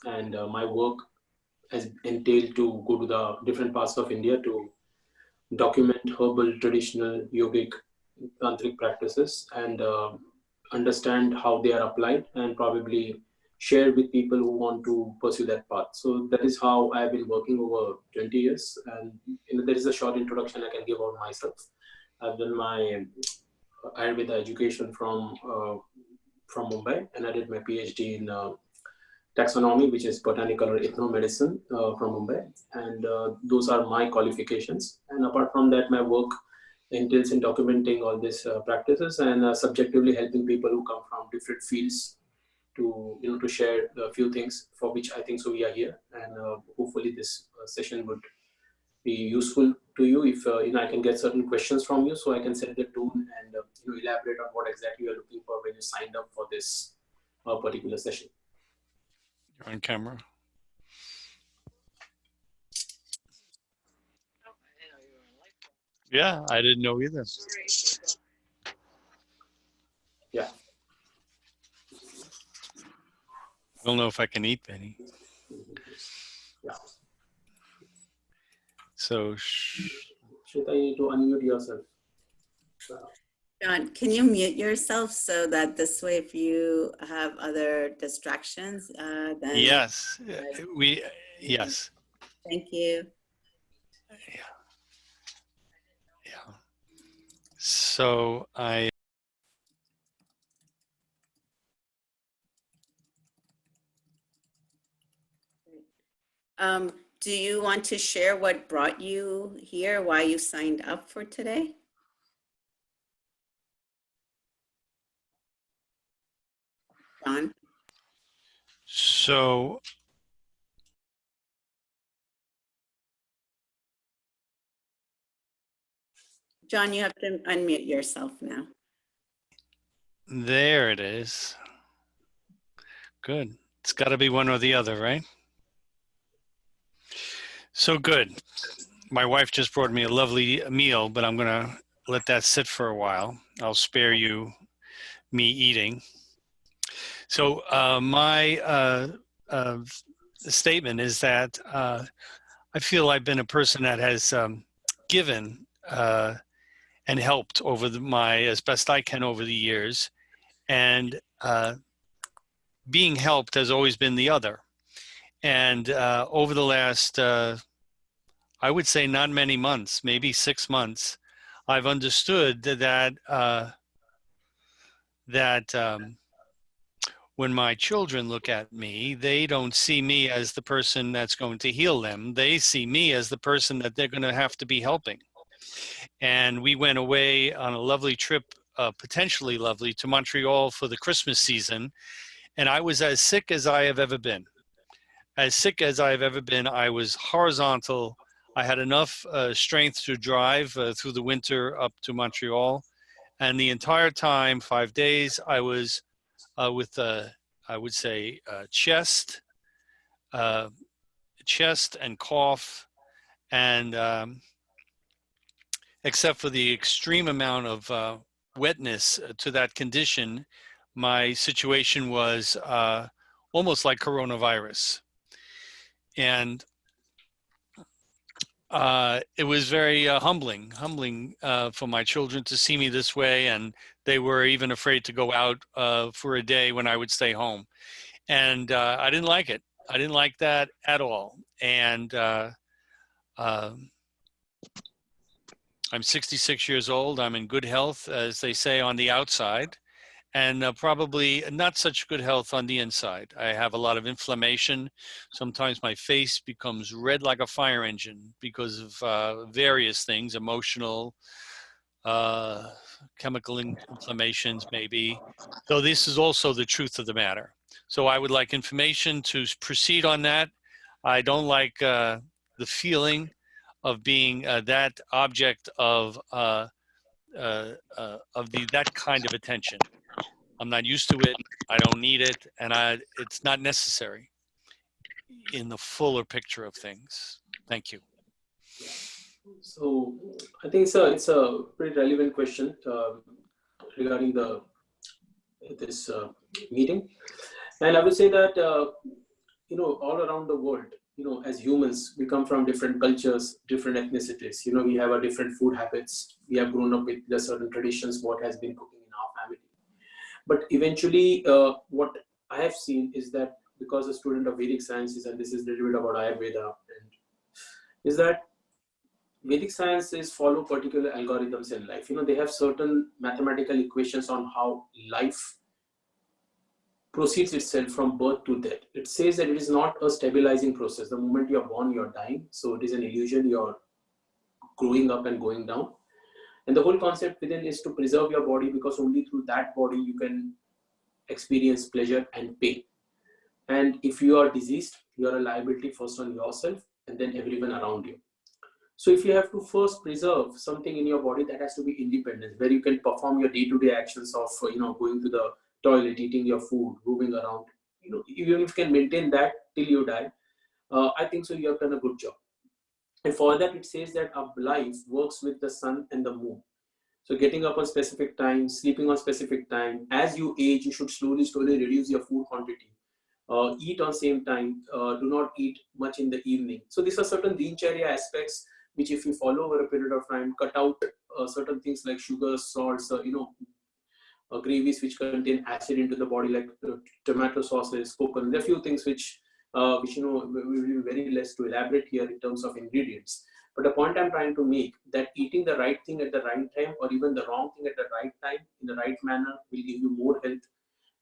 and my work has entailed to go to the different parts of India to document herbal, traditional, yogic, tantric practices and understand how they are applied and probably share with people who want to pursue that path. So that is how I've been working over 20 years. And there is a short introduction I can give on myself. I've done my Ayurveda education from Mumbai, and I did my PhD in taxonomy, which is botanical or ethnomedicine from Mumbai. And those are my qualifications. And apart from that, my work entails in documenting all these practices and subjectively helping people who come from different fields to to share a few things for which I think so we are here. And hopefully this session would be useful to you if I can get certain questions from you, so I can set the tone and elaborate on what exactly you are looking for when you signed up for this particular session. You're on camera. Yeah, I didn't know either. Yeah. I don't know if I can eat any. Yeah. So, Shweta, you need to unmute yourself. John, can you mute yourself so that this way, if you have other distractions, then yes, yes. Thank you. Yeah. So do you want to share what brought you here, why you signed up for today? John? So John, you have to unmute yourself now. there it is. Good. It's got to be one or the other, right? So good. My wife just brought me a lovely meal, but I'm going to let that sit for a while. I'll spare you me eating. So my statement is that I feel I've been a person that has given and helped over as best I can over the years. And being helped has always been the other. And over the last, I would say not many months, maybe 6 months, I've understood that when my children look at me, they don't see me as the person that's going to heal them. They see me as the person that they're going to have to be helping. And we went away on a lovely trip, potentially lovely, to Montreal for the Christmas season. And I was as sick as I have ever been. As sick as I have ever been. I was horizontal. I had enough strength to drive through the winter up to Montreal. And the entire time, 5 days, I was with, I would say, chest and cough. And except for the extreme amount of wetness to that condition, my situation was almost like coronavirus. And it was very humbling for my children to see me this way, and they were even afraid to go out for a day when I would stay home. And I didn't like it. I didn't like that at all. And I'm 66 years old. I'm in good health, as they say, on the outside, and probably not such good health on the inside. I have a lot of inflammation. Sometimes my face becomes red like a fire engine because of various things, emotional, chemical inflammations maybe. So this is also the truth of the matter. So I would like information to proceed on that. I don't like the feeling of being that object of that kind of attention. I'm not used to it. I don't need it, and it's not necessary in the fuller picture of things. Thank you. So I think it's a pretty relevant question regarding this meeting, and I would say that all around the world, as humans, we come from different cultures, different ethnicities. We have a different food habits. We have grown up with the certain traditions, what has been cooking in our family. But eventually, what I have seen is that, because a student of Vedic sciences, and this is a little bit about Ayurveda, and is that Vedic sciences follow particular algorithms in life. They have certain mathematical equations on how life proceeds itself from birth to death. It says that it is not a stabilizing process. The moment you are born, you are dying. So it is an illusion. You are growing up and going down. And the whole concept within is to preserve your body, because only through that body you can experience pleasure and pain. And if you are diseased, you are a liability first on yourself and then everyone around you. So if you have to first preserve something in your body, that has to be independent, where you can perform your day-to-day actions of, going to the toilet, eating your food, moving around. Even if you can maintain that till you die, I think so you have done a good job. And for that, it says that our life works with the sun and the moon. So getting up on specific time, sleeping on specific time. As you age, you should slowly reduce your food quantity. Eat on same time. Do not eat much in the evening. So these are certain dincharya aspects which, if you follow over a period of time, cut out certain things like sugar, salts, gravies which contain acid into the body, like tomato sauces, coconut. There are few things which we will be very less to elaborate here in terms of ingredients. But the point I'm trying to make, that eating the right thing at the right time, or even the wrong thing at the right time in the right manner, will give you more health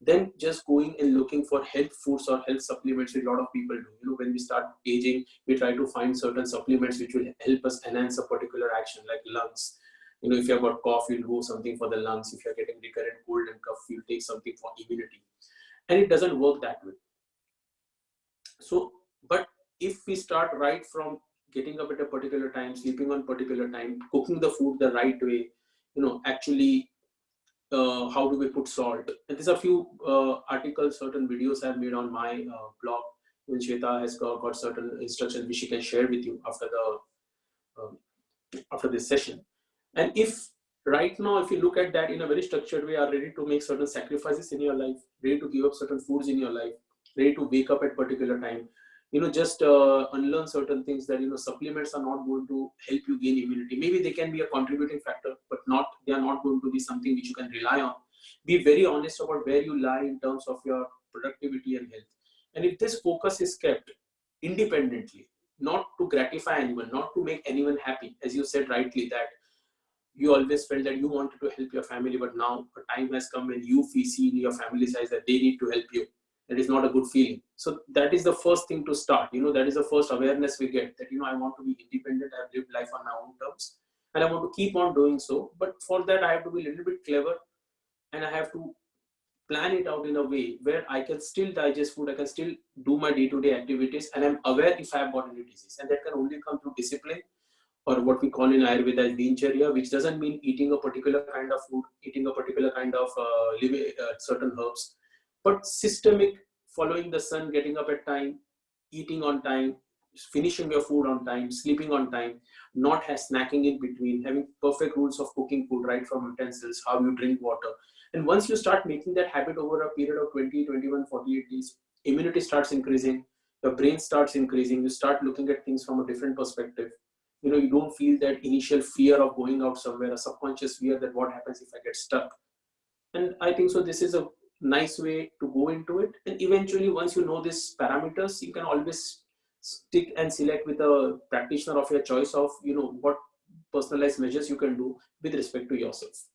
than just going and looking for health foods or health supplements, which a lot of people do. When we start aging, we try to find certain supplements which will help us enhance a particular action, like lungs. If you have got cough, you'll go something for the lungs. If you're getting recurrent cold and cough, you'll take something for immunity. And it doesn't work that way. So, but if we start right from getting up at a particular time, sleeping on particular time, cooking the food the right way, actually, how do we put salt? And there's a few articles, certain videos I've made on my blog. When Shweta has got certain instructions which she can share with you after this session. And if right now, if you look at that in a very structured way, are ready to make certain sacrifices in your life, ready to give up certain foods in your life, ready to wake up at particular time, just unlearn certain things, that supplements are not going to help you gain immunity. Maybe they can be a contributing factor, but they are not going to be something which you can rely on. Be very honest about where you lie in terms of your productivity and health. And if this focus is kept independently, not to gratify anyone, not to make anyone happy, as you said rightly, that you always felt that you wanted to help your family, but now a time has come when you see in your family's eyes that they need to help you. That is not a good feeling. So that is the first thing to start. That is the first awareness we get, that, I want to be independent. I've lived life on my own terms and I want to keep on doing so. But for that, I have to be a little bit clever, and I have to plan it out in a way where I can still digest food. I can still do my day-to-day activities, and I'm aware if I have got any disease. And that can only come through discipline, or what we call in Ayurveda as dincharya, which doesn't mean eating a particular kind of food, eating a particular kind of certain herbs, but systemic, following the sun, getting up at time, eating on time, finishing your food on time, sleeping on time, not snacking in between, having perfect rules of cooking food, right from utensils, how you drink water. And once you start making that habit over a period of 20, 21, 48 days, immunity starts increasing, your brain starts increasing, you start looking at things from a different perspective. You don't feel that initial fear of going out somewhere, a subconscious fear that what happens if I get stuck. And I think so this is a nice way to go into it. And eventually, once you know these parameters, you can always stick and select with a practitioner of your choice of, what personalized measures you can do with respect to yourself.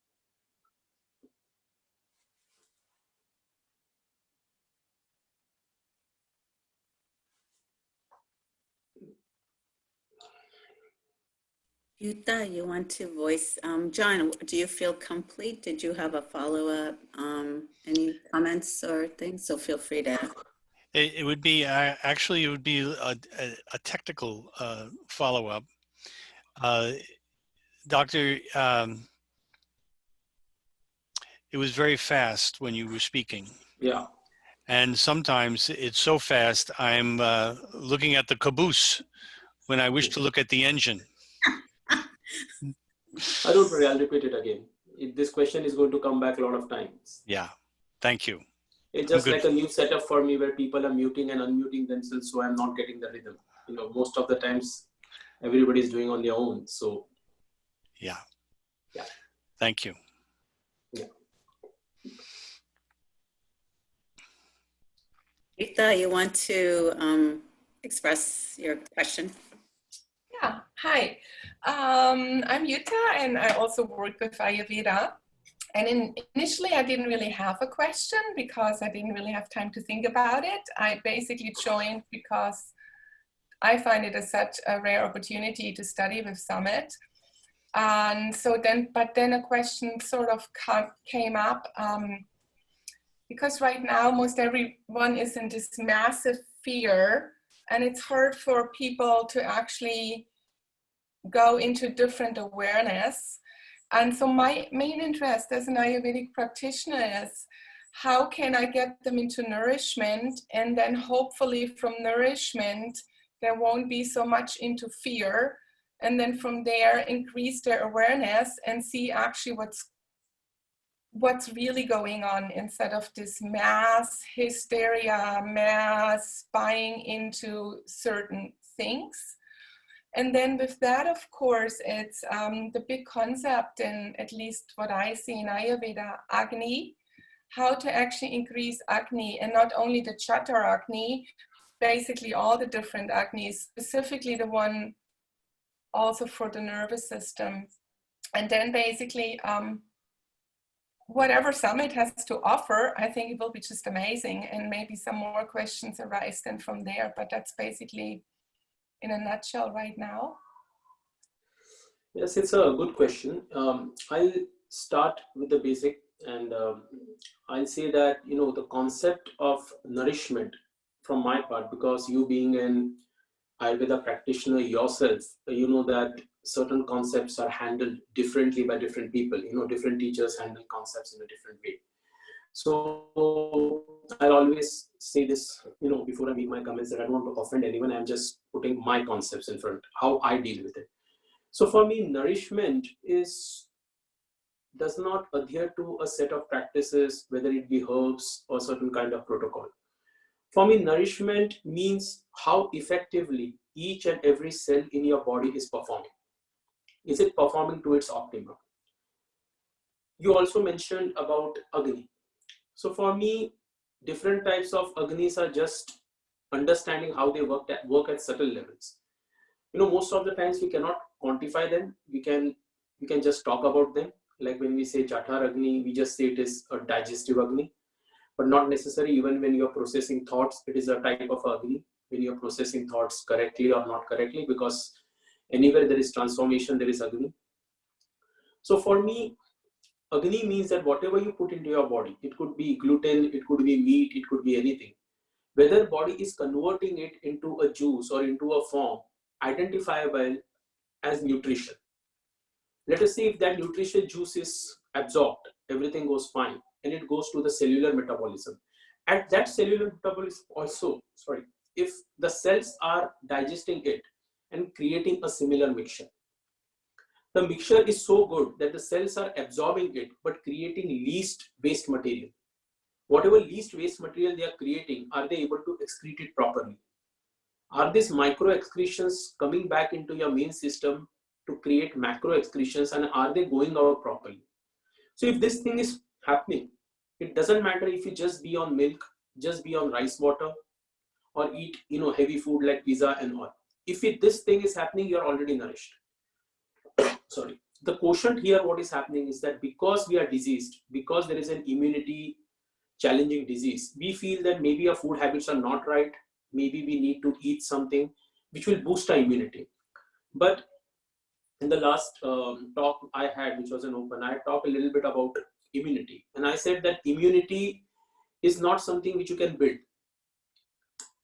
Yuta, you want to voice? John, do you feel complete? Did you have a follow-up? Any comments or things? So feel free to. It would be actually, it would be a technical follow-up. Doctor, it was very fast when you were speaking. Yeah. And sometimes it's so fast, I'm looking at the caboose when I wish to look at the engine. I don't worry, I'll repeat it again. This question is going to come back a lot of times. Yeah, thank you. It's just like a new setup for me where people are muting and unmuting themselves, so I'm not getting the rhythm. Most of the times everybody's doing on their own. So yeah. Yeah. Thank you. Yeah. Rita, you want to express your question? Yeah, hi. I'm Yuta, and I also work with Ayurveda. And initially, I didn't really have a question because I didn't really have time to think about it. I basically joined because I find it such a rare opportunity to study with Sumit. And so but then a question sort of came up because right now most everyone is in this massive fear, and it's hard for people to actually go into different awareness. And so my main interest as an Ayurvedic practitioner is how can I get them into nourishment, and then hopefully from nourishment, there won't be so much into fear. And then from there, increase their awareness and see actually what's really going on instead of this mass hysteria, mass buying into certain things. And then with that, of course, it's the big concept, in at least what I see in Ayurveda, Agni, how to actually increase Agni, and not only the Chatur Agni, basically all the different Agnis, specifically the one also for the nervous system. And then basically, whatever Summit has to offer, I think it will be just amazing, and maybe some more questions arise then from there, but that's basically in a nutshell right now. Yes, it's a good question. I'll start with the basic, and I'll say that, the concept of nourishment from my part, because you being an Ayurveda practitioner yourself, you know that certain concepts are handled differently by different people. Different teachers handle concepts in a different way. So I'll always say this, before I make my comments, that I don't want to offend anyone. I'm just putting my concepts in front, how I deal with it. So for me, nourishment does not adhere to a set of practices, whether it be herbs or certain kind of protocol. For me, nourishment means how effectively each and every cell in your body is performing. Is it performing to its optimum? You also mentioned about Agni. So for me, different types of Agnis are just understanding how they work at certain levels. Most of the times we cannot quantify them. We can just talk about them. Like when we say Chatur Agni, we just say it is a digestive Agni, but not necessarily. Even when you are processing thoughts, it is a type of Agni. When you are processing thoughts correctly or not correctly, because anywhere there is transformation, there is Agni. So for me, Agni means that whatever you put into your body, it could be gluten, it could be meat, it could be anything. Whether body is converting it into a juice or into a form identifiable as nutrition. Let us see if that nutrition juice is absorbed, everything goes fine, and it goes to the cellular metabolism. At that cellular metabolism also, if the cells are digesting it and creating a similar mixture. The mixture is so good that the cells are absorbing it, but creating least waste material. Whatever least waste material they are creating, are they able to excrete it properly? Are these micro excretions coming back into your main system to create macro excretions, and are they going out properly? So if this thing is happening, it doesn't matter if you just be on milk, just be on rice water, or eat heavy food like pizza and all. If this thing is happening, you're already nourished. Sorry. The quotient here, what is happening is that because we are diseased, because there is an immunity challenging disease, we feel that maybe our food habits are not right. Maybe we need to eat something which will boost our immunity. But in the last talk I had, which was an open, I talked a little bit about immunity. And I said that immunity is not something which you can build.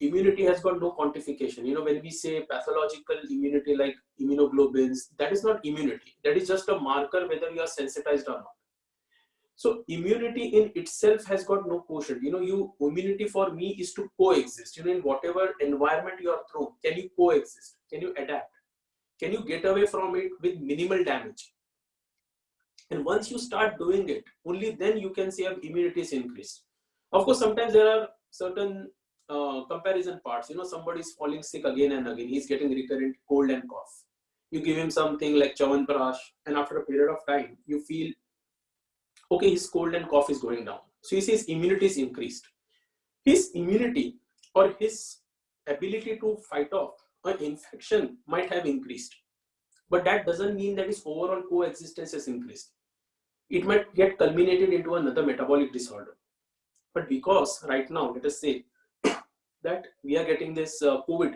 Immunity has got no quantification. When we say pathological immunity like immunoglobulins, that is not immunity. That is just a marker whether you are sensitized or not. So immunity in itself has got no quotient. Immunity for me is to coexist. In whatever environment you are thrown, can you coexist? Can you adapt? Can you get away from it with minimal damage? And once you start doing it, only then you can say immunity is increased. Of course, sometimes there are certain comparison parts. Somebody is falling sick again and again. He's getting recurrent cold and cough. You give him something like Chyawanprash, and after a period of time, you feel, okay, his cold and cough is going down. So you see his immunity is increased. His immunity or his ability to fight off an infection might have increased. But that doesn't mean that his overall coexistence has increased. It might get culminated into another metabolic disorder. But because right now, let us say that we are getting this COVID,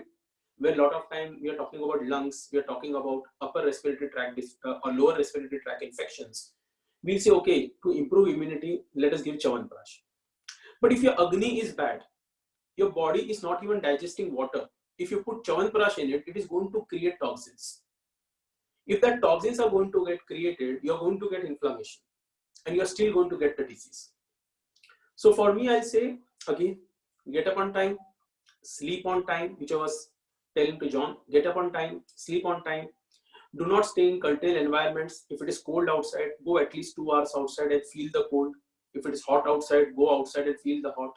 where a lot of time we are talking about lungs, we are talking about upper respiratory tract or lower respiratory tract infections. We'll say, okay, to improve immunity, let us give Chyawanprash. But if your Agni is bad, your body is not even digesting water. If you put Chyawanprash in it, it is going to create toxins. If that toxins are going to get created, you're going to get inflammation and you're still going to get the disease. So for me, I'll say, again, get up on time, sleep on time, which I was telling to John, get up on time, sleep on time. Do not stay in curtailed environments. If it is cold outside, go at least 2 hours outside and feel the cold. If it is hot outside, go outside and feel the hot.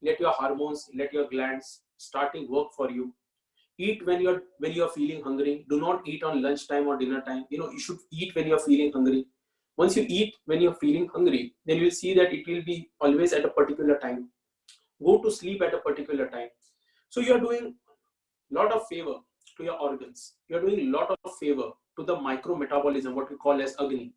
Let your hormones, let your glands starting work for you. Eat when you're feeling hungry. Do not eat on lunchtime or dinner time. You should eat when you're feeling hungry. Once you eat when you're feeling hungry, then you'll see that it will be always at a particular time. Go to sleep at a particular time. So you're doing a lot of favor to your organs. You're doing a lot of favor to the micro metabolism, what we call as Agni.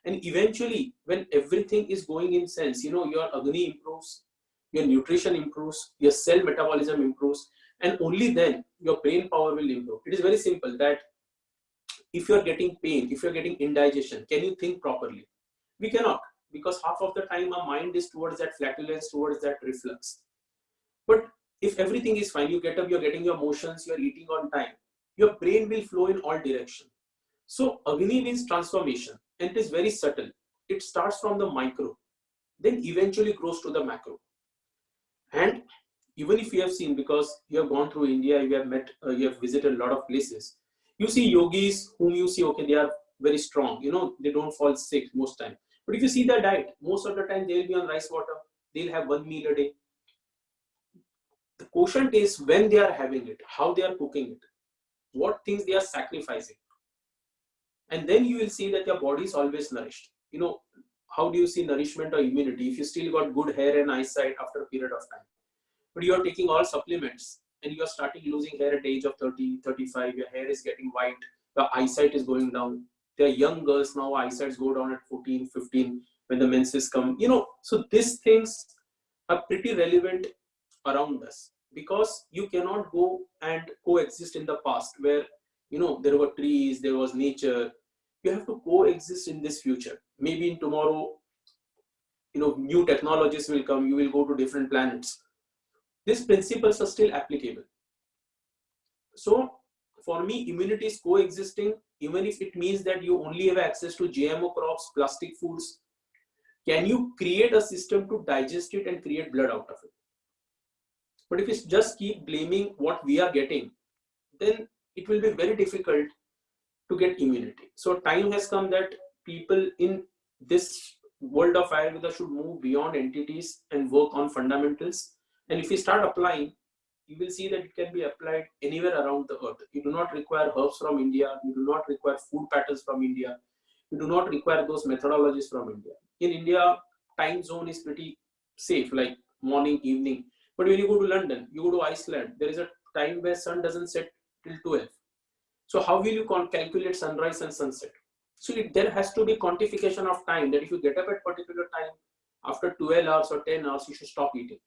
And eventually, when everything is going in sense, your Agni improves, your nutrition improves, your cell metabolism improves, and only then your brain power will improve. It is very simple that if you're getting pain, if you're getting indigestion, can you think properly? We cannot, because half of the time our mind is towards that flatulence, towards that reflux. But if everything is fine, you get up, you're getting your motions, you're eating on time, your brain will flow in all directions. So Agni means transformation, and it is very subtle. It starts from the micro, then eventually grows to the macro. And even if you have seen, because you have gone through India, you have met, you have visited a lot of places, you see yogis whom you see, okay, they are very strong, they don't fall sick most time. But if you see their diet, most of the time they will be on rice water, they'll have 1 meal a day. The quotient is when they are having it, how they are cooking it, what things they are sacrificing. And then you will see that your body is always nourished. How do you see nourishment or immunity? If you still got good hair and eyesight after a period of time, but you are taking all supplements and you are starting losing hair at the age of 30, 35, your hair is getting white, your eyesight is going down. There are young girls now, eyesights go down at 14, 15 when the menses come. So these things are pretty relevant around us, because you cannot go and coexist in the past where, there were trees, there was nature. You have to coexist in this future. Maybe in tomorrow, new technologies will come, you will go to different planets. These principles are still applicable. So for me, immunity is coexisting, even if it means that you only have access to GMO crops, plastic foods. Can you create a system to digest it and create blood out of it? But if you just keep blaming what we are getting, then it will be very difficult to get immunity. So time has come that people in this world of Ayurveda should move beyond entities and work on fundamentals. And if we start applying, you will see that it can be applied anywhere around the earth. You do not require herbs from India. You do not require food patterns from India. You do not require those methodologies from India. In India, time zone is pretty safe, like morning, evening. But when you go to London, you go to Iceland, there is a time where sun doesn't set till 12. So how will you calculate sunrise and sunset? So there has to be quantification of time, that if you get up at particular time, after 12 hours or 10 hours, you should stop eating.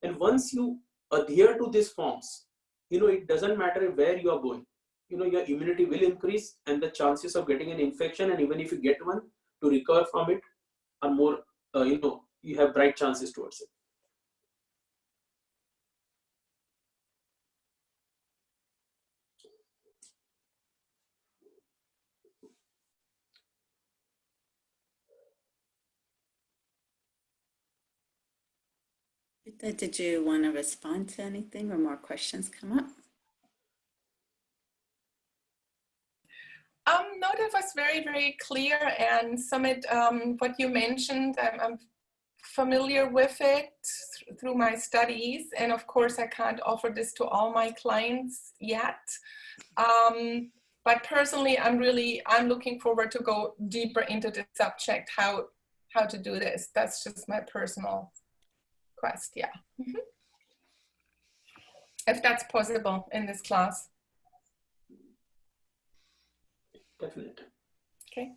And once you adhere to these forms, it doesn't matter where you are going. Your immunity will increase, and the chances of getting an infection, and even if you get one, to recover from it are more, you have bright chances towards it. Did you want to respond to anything or more questions come up? No, that was very, very clear. And Sumit, what you mentioned, I'm familiar with it through my studies. And of course, I can't offer this to all my clients yet. But personally, I'm looking forward to go deeper into the subject, how to do this. That's just my personal quest, yeah. If that's possible in this class. Definitely. Okay.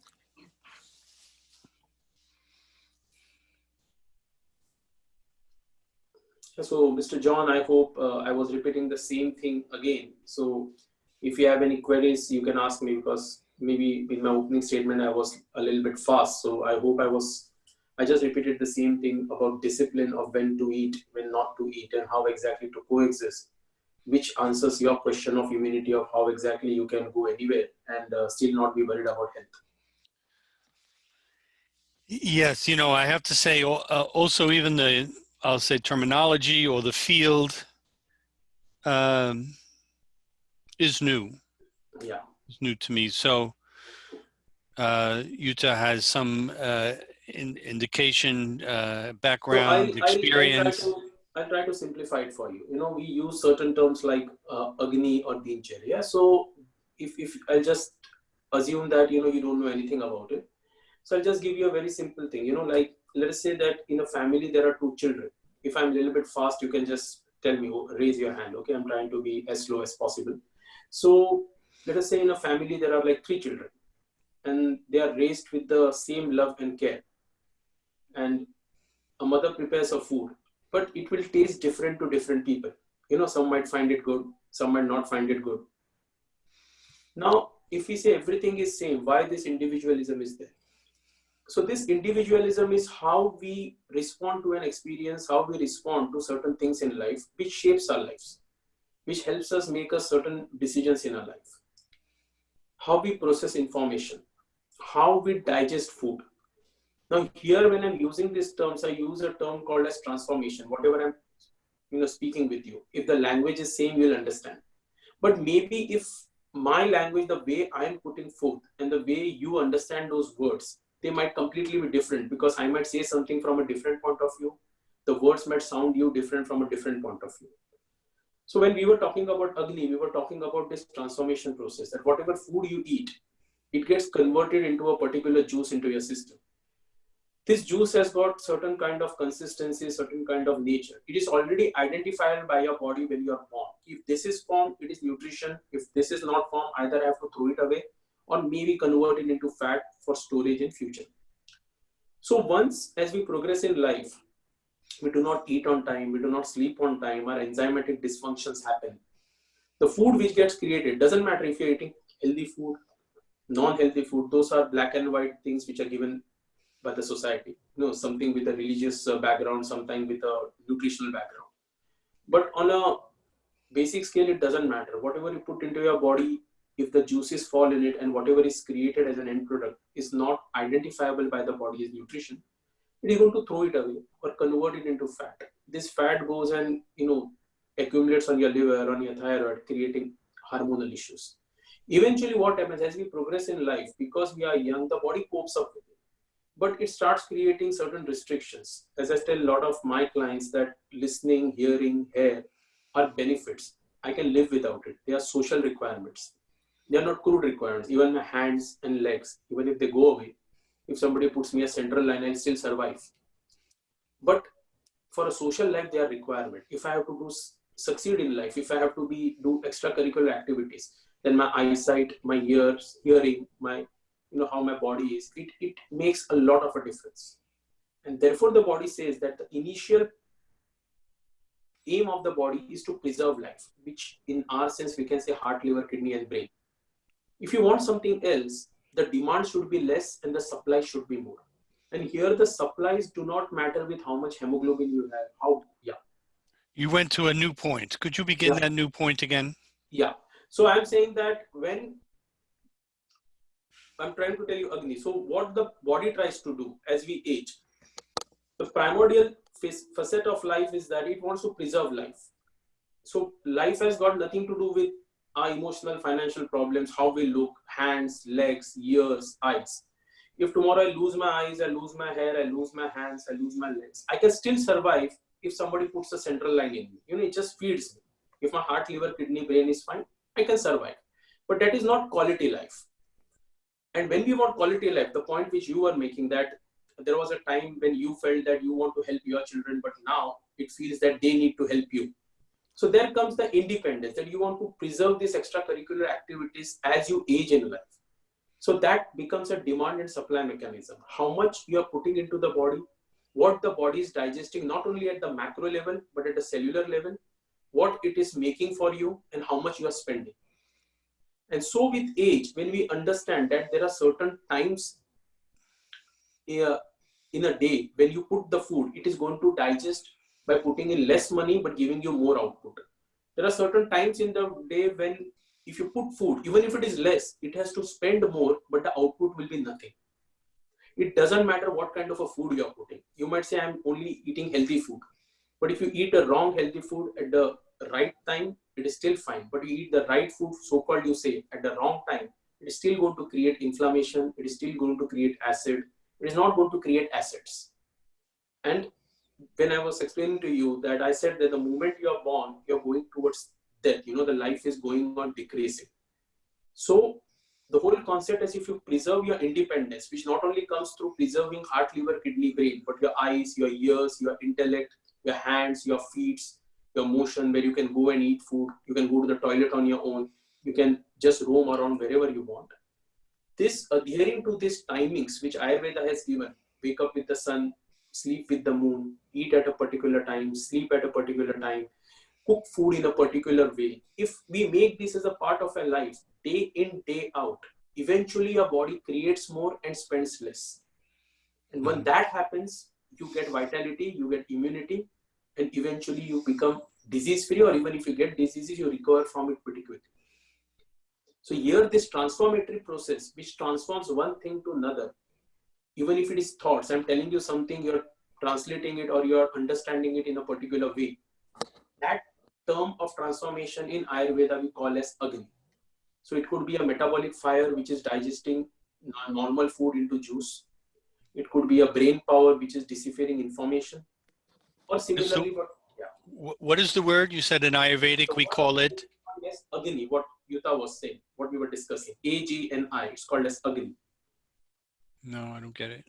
So, Mr. John, I hope I was repeating the same thing again. So, if you have any queries, you can ask me, because maybe in my opening statement I was a little bit fast. So, I hope I just repeated the same thing about discipline of when to eat, when not to eat, and how exactly to coexist, which answers your question of immunity, of how exactly you can go anywhere and still not be worried about health. Yes, I have to say also even I'll say terminology or the field is new. Yeah. It's new to me. So Yuta has some indication, background, experience. I'll try to simplify it for you. We use certain terms like Agni or Dinacharya. So if I'll just assume that, you don't know anything about it. So I'll just give you a very simple thing, like let us say that in a family there are 2 children. If I'm a little bit fast, you can just tell me, raise your hand. Okay, I'm trying to be as slow as possible. So let us say in a family there are like 3 children, and they are raised with the same love and care. And a mother prepares a food, but it will taste different to different people. Some might find it good, some might not find it good. Now, if we say everything is same, why this individualism is there? So this individualism is how we respond to an experience, how we respond to certain things in life, which shapes our lives, which helps us make certain decisions in our life. How we process information, how we digest food. Now here, when I'm using these terms, I use a term called as transformation. Whatever I'm speaking with you, if the language is same, you'll understand. But maybe if my language, the way I'm putting forth and the way you understand those words, they might completely be different, because I might say something from a different point of view. The words might sound you different from a different point of view. So when we were talking about Agni, we were talking about this transformation process, that whatever food you eat, it gets converted into a particular juice into your system. This juice has got certain kind of consistency, certain kind of nature. It is already identified by your body when you are born. If this is formed, it is nutrition. If this is not formed, either I have to throw it away or maybe convert it into fat for storage in future. So once, as we progress in life, we do not eat on time, we do not sleep on time, our enzymatic dysfunctions happen. The food which gets created, doesn't matter if you're eating healthy food, non-healthy food, those are black and white things which are given by the society. Something with a religious background, something with a nutritional background. But on a basic scale, it doesn't matter. Whatever you put into your body, if the juices fall in it and whatever is created as an end product is not identifiable by the body as nutrition, it is going to throw it away or convert it into fat. This fat goes and accumulates on your liver, on your thyroid, creating hormonal issues. Eventually what happens as we progress in life, because we are young, the body copes up with it, but it starts creating certain restrictions. As I tell a lot of my clients, that listening, hearing, hair are benefits. I can live without it. They are social requirements. They are not crude requirements. Even my hands and legs, even if they go away, if somebody puts me a central line, I'll still survive. But for a social life, they are requirement. If I have to succeed in life, if I have to do extracurricular activities, then my eyesight, my ears, hearing, my how my body is, it makes a lot of a difference. And therefore the body says that the initial aim of the body is to preserve life, which in our sense we can say heart, liver, kidney and brain. If you want something else, the demand should be less and the supply should be more. And here the supplies do not matter with how much hemoglobin you have. You went to a new point. Could you begin that new point again? Yeah. So I'm saying that when I'm trying to tell you Agni, so what the body tries to do as we age, the primordial facet of life is that it wants to preserve life. So life has got nothing to do with our emotional, financial problems, how we look, hands, legs, ears, eyes. If tomorrow I lose my eyes, I lose my hair, I lose my hands, I lose my legs, I can still survive if somebody puts a central line in me. It just feeds me. If my heart, liver, kidney, brain is fine, I can survive. But that is not quality life. And when we want quality life, the point which you were making, that there was a time when you felt that you want to help your children, but now it feels that they need to help you. So there comes the independence, that you want to preserve these extracurricular activities as you age in life. So that becomes a demand and supply mechanism. How much you are putting into the body, what the body is digesting, not only at the macro level, but at the cellular level, what it is making for you, and how much you are spending. And so with age, when we understand that there are certain times in a day when you put the food, it is going to digest by putting in less money, but giving you more output. There are certain times in the day when if you put food, even if it is less, it has to spend more, but the output will be nothing. It doesn't matter what kind of a food you are putting. You might say, I'm only eating healthy food. But if you eat a wrong healthy food at the right time, it is still fine. But you eat the right food, so-called you say, at the wrong time, it is still going to create inflammation. It is still going to create acid. It is not going to create acids. And when I was explaining to you that I said that the moment you are born, you're going towards death. The life is going on decreasing. So the whole concept is, if you preserve your independence, which not only comes through preserving heart, liver, kidney, brain, but your eyes, your ears, your intellect, your hands, your feet, your motion, where you can go and eat food, you can go to the toilet on your own, you can just roam around wherever you want. This adhering to these timings which Ayurveda has given, wake up with the sun, sleep with the moon, eat at a particular time, sleep at a particular time, cook food in a particular way. If we make this as a part of our life, day in, day out, eventually your body creates more and spends less. And when that happens, you get vitality, you get immunity, and eventually you become disease-free, or even if you get diseases, you recover from it pretty quickly. So here, this transformatory process, which transforms one thing to another, even if it is thoughts, I'm telling you something, you're translating it or you're understanding it in a particular way. That term of transformation in Ayurveda we call as Agni. So it could be a metabolic fire which is digesting normal food into juice. It could be a brain power which is deciphering information. Or similarly, what is the word you said in Ayurvedic? We call it? Yes, Agni, what Yuta was saying, what we were discussing. AGNI, it's called as Agni. No, I don't get it.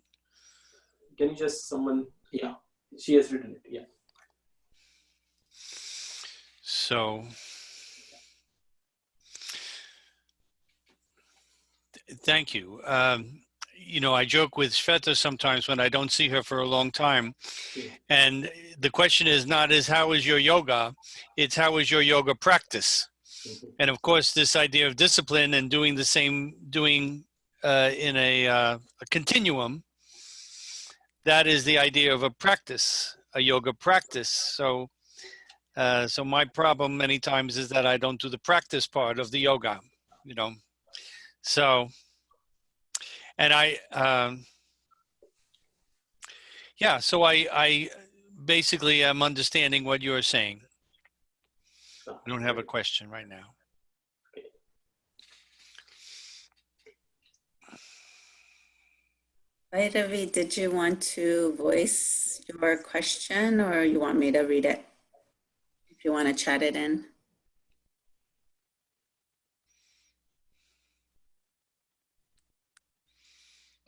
Can you just someone, yeah, she has written it, yeah. So, thank you. I joke with Shweta sometimes when I don't see her for a long time. And the question is not how is your yoga? It's how is your yoga practice? And of course, this idea of discipline and doing the same, in a continuum, that is the idea of a practice, a yoga practice. So my problem many times is that I don't do the practice part of the yoga, So, and so I basically am understanding what you're saying. I don't have a question right now. Ravi, did you want to voice your question, or you want me to read it? If you want to chat it in.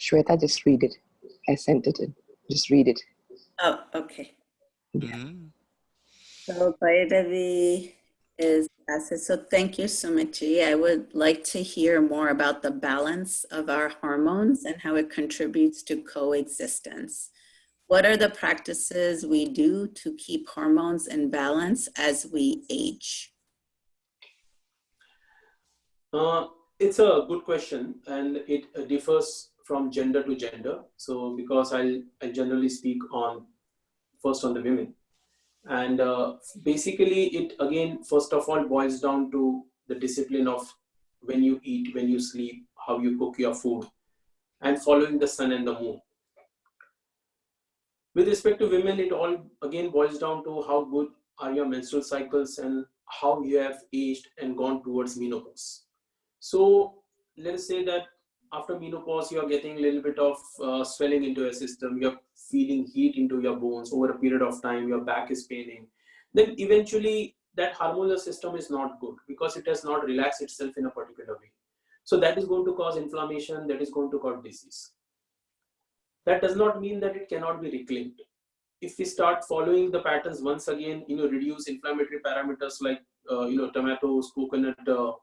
Shweta, just read it. I sent it in. Just read it. Oh, okay. Yeah. Mm-hmm. So Ravi is asked, so thank you, Sumit. I would like to hear more about the balance of our hormones and how it contributes to coexistence. What are the practices we do to keep hormones in balance as we age? It's a good question, and it differs from gender to gender. So because I generally speak first on the women. And basically it again, first of all, boils down to the discipline of when you eat, when you sleep, how you cook your food, and following the sun and the moon. With respect to women, it all again boils down to how good are your menstrual cycles and how you have aged and gone towards menopause. So let's say that after menopause, you are getting a little bit of swelling into your system. You're feeling heat into your bones over a period of time. Your back is paining. Then eventually that hormonal system is not good because it has not relaxed itself in a particular way. So that is going to cause inflammation. That is going to cause disease. That does not mean that it cannot be reclaimed. If we start following the patterns once again, reduce inflammatory parameters like tomatoes, coconut,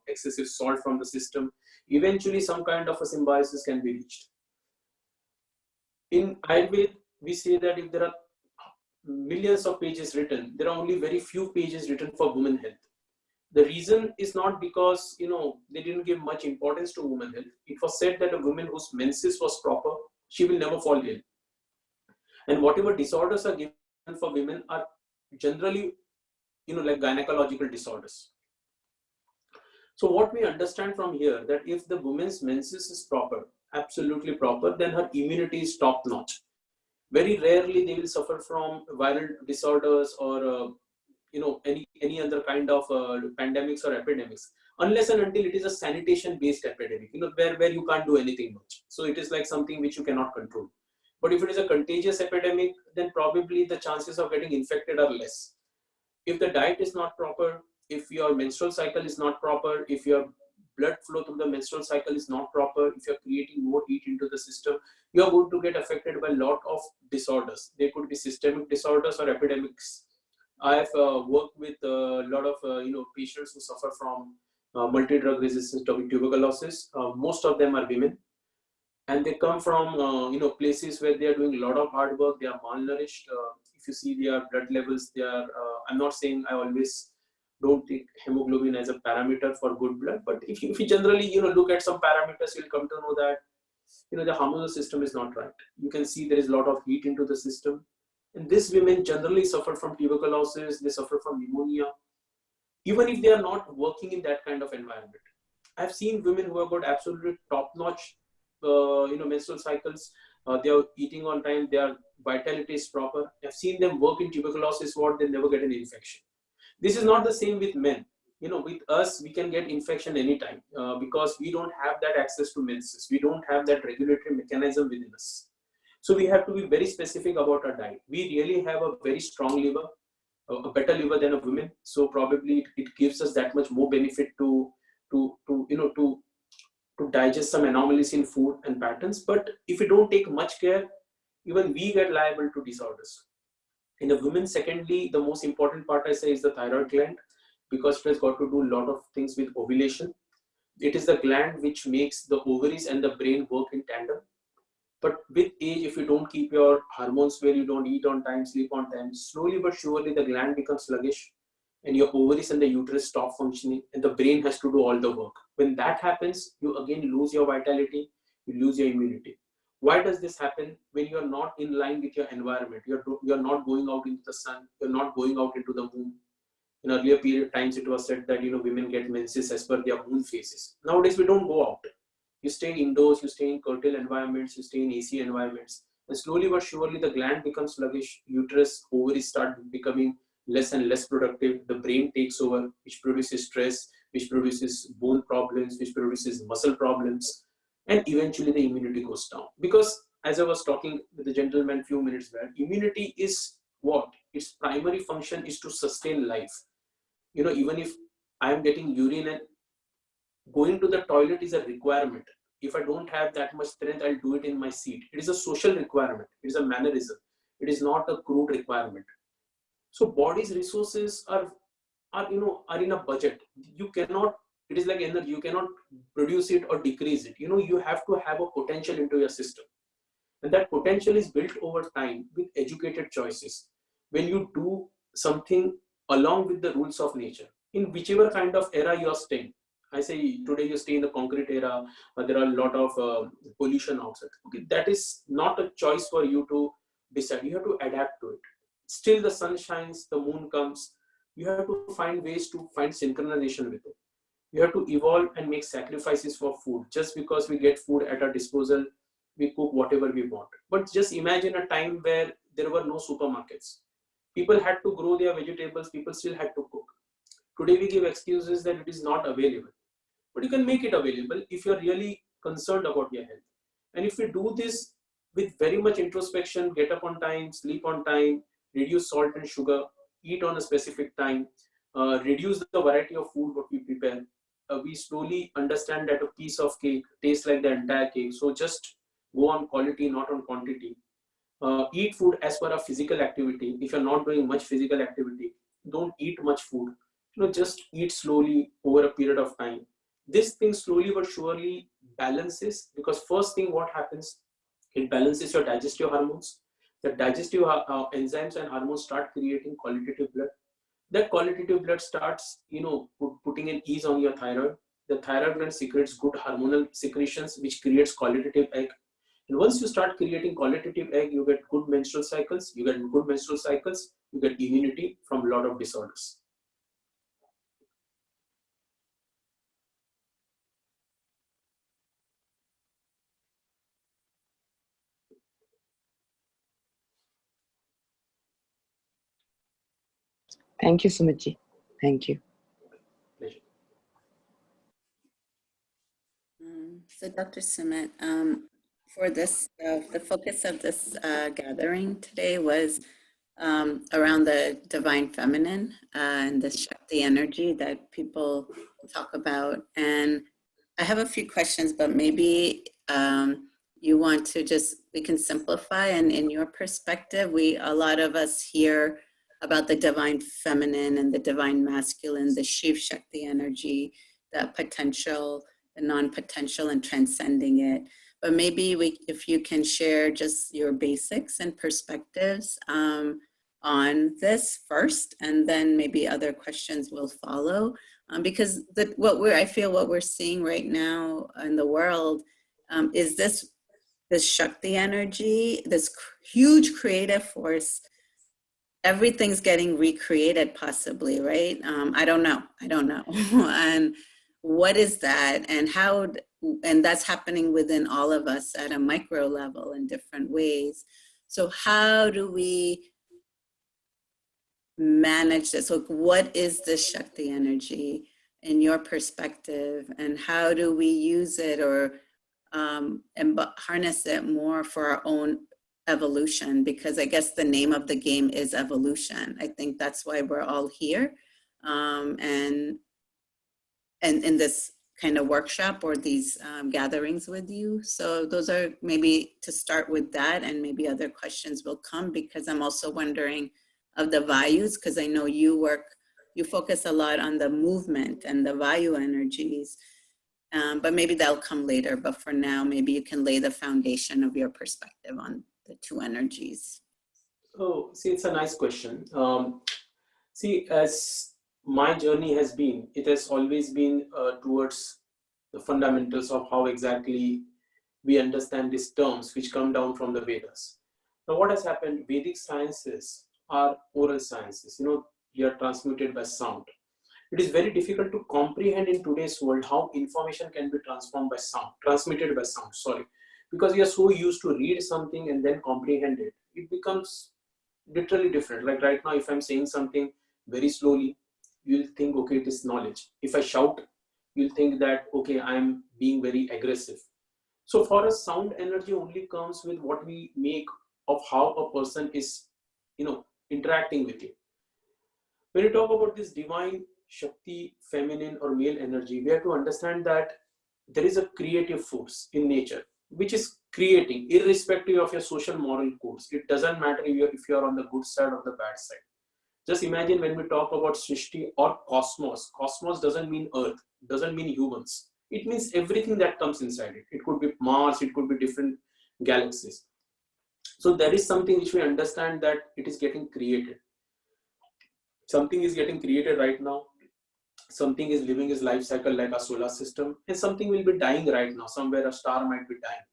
excessive salt from the system, eventually some kind of a symbiosis can be reached. In Ayurveda, we say that if there are millions of pages written, there are only very few pages written for women health. The reason is not because they didn't give much importance to women health. It was said that a woman whose menses was proper, she will never fall ill. And whatever disorders are given for women are generally, like gynecological disorders. So what we understand from here, that if the woman's menses is proper, absolutely proper, then her immunity is top notch. Very rarely they will suffer from viral disorders or any other kind of pandemics or epidemics, unless and until it is a sanitation based epidemic, where you can't do anything much. So it is like something which you cannot control. But if it is a contagious epidemic, then probably the chances of getting infected are less. If the diet is not proper, if your menstrual cycle is not proper, if your blood flow through the menstrual cycle is not proper, if you're creating more heat into the system, you are going to get affected by a lot of disorders. They could be systemic disorders or epidemics. I have worked with a lot of patients who suffer from multi-drug resistant tuberculosis. Most of them are women, and they come from places where they are doing a lot of hard work. They are malnourished. If you see their blood levels, they are. I'm not saying I always don't take hemoglobin as a parameter for good blood, but if you generally look at some parameters, you'll come to know that the hormonal system is not right. You can see there is a lot of heat into the system, and these women generally suffer from tuberculosis. They suffer from pneumonia, even if they are not working in that kind of environment. I've seen women who have got absolutely top-notch menstrual cycles. They are eating on time. Their vitality is proper. I've seen them work in tuberculosis ward. They never get an infection. This is not the same with men. With us, we can get infection anytime because we don't have that access to menses. We don't have that regulatory mechanism within us. So we have to be very specific about our diet. We really have a very strong liver, a better liver than a woman. So probably it gives us that much more benefit to digest some anomalies in food and patterns. But if we don't take much care, even we get liable to disorders. In a woman, secondly, the most important part I say is the thyroid gland, because it has got to do a lot of things with ovulation. It is the gland which makes the ovaries and the brain work in tandem. But with age, if you don't keep your hormones where, you don't eat on time, sleep on time, slowly but surely the gland becomes sluggish and your ovaries and the uterus stop functioning and the brain has to do all the work. When that happens, you again lose your vitality, you lose your immunity. Why does this happen? When you are not in line with your environment, you're not going out into the sun, you're not going out into the moon. In earlier period times, it was said that women get menses as per their moon phases. Nowadays, we don't go out. You stay indoors, you stay in curtailed environments, you stay in AC environments, and slowly but surely the gland becomes sluggish. Uterus, ovaries start becoming less and less productive. The brain takes over, which produces stress, which produces bone problems, which produces muscle problems. And eventually the immunity goes down. Because as I was talking with the gentleman a few minutes back, immunity is what? Its primary function is to sustain life. Even if I am getting urine and going to the toilet is a requirement. If I don't have that much strength, I'll do it in my seat. It is a social requirement. It is a mannerism. It is not a crude requirement. So body's resources are in a budget. You cannot, it is like energy, you cannot produce it or decrease it. You have to have a potential into your system. And that potential is built over time with educated choices. When you do something along with the rules of nature, in whichever kind of era you are staying. I say today you stay in the concrete era, there are a lot of pollution outside. Okay, that is not a choice for you to decide. You have to adapt to it. Still the sun shines, the moon comes. You have to find ways to find synchronization with it. You have to evolve and make sacrifices for food. Just because we get food at our disposal, we cook whatever we want. But just imagine a time where there were no supermarkets. People had to grow their vegetables, people still had to cook. Today we give excuses that it is not available. But you can make it available if you're really concerned about your health. And if we do this with very much introspection, get up on time, sleep on time, reduce salt and sugar, eat on a specific time, reduce the variety of food what we prepare, we slowly understand that a piece of cake tastes like the entire cake. So just go on quality, not on quantity. Eat food as per a physical activity. If you're not doing much physical activity, don't eat much food. Just eat slowly over a period of time. This thing slowly but surely balances, because first thing what happens, it balances your digestive hormones. The digestive enzymes and hormones start creating qualitative blood. That qualitative blood starts, putting an ease on your thyroid. The thyroid gland secretes good hormonal secretions, which creates qualitative egg. And once you start creating qualitative egg, you get good menstrual cycles. You get good menstrual cycles, you get immunity from a lot of disorders. Thank you, Sumitji. Thank you. Pleasure. So Dr. Sumit, for this, the focus of this gathering today was around the divine feminine and the Shakti energy that people talk about. And I have a few questions, but maybe you want to we can simplify. And in your perspective, a lot of us hear about the divine feminine and the divine masculine, the Shiv Shakti energy, the potential, the non-potential, and transcending it. But maybe if you can share just your basics and perspectives on this first, and then maybe other questions will follow. Because I feel what we're seeing right now in the world is this Shakti energy, this huge creative force. Everything's getting recreated, possibly, right? I don't know. And what is that, and how? And that's happening within all of us at a micro level in different ways. So how do we manage this? So what is this Shakti energy in your perspective, and how do we use it or harness it more for our own evolution? Because I guess the name of the game is evolution. I think that's why we're all here, and in this kind of workshop or these gatherings with you. So those are maybe to start with that, and maybe other questions will come, because I'm also wondering of the Vayus, because I know you focus a lot on the movement and the Vayu energies, but maybe that'll come later. But for now, maybe you can lay the foundation of your perspective on the two energies. Oh, see, it's a nice question. As my journey has been, it has always been towards the fundamentals of how exactly we understand these terms which come down from the Vedas. Now, what has happened, Vedic sciences are oral sciences, they are transmuted by sound. It is very difficult to comprehend in today's world how information can be transmitted by sound, because we are so used to read something and then comprehend it. It becomes literally different. Like right now, if I'm saying something very slowly, you'll think, okay, it is knowledge. If I shout, you'll think that, okay, I'm being very aggressive. So for us, sound energy only comes with what we make of how a person is, interacting with you. When you talk about this divine Shakti, feminine or male energy, we have to understand that there is a creative force in nature which is creating, irrespective of your social moral codes. It doesn't matter if you're on the good side or the bad side. Just imagine when we talk about Srishti or cosmos. Cosmos doesn't mean Earth, doesn't mean humans. It means everything that comes inside it. It could be Mars, it could be different galaxies. So there is something which we understand that it is getting created. Something is getting created right now. Something is living its life cycle like a solar system, and something will be dying right now. Somewhere a star might be dying.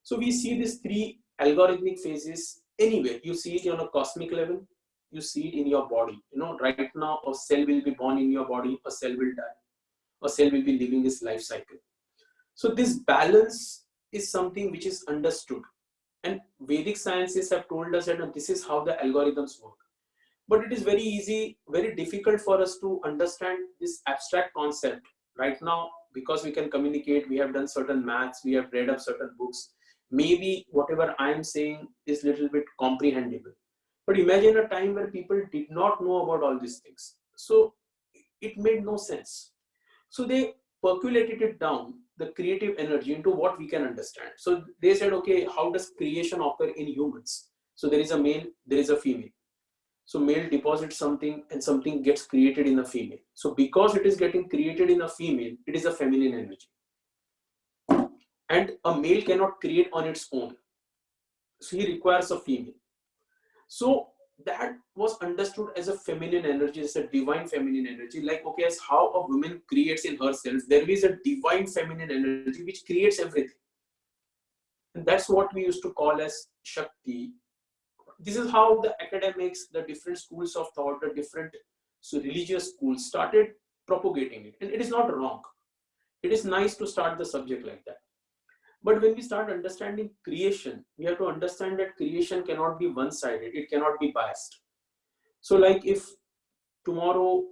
So we see these three algorithmic phases anywhere. You see it on a cosmic level, you see it in your body. Right now a cell will be born in your body, a cell will die, a cell will be living its life cycle. So this balance is something which is understood, and Vedic sciences have told us that this is how the algorithms work. But it is very difficult for us to understand this abstract concept right now because we can communicate, we have done certain maths, we have read up certain books, maybe whatever I am saying is little bit comprehensible. But imagine a time where people did not know about all these things. So it made no sense. So they percolated it down, the creative energy, into what we can understand. So they said, okay, how does creation occur in humans? So there is a male, there is a female. So male deposits something and something gets created in a female. So because it is getting created in a female, it is a feminine energy. And a male cannot create on its own. So he requires a female. So that was understood as a feminine energy, as a divine feminine energy. Like, okay, as how a woman creates in herself, there is a divine feminine energy which creates everything. And that's what we used to call as Shakti. This is how the academics, the different schools of thought, the different religious schools started propagating it. And it is not wrong. It is nice to start the subject like that. But when we start understanding creation, we have to understand that creation cannot be one-sided. It cannot be biased. So like if tomorrow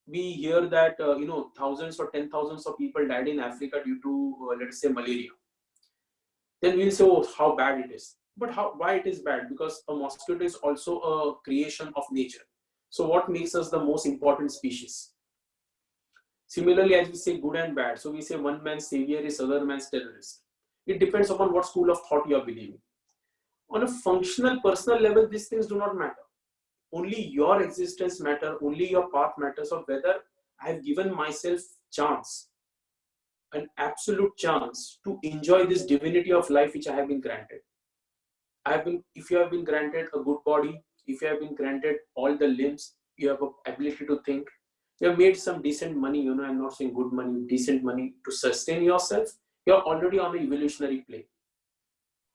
we hear that, thousands or 10,000s of people died in Africa due to, let's say, malaria, then we'll say, oh, how bad it is. But why it is bad? Because a mosquito is also a creation of nature. So what makes us the most important species? Similarly, as we say good and bad, so we say one man's savior is other man's terrorist. It depends upon what school of thought you are believing. On a functional, personal level, these things do not matter. Only your existence matters, only your path matters, of whether I have given myself chance, an absolute chance to enjoy this divinity of life which I have been granted. If you have been granted a good body, if you have been granted all the limbs, you have an ability to think, you have made some decent money, I'm not saying good money, decent money to sustain yourself, you're already on an evolutionary plane.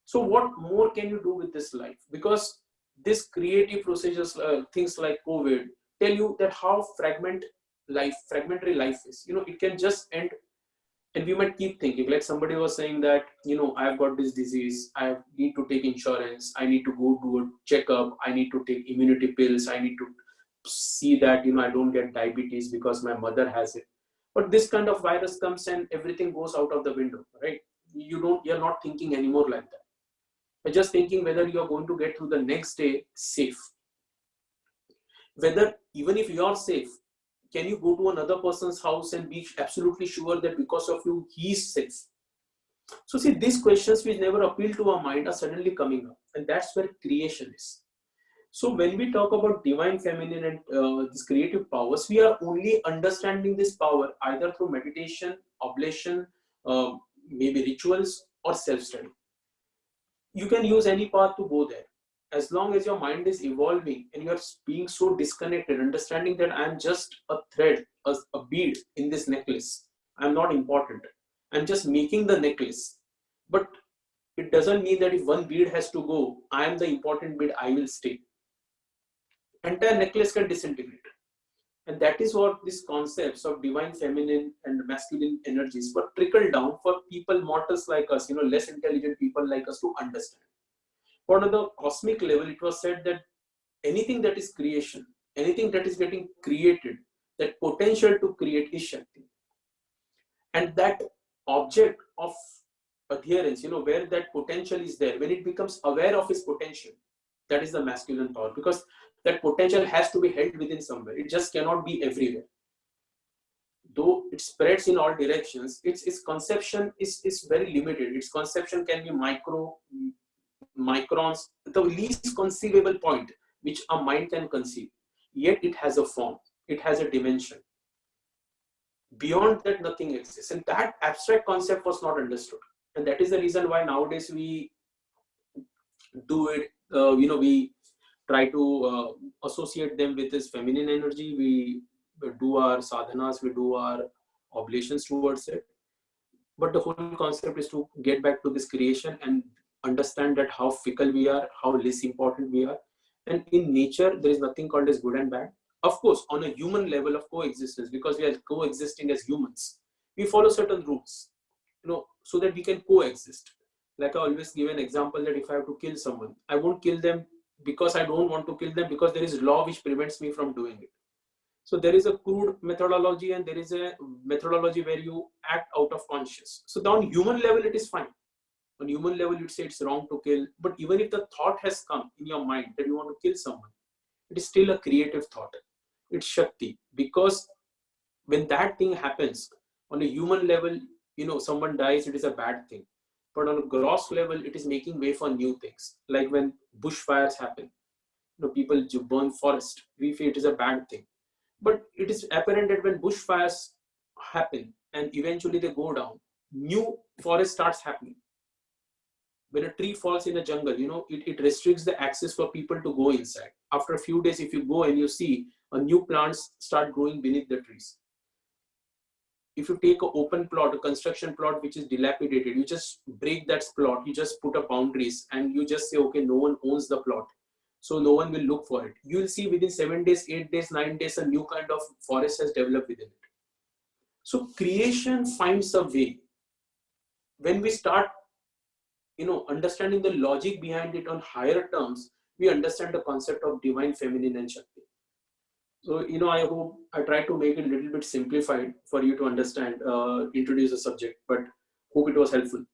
So what more can you do with this life? Because this creative procedures, things like COVID, tell you that how fragmentary life is. It can just end. And we might keep thinking, like somebody was saying that, I've got this disease, I need to take insurance, I need to go do a checkup, I need to take immunity pills, I need to see that, I don't get diabetes because my mother has it. But this kind of virus comes and everything goes out of the window, right? You're not thinking anymore like that. You're just thinking whether you're going to get through the next day safe. Whether, even if you're safe, can you go to another person's house and be absolutely sure that because of you, he's safe? So see, these questions which never appeal to our mind are suddenly coming up. And that's where creation is. So when we talk about divine feminine and these creative powers, we are only understanding this power either through meditation, oblation, maybe rituals, or self-study. You can use any path to go there. As long as your mind is evolving and you are being so disconnected, understanding that I'm just a thread, a bead in this necklace. I'm not important. I'm just making the necklace. But it doesn't mean that if one bead has to go, I am the important bead, I will stay. Entire necklace can disintegrate. And that is what these concepts of divine feminine and masculine energies were trickled down for people, mortals like us, less intelligent people like us to understand. But on the cosmic level, it was said that anything that is creation, anything that is getting created, that potential to create is Shakti. And that object of adherence, where that potential is there, when it becomes aware of its potential, that is the masculine power, because that potential has to be held within somewhere. It just cannot be everywhere. Though it spreads in all directions, its conception is very limited. Its conception can be microns, the least conceivable point which a mind can conceive. Yet it has a form, it has a dimension. Beyond that, nothing exists. And that abstract concept was not understood. And that is the reason why nowadays we do it, we try to associate them with this feminine energy. We do our sadhanas, we do our oblations towards it. But the whole concept is to get back to this creation and understand that how fickle we are, how less important we are. And in nature, there is nothing called as good and bad. Of course, on a human level of coexistence, because we are coexisting as humans, we follow certain rules, so that we can coexist. Like I always give an example that if I have to kill someone, I won't kill them because I don't want to kill them, because there is law which prevents me from doing it. So there is a crude methodology and there is a methodology where you act out of conscious. So on human level, it is fine. On human level, you'd say it's wrong to kill. But even if the thought has come in your mind that you want to kill someone, it is still a creative thought. It's Shakti. Because when that thing happens on a human level, someone dies, it is a bad thing. But on a gross level, it is making way for new things. Like when bushfires happen, people burn forest. We feel it is a bad thing. But it is apparent that when bushfires happen and eventually they go down, new forest starts happening. When a tree falls in a jungle, it restricts the access for people to go inside. After a few days, if you go and you see a new plants start growing beneath the trees. If you take an open plot, a construction plot which is dilapidated, you just break that plot, you just put up boundaries and you just say, okay, no one owns the plot. So no one will look for it. You will see within 7 days, 8 days, 9 days, a new kind of forest has developed within it. So creation finds a way. When we start, understanding the logic behind it on higher terms, we understand the concept of divine feminine and Shakti. So, I hope I try to make it a little bit simplified for you to understand, introduce the subject, but hope it was helpful.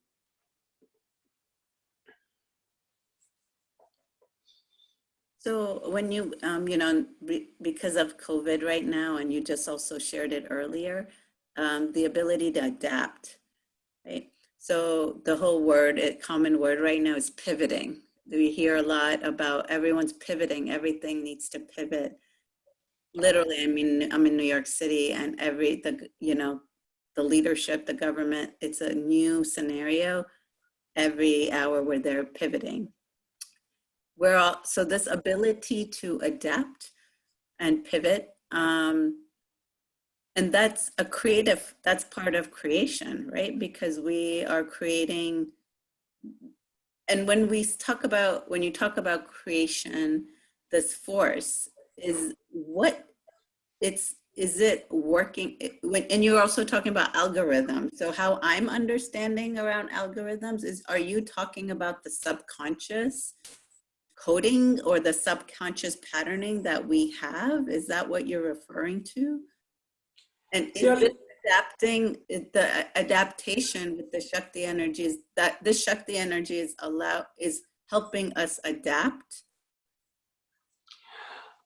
So when you, because of COVID right now, and you just also shared it earlier, the ability to adapt, right? So the whole common word right now is pivoting. We hear a lot about everyone's pivoting, everything needs to pivot. Literally, I mean, I'm in New York City and the leadership, the government, it's a new scenario every hour where they're pivoting. So this ability to adapt and pivot, and that's part of creation, right? Because we are creating, and when you talk about creation, this force is is it working? And you're also talking about algorithms. So how I'm understanding around algorithms is, are you talking about the subconscious coding or the subconscious patterning that we have? Is that what you're referring to? And is it the adaptation with the Shakti energies, that this Shakti energy is helping us adapt?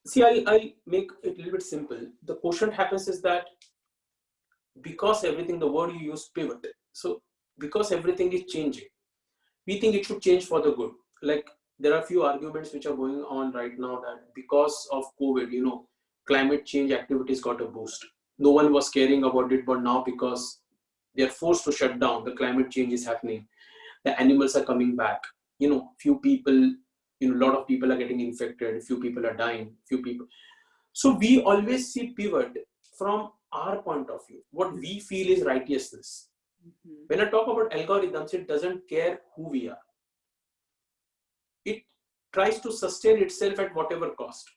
See, I'll make it a little bit simple. The quotient happens is that because everything, the word you use, pivot. So because everything is changing, we think it should change for the good. Like there are a few arguments which are going on right now that because of COVID, climate change activities got a boost. No one was caring about it, but now because they're forced to shut down, the climate change is happening. The animals are coming back. Few people, a lot of people are getting infected. Few people are dying. Few people. So we always see pivot from our point of view. What we feel is righteousness. Mm-hmm. When I talk about algorithms, it doesn't care who we are. It tries to sustain itself at whatever cost.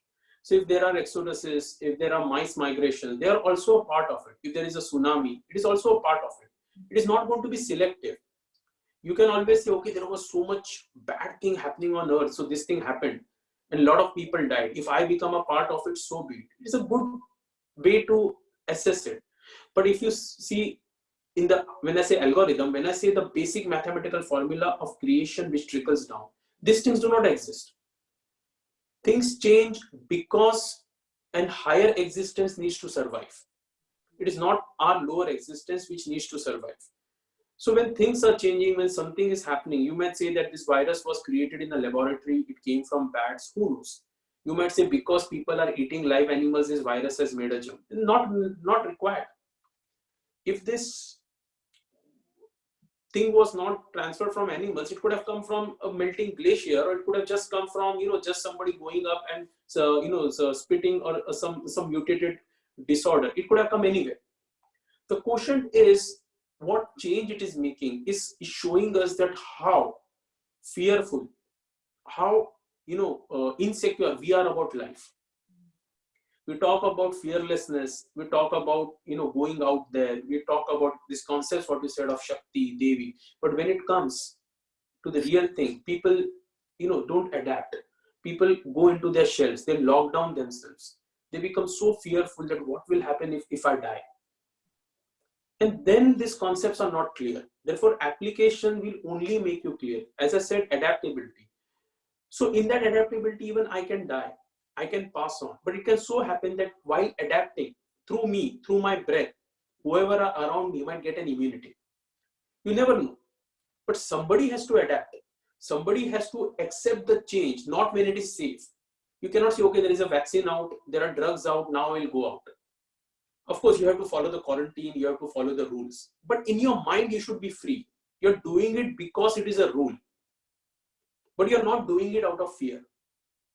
So if there are exoduses, if there are mice migration, they are also a part of it. If there is a tsunami, it is also a part of it. It is not going to be selective. You can always say, okay, there was so much bad thing happening on earth, so this thing happened and a lot of people died. If I become a part of it, so be it. It's a good way to assess it. But if you see when I say algorithm, when I say the basic mathematical formula of creation which trickles down, these things do not exist. Things change because an higher existence needs to survive. It is not our lower existence which needs to survive. So when things are changing, when something is happening, you might say that this virus was created in a laboratory, it came from bats, who knows? You might say because people are eating live animals, this virus has made a jump. Not required. If this thing was not transferred from animals, it could have come from a melting glacier, or it could have just come from, just somebody going up and, spitting or some mutated disorder. It could have come anywhere. The quotient is what change it is making is showing us that how fearful, how, insecure we are about life. We talk about fearlessness. We talk about, going out there. We talk about this concept, what you said of Shakti, Devi. But when it comes to the real thing, people, don't adapt. People go into their shells. They lock down themselves. They become so fearful that what will happen if I die? And then these concepts are not clear. Therefore, application will only make you clear. As I said, adaptability. So in that adaptability, even I can die, I can pass on. But it can so happen that while adapting, through me, through my breath, whoever are around me might get an immunity. You never know. But somebody has to adapt. Somebody has to accept the change, not when it is safe. You cannot say, okay, there is a vaccine out, there are drugs out, now I'll go out. Of course, you have to follow the quarantine, you have to follow the rules. But in your mind, you should be free. You're doing it because it is a rule. But you're not doing it out of fear.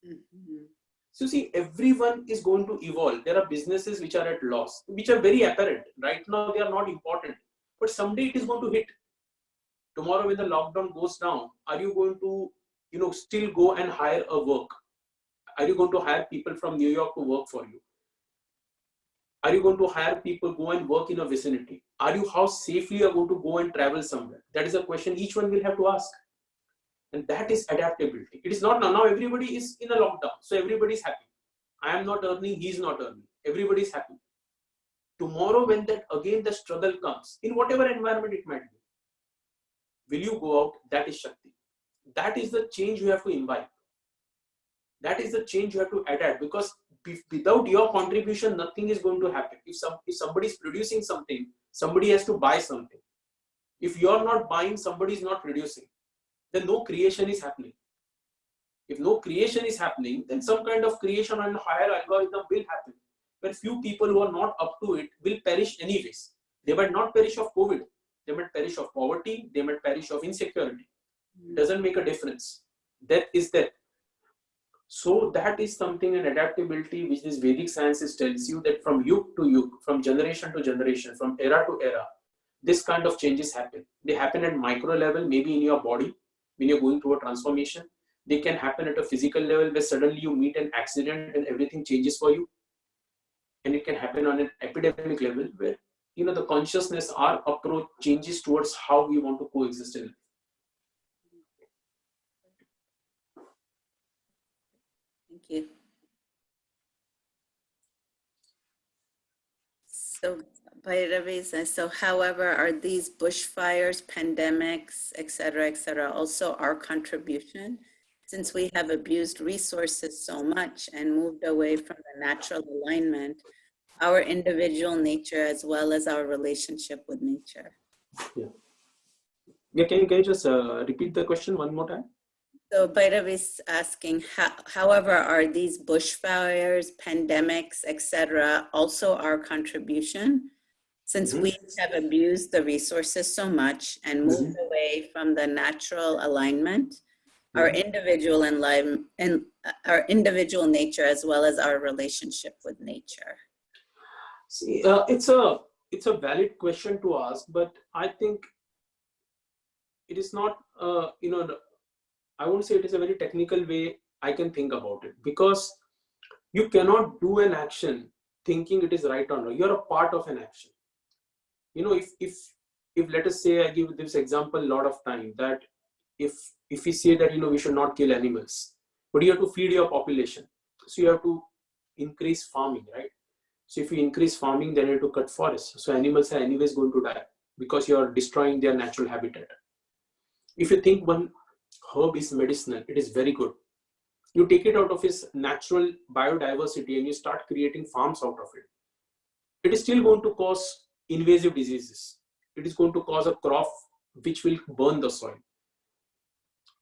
Mm-hmm. So see, everyone is going to evolve. There are businesses which are at loss, which are very apparent. Right now, they are not important. But someday it is going to hit. Tomorrow when the lockdown goes down, are you going to, still go and hire a work? Are you going to hire people from New York to work for you? Are you going to hire people go and work in a vicinity? How safely are you going to go and travel somewhere? That is a question each one will have to ask. And that is adaptability. It is not now everybody is in a lockdown. So everybody is happy. I am not earning, he is not earning. Everybody is happy. Tomorrow when the struggle comes, in whatever environment it might be, will you go out? That is Shakti. That is the change you have to imbibe. That is the change you have to adapt, because without your contribution, nothing is going to happen. If somebody is producing something, somebody has to buy something. If you're not buying, somebody is not producing. Then no creation is happening. If no creation is happening, then some kind of creation and higher algorithm will happen, where few people who are not up to it will perish anyways. They might not perish of COVID. They might perish of poverty. They might perish of insecurity. It doesn't make a difference. Death is death. So that is something in adaptability, which this Vedic sciences tells you that from yug to yug, from generation to generation, from era to era, this kind of changes happen. They happen at micro level, maybe in your body, when you're going through a transformation. They can happen at a physical level, where suddenly you meet an accident and everything changes for you. And it can happen on an epidemic level, where the consciousness, our approach changes towards how we want to coexist in life. Thank you. So, Bhairavi, so however, are these bushfires, pandemics, et cetera, also our contribution? Since we have abused resources so much and moved away from the natural alignment, our individual nature as well as our relationship with nature. Yeah, can you just repeat the question one more time? So Bhairavi is asking, however, are these bushfires, pandemics, et cetera, also our contribution? Since we have abused the resources so much and moved away from the natural alignment, our individual and our individual nature as well as our relationship with nature. See, it's a valid question to ask, but I think it is not. I won't say it is a very technical way I can think about it, because you cannot do an action thinking it is right or wrong. You're a part of an action. If let us say, I give this example a lot of time, that if we say that we should not kill animals, but you have to feed your population, so you have to increase farming, right? So if you increase farming, then you have to cut forests, so animals are anyways going to die because you are destroying their natural habitat. If you think one herb is medicinal, it is very good. You take it out of its natural biodiversity and you start creating farms out of it. It is still going to cause invasive diseases. It is going to cause a crop which will burn the soil.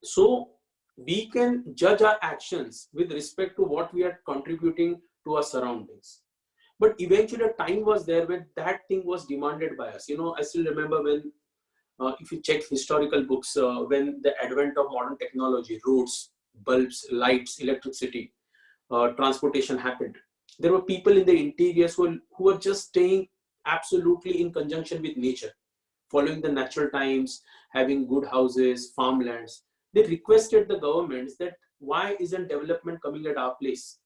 So we can judge our actions with respect to what we are contributing to our surroundings. But eventually a time was there when that thing was demanded by us. I still remember when, if you check historical books, when the advent of modern technology, roads, bulbs, lights, electricity, transportation happened. There were people in the interiors who were just staying absolutely in conjunction with nature, following the natural times, having good houses, farmlands. They requested the governments that why isn't development coming at our place?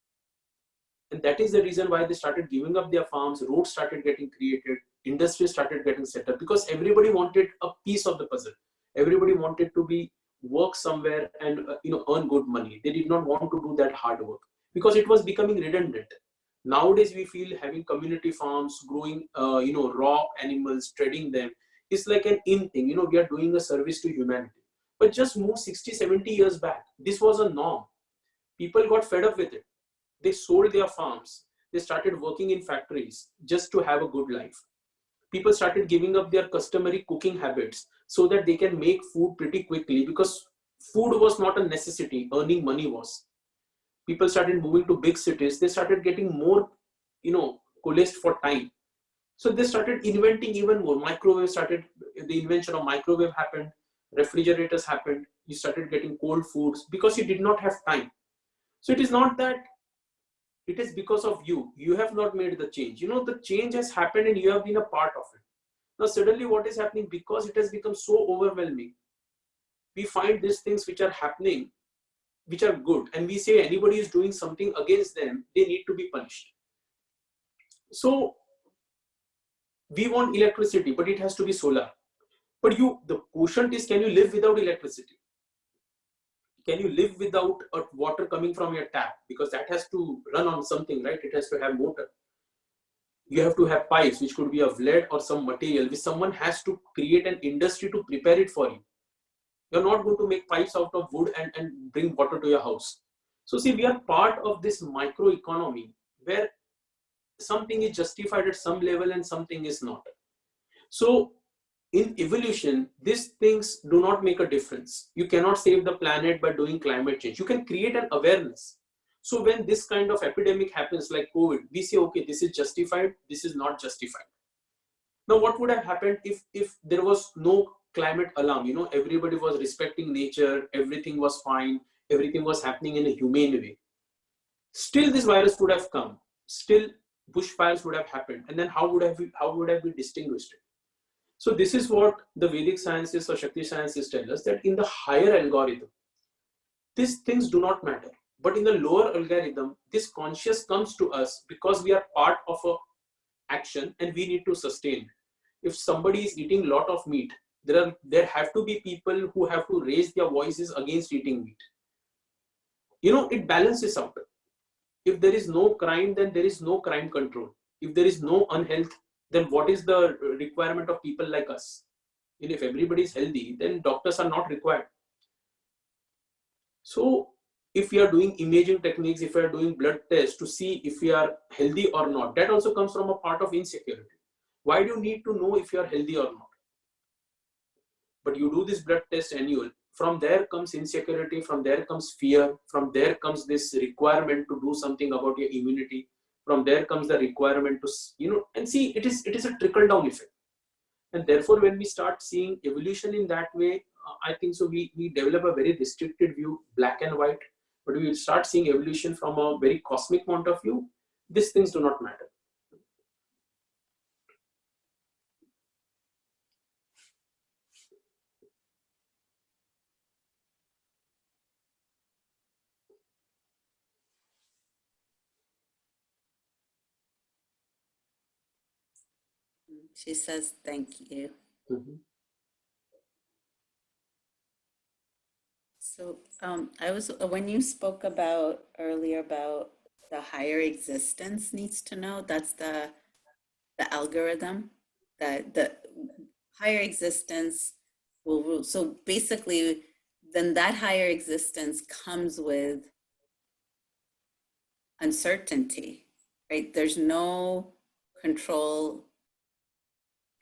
And that is the reason why they started giving up their farms, roads started getting created, industries started getting set up, because everybody wanted a piece of the puzzle. Everybody wanted to work somewhere and earn good money. They did not want to do that hard work because it was becoming redundant. Nowadays, we feel having community farms, growing, raw animals, trading them is like an in thing. We are doing a service to humanity. But just move 60, 70 years back, this was a norm. People got fed up with it. They sold their farms. They started working in factories just to have a good life. People started giving up their customary cooking habits so that they can make food pretty quickly, because food was not a necessity, earning money was. People started moving to big cities. They started getting more, coalesced for time. So they started inventing even more. The invention of microwave happened, refrigerators happened, you started getting cold foods because you did not have time. So it is not that it is because of you. You have not made the change. The change has happened and you have been a part of it. Now suddenly what is happening, because it has become so overwhelming, we find these things which are happening, which are good, and we say anybody is doing something against them, they need to be punished. So we want electricity, but it has to be solar. But the quotient is, can you live without electricity? Can you live without water coming from your tap? Because that has to run on something, right? It has to have motor. You have to have pipes, which could be of lead or some material, which someone has to create an industry to prepare it for you. You're not going to make pipes out of wood and bring water to your house. So see, we are part of this microeconomy where something is justified at some level and something is not. So in evolution, these things do not make a difference. You cannot save the planet by doing climate change. You can create an awareness. So when this kind of epidemic happens like COVID, we say, okay, this is justified, this is not justified. Now, what would have happened if there was no climate alarm? Everybody was respecting nature, everything was fine, everything was happening in a humane way. Still, this virus would have come. Still, bushfires would have happened. And then how would have we distinguished it? So this is what the Vedic sciences or Shakti sciences tell us, that in the higher algorithm, these things do not matter. But in the lower algorithm, this conscious comes to us because we are part of a action and we need to sustain. If somebody is eating a lot of meat, there have to be people who have to raise their voices against eating meat. It balances out. If there is no crime, then there is no crime control. If there is no unhealth, then what is the requirement of people like us? And if everybody is healthy, then doctors are not required. So if we are doing imaging techniques, if we are doing blood tests to see if we are healthy or not, that also comes from a part of insecurity. Why do you need to know if you are healthy or not? But you do this blood test annual. From there comes insecurity, from there comes fear, from there comes this requirement to do something about your immunity. From there comes the requirement to, and see, it is a trickle-down effect. And therefore, when we start seeing evolution in that way, I think so we develop a very restricted view, black and white. But we start seeing evolution from a very cosmic point of view. These things do not matter. She says, thank you. Mm-hmm. So when you spoke about earlier about the higher existence needs to know, that's the algorithm, that the higher existence will rule. So basically, then that higher existence comes with uncertainty, right? There's no control.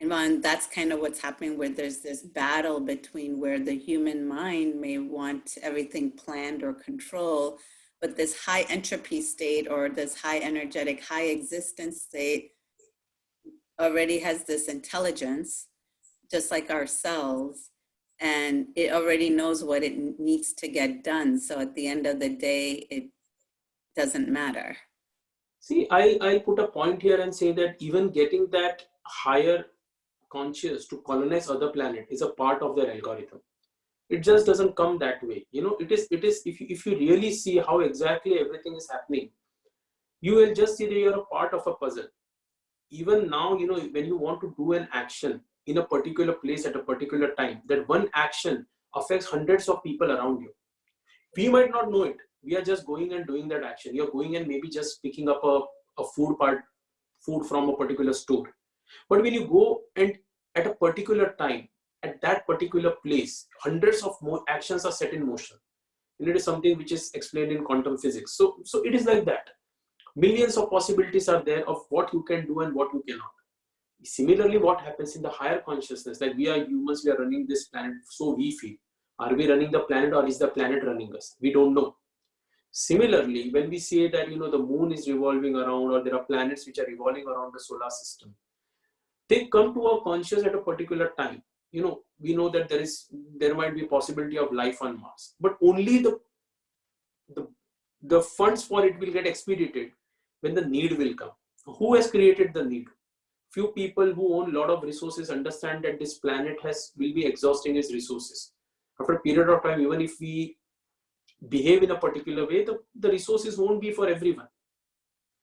And that's kind of what's happening, where there's this battle between where the human mind may want everything planned or controlled, but this high entropy state or this high energetic, high existence state already has this intelligence, just like ourselves, and it already knows what it needs to get done. So at the end of the day, it doesn't matter. See, I put a point here and say that even getting that higher conscious to colonize other planet is a part of their algorithm. It just doesn't come that way. It is if you really see how exactly everything is happening, you will just see that you're a part of a puzzle. Even now, when you want to do an action in a particular place at a particular time, that one action affects hundreds of people around you. We might not know it. We are just going and doing that action. You're going and maybe just picking up a a food from a particular store. But when you go and at a particular time, at that particular place, hundreds of more actions are set in motion. And it is something which is explained in quantum physics. So it is like that. Millions of possibilities are there of what you can do and what you cannot. Similarly, what happens in the higher consciousness, that we are humans, we are running this planet, so we feel. Are we running the planet, or is the planet running us? We don't know. Similarly, when we say that, the moon is revolving around, or there are planets which are revolving around the solar system, they come to our conscious at a particular time. We know that there might be a possibility of life on Mars, but only the funds for it will get expedited when the need will come. Who has created the need? Few people who own a lot of resources understand that this planet will be exhausting its resources. After a period of time, even if we behave in a particular way, the resources won't be for everyone.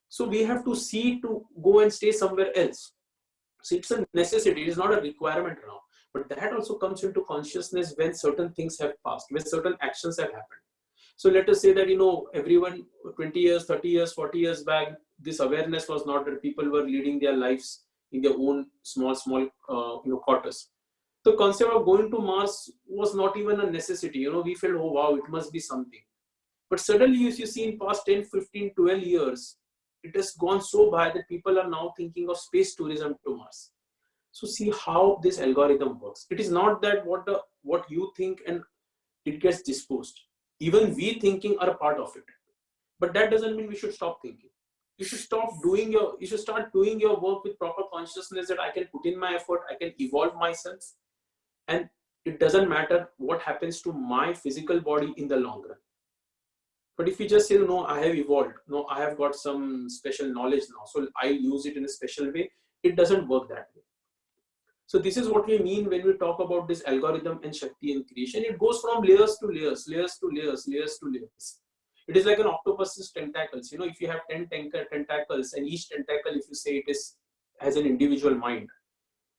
So we have to see to go and stay somewhere else. So it's a necessity, it is not a requirement now. But that also comes into consciousness when certain things have passed, when certain actions have happened. So let us say that, everyone 20 years, 30 years, 40 years back, this awareness was not there. People were leading their lives in their own small quarters. The concept of going to Mars was not even a necessity. We felt, oh wow, it must be something. But suddenly, as you see in past 10, 15, 12 years, it has gone so high that people are now thinking of space tourism to Mars. So see how this algorithm works. It is not that what you think and it gets disposed. Even we thinking are a part of it. But that doesn't mean we should stop thinking. You should start doing your work with proper consciousness that I can put in my effort, I can evolve myself. And it doesn't matter what happens to my physical body in the long run. But if you just say, no, I have evolved, no, I have got some special knowledge now, so I use it in a special way, it doesn't work that way. So this is what we mean when we talk about this algorithm and Shakti and creation. It goes from layers to layers, layers to layers, layers to layers. It is like an octopus's tentacles. If you have 10 tentacles, and each tentacle, if you say has an individual mind,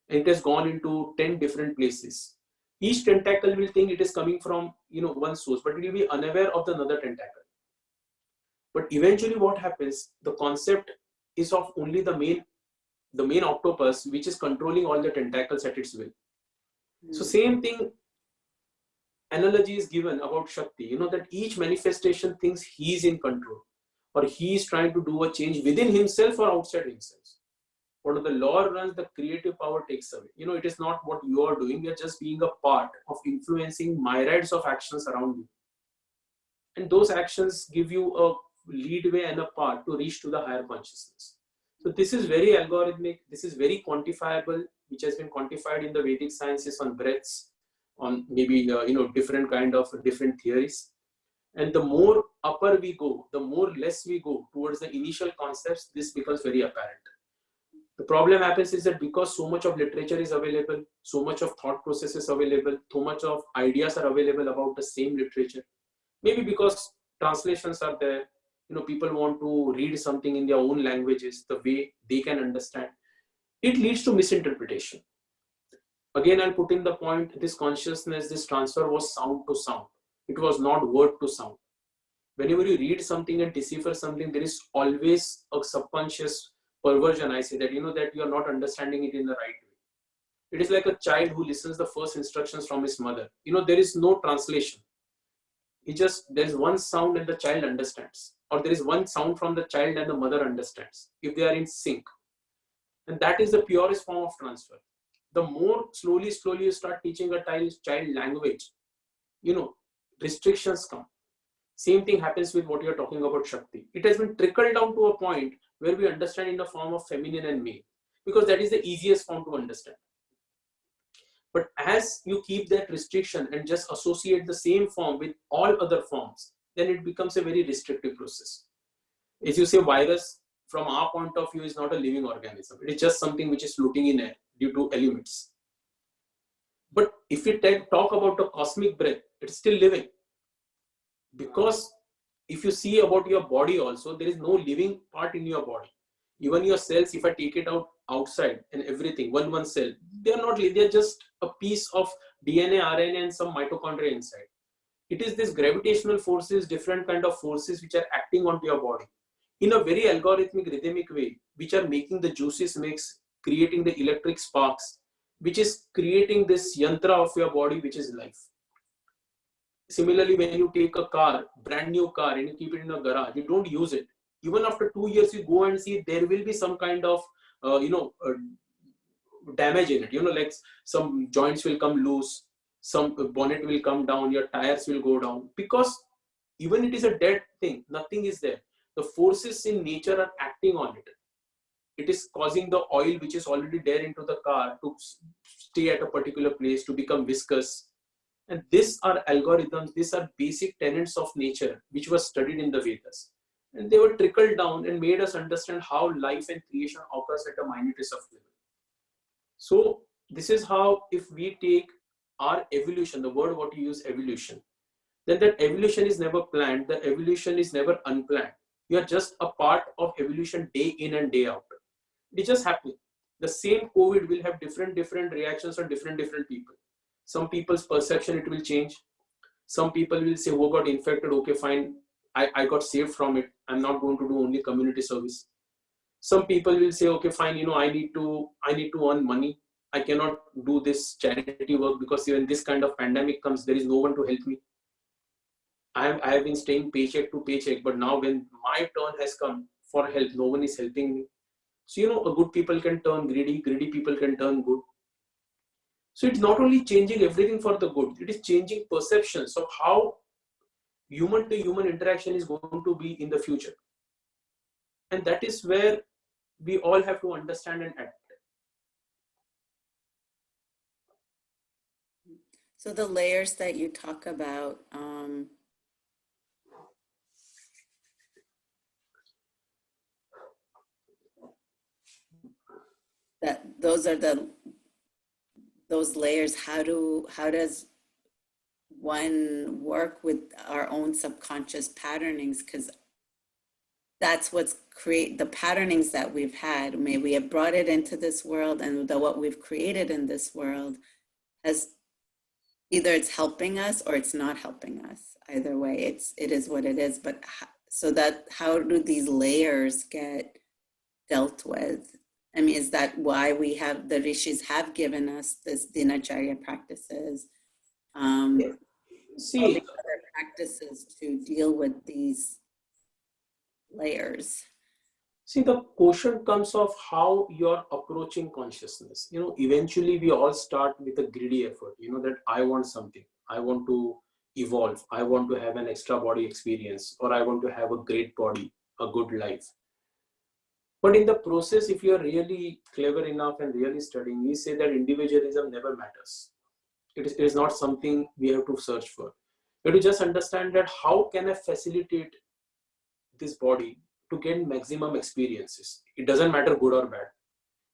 and it has gone into 10 different places. Each tentacle will think it is coming from one source, but it will be unaware of the another tentacle. But eventually what happens, the concept is of only the main octopus, which is controlling all the tentacles at its will. So same thing, analogy is given about Shakti, that each manifestation thinks he is in control, or he is trying to do a change within himself or outside himself. What the law runs, the creative power takes away. It is not what you are doing, you're just being a part of influencing myriads of actions around you. And those actions give you a leadway and a path to reach to the higher consciousness. So this is very algorithmic, this is very quantifiable, which has been quantified in the Vedic sciences on breaths, on maybe different theories. And the more upper we go, the more less we go towards the initial concepts, this becomes very apparent. The problem happens is that because so much of literature is available, so much of thought process is available, so much of ideas are available about the same literature. Maybe because translations are there, people want to read something in their own languages, the way they can understand. It leads to misinterpretation. Again, I'll put in the point, this consciousness, this transfer was sound to sound. It was not word to sound. Whenever you read something and decipher something, there is always a subconscious perversion, I say that, that you are not understanding it in the right way. It is like a child who listens the first instructions from his mother. There is no translation. There's one sound and the child understands. Or there is one sound from the child and the mother understands, if they are in sync. And that is the purest form of transfer. The more slowly you start teaching a child language, restrictions come. Same thing happens with what you're talking about Shakti. It has been trickled down to a point where we understand in the form of feminine and male, because that is the easiest form to understand. But as you keep that restriction and just associate the same form with all other forms, then it becomes a very restrictive process. As you say, virus from our point of view is not a living organism. It is just something which is floating in air due to elements. But if we talk about the cosmic breath, it is still living. Because if you see about your body also, there is no living part in your body. Even your cells, if I take it outside and everything, one cell, they are not living, they are just a piece of DNA, RNA and some mitochondria inside. It is this gravitational forces, different kind of forces which are acting onto your body. in a very algorithmic, rhythmic way, which are making the juices mix, creating the electric sparks, which is creating this yantra of your body, which is life. Similarly, when you take a car, brand new car, and you keep it in a garage, you don't use it. Even after 2 years, you go and see there will be some kind of, damage in it. Like some joints will come loose, some bonnet will come down, your tires will go down. Because even it is a dead thing, nothing is there. The forces in nature are acting on it. It is causing the oil which is already there into the car to stay at a particular place, to become viscous. And these are algorithms, these are basic tenets of nature, which was studied in the Vedas. And they were trickled down and made us understand how life and creation occurs at a minutest of level. So this is how, if we take our evolution, the word what you use, evolution, then that evolution is never planned, the evolution is never unplanned. You are just a part of evolution day in and day out. It just happening. The same COVID will have different reactions on different people. Some people's perception, it will change. Some people will say, oh, got infected, okay, fine, I got saved from it, I'm not going to do only community service. Some people will say, okay, fine, I need to earn money, I cannot do this charity work because when this kind of pandemic comes, there is no one to help me. I have been staying paycheck to paycheck, but now when my turn has come for help, no one is helping me. So, a good people can turn greedy, greedy people can turn good. So it's not only changing everything for the good, it is changing perceptions of how human to human interaction is going to be in the future. And that is where we all have to understand and act. So the layers that you talk about, that those are those layers. How does one work with our own subconscious patternings? Because that's what's the patternings that we've had. May we have brought it into this world, and what we've created in this world has either it's helping us or it's not helping us. Either way, it is what it is. But how do these layers get dealt with? I mean, is that why we have, the rishis have given us this dinacharya practices, all these other practices to deal with these layers? See, the question comes of how you're approaching consciousness. Eventually we all start with a greedy effort, that I want something, I want to evolve, I want to have an extra body experience, or I want to have a great body, a good life. But in the process, if you're really clever enough and really studying, we say that individualism never matters. It is not something we have to search for. You have to just understand that how can I facilitate this body to get maximum experiences. It doesn't matter good or bad.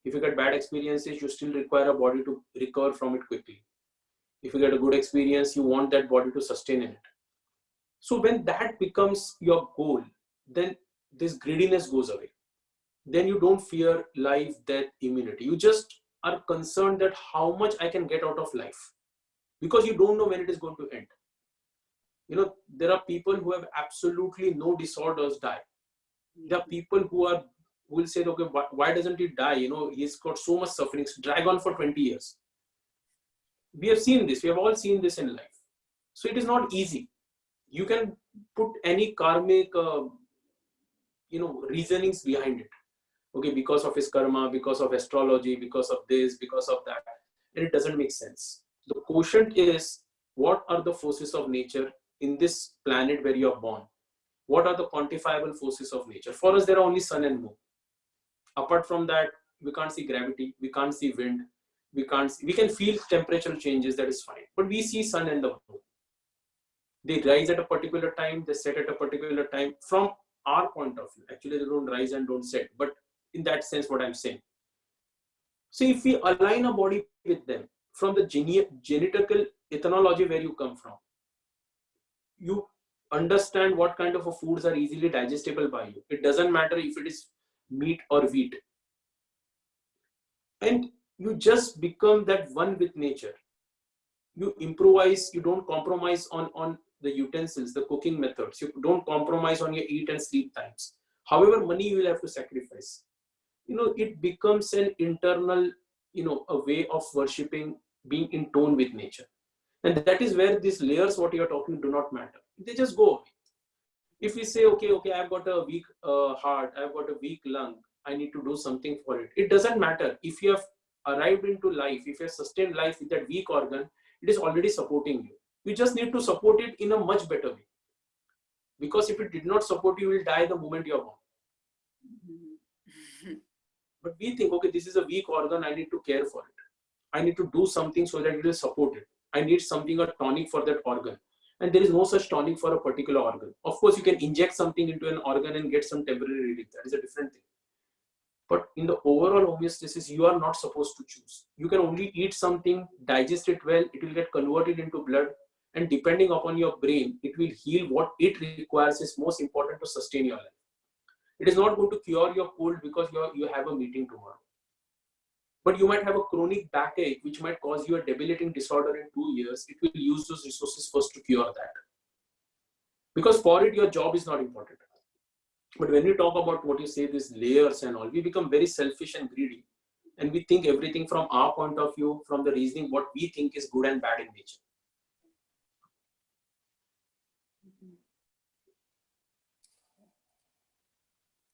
If you get bad experiences, you still require a body to recover from it quickly. If you get a good experience, you want that body to sustain in it. So when that becomes your goal, then this greediness goes away. Then you don't fear life, death, immunity. You just are concerned that how much I can get out of life, because you don't know when it is going to end. There are people who have absolutely no disorders die. There are people who will say, okay, why doesn't he die? He's got so much suffering, drag on for 20 years. We have seen this. We have all seen this in life. So it is not easy. You can put any karmic, reasonings behind it. Okay, because of his karma, because of astrology, because of this, because of that. And it doesn't make sense. The quotient is, what are the forces of nature in this planet where you are born? What are the quantifiable forces of nature? For us, there are only sun and moon. Apart from that, we can't see gravity, we can't see wind, we can feel temperature changes, that is fine. But we see sun and the moon. They rise at a particular time, they set at a particular time. From our point of view, actually they don't rise and don't set, but in that sense, what I'm saying. So if we align a body with them, from the genetical ethnology where you come from, you understand what kind of foods are easily digestible by you. It doesn't matter if it is meat or wheat. And you just become that one with nature. You improvise, you don't compromise on the utensils, the cooking methods. You don't compromise on your eat and sleep times. However, money you will have to sacrifice. It becomes an internal, a way of worshipping, being in tone with nature. And that is where these layers, what you are talking, do not matter. They just go away. If we say, okay, I've got a weak heart, I've got a weak lung, I need to do something for it. It doesn't matter. If you have arrived into life, if you have sustained life with that weak organ, it is already supporting you. You just need to support it in a much better way. Because if it did not support you, you will die the moment you are born. But we think, okay, this is a weak organ, I need to care for it. I need to do something so that it will support it. I need something, a tonic for that organ. And there is no such tonic for a particular organ. Of course, you can inject something into an organ and get some temporary relief. That is a different thing. But in the overall homeostasis, you are not supposed to choose. You can only eat something, digest it well, it will get converted into blood. And depending upon your brain, it will heal what it requires is most important to sustain your life. It is not going to cure your cold because you have a meeting tomorrow. But you might have a chronic backache, which might cause you a debilitating disorder in 2 years. It will use those resources first to cure that. Because for it, your job is not important. But when we talk about what you say, these layers and all, we become very selfish and greedy. And we think everything from our point of view, from the reasoning, what we think is good and bad in nature.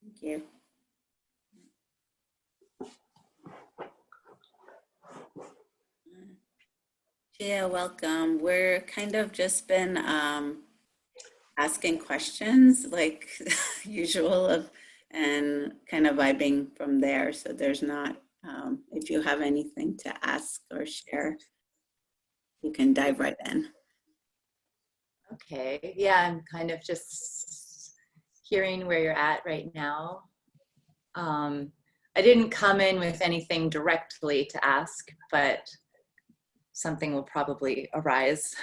Thank you. Yeah, welcome. We're kind of just been asking questions like usual and kind of vibing from there. So there's not, if you have anything to ask or share, you can dive right in. Okay, yeah, I'm kind of just hearing where you're at right now. I didn't come in with anything directly to ask, but something will probably arise.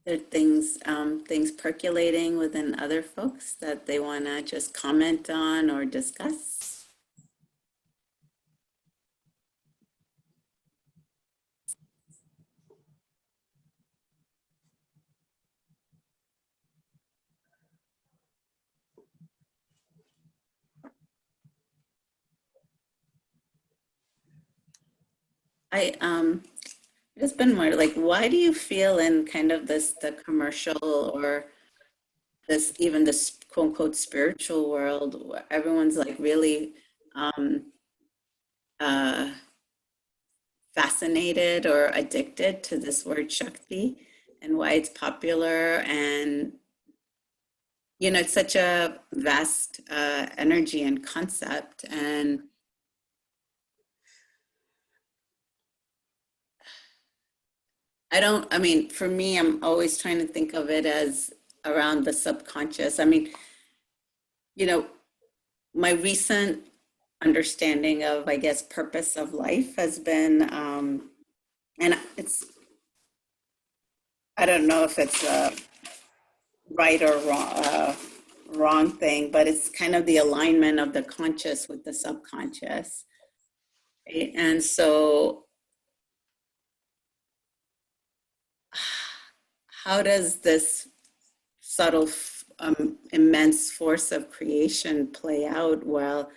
There are things percolating within other folks that they want to just comment on or discuss. Just been more like, why do you feel in kind of the commercial or this, even this quote unquote spiritual world, where everyone's like really fascinated or addicted to this word Shakti and why it's popular? And, it's such a vast energy and concept. And for me, I'm always trying to think of it as around the subconscious. My recent understanding of, I guess, purpose of life has been, and I don't know if it's a right or wrong thing, but it's kind of the alignment of the conscious with the subconscious. Right? And so, how does this subtle, immense force of creation play out well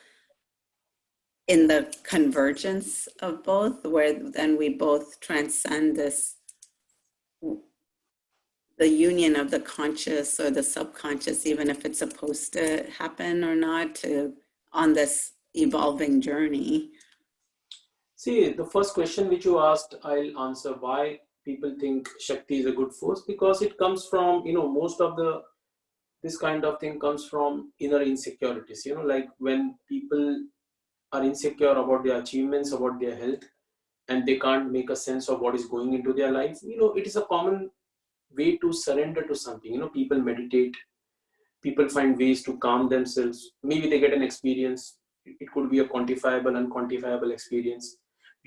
in the convergence of both, where then we both transcend the union of the conscious or the subconscious, even if it's supposed to happen or not, on this evolving journey? See, the first question which you asked, I'll answer why people think Shakti is a good force, because it comes from, most of this kind of thing comes from inner insecurities, like when people are insecure about their achievements, about their health, and they can't make a sense of what is going into their life. It is a common way to surrender to something. People meditate, people find ways to calm themselves. Maybe they get an experience. It could be a quantifiable, unquantifiable experience.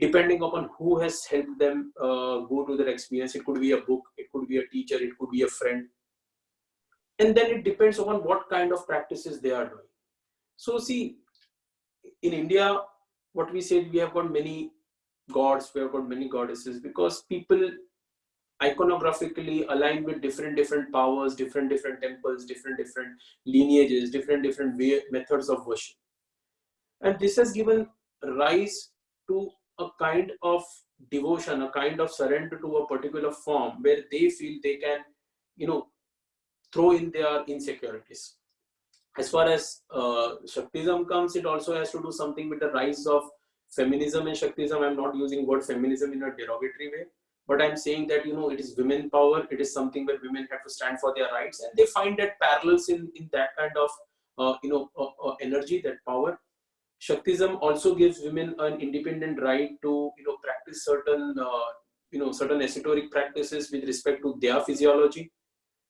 Depending upon who has helped them go to their experience, it could be a book, it could be a teacher, it could be a friend. And then it depends upon what kind of practices they are doing. So see, in India, what we said, we have got many gods, we have got many goddesses, because people iconographically align with different powers, different temples, different lineages, different methods of worship. And this has given rise to a kind of devotion, a kind of surrender to a particular form where they feel they can, throw in their insecurities. As far as Shaktism comes, it also has to do something with the rise of feminism and Shaktism. I'm not using word feminism in a derogatory way, but I'm saying that, it is women power. It is something where women have to stand for their rights, and they find that parallels in that kind of, energy, that power. Shaktism also gives women an independent right to, practice certain, certain esoteric practices with respect to their physiology,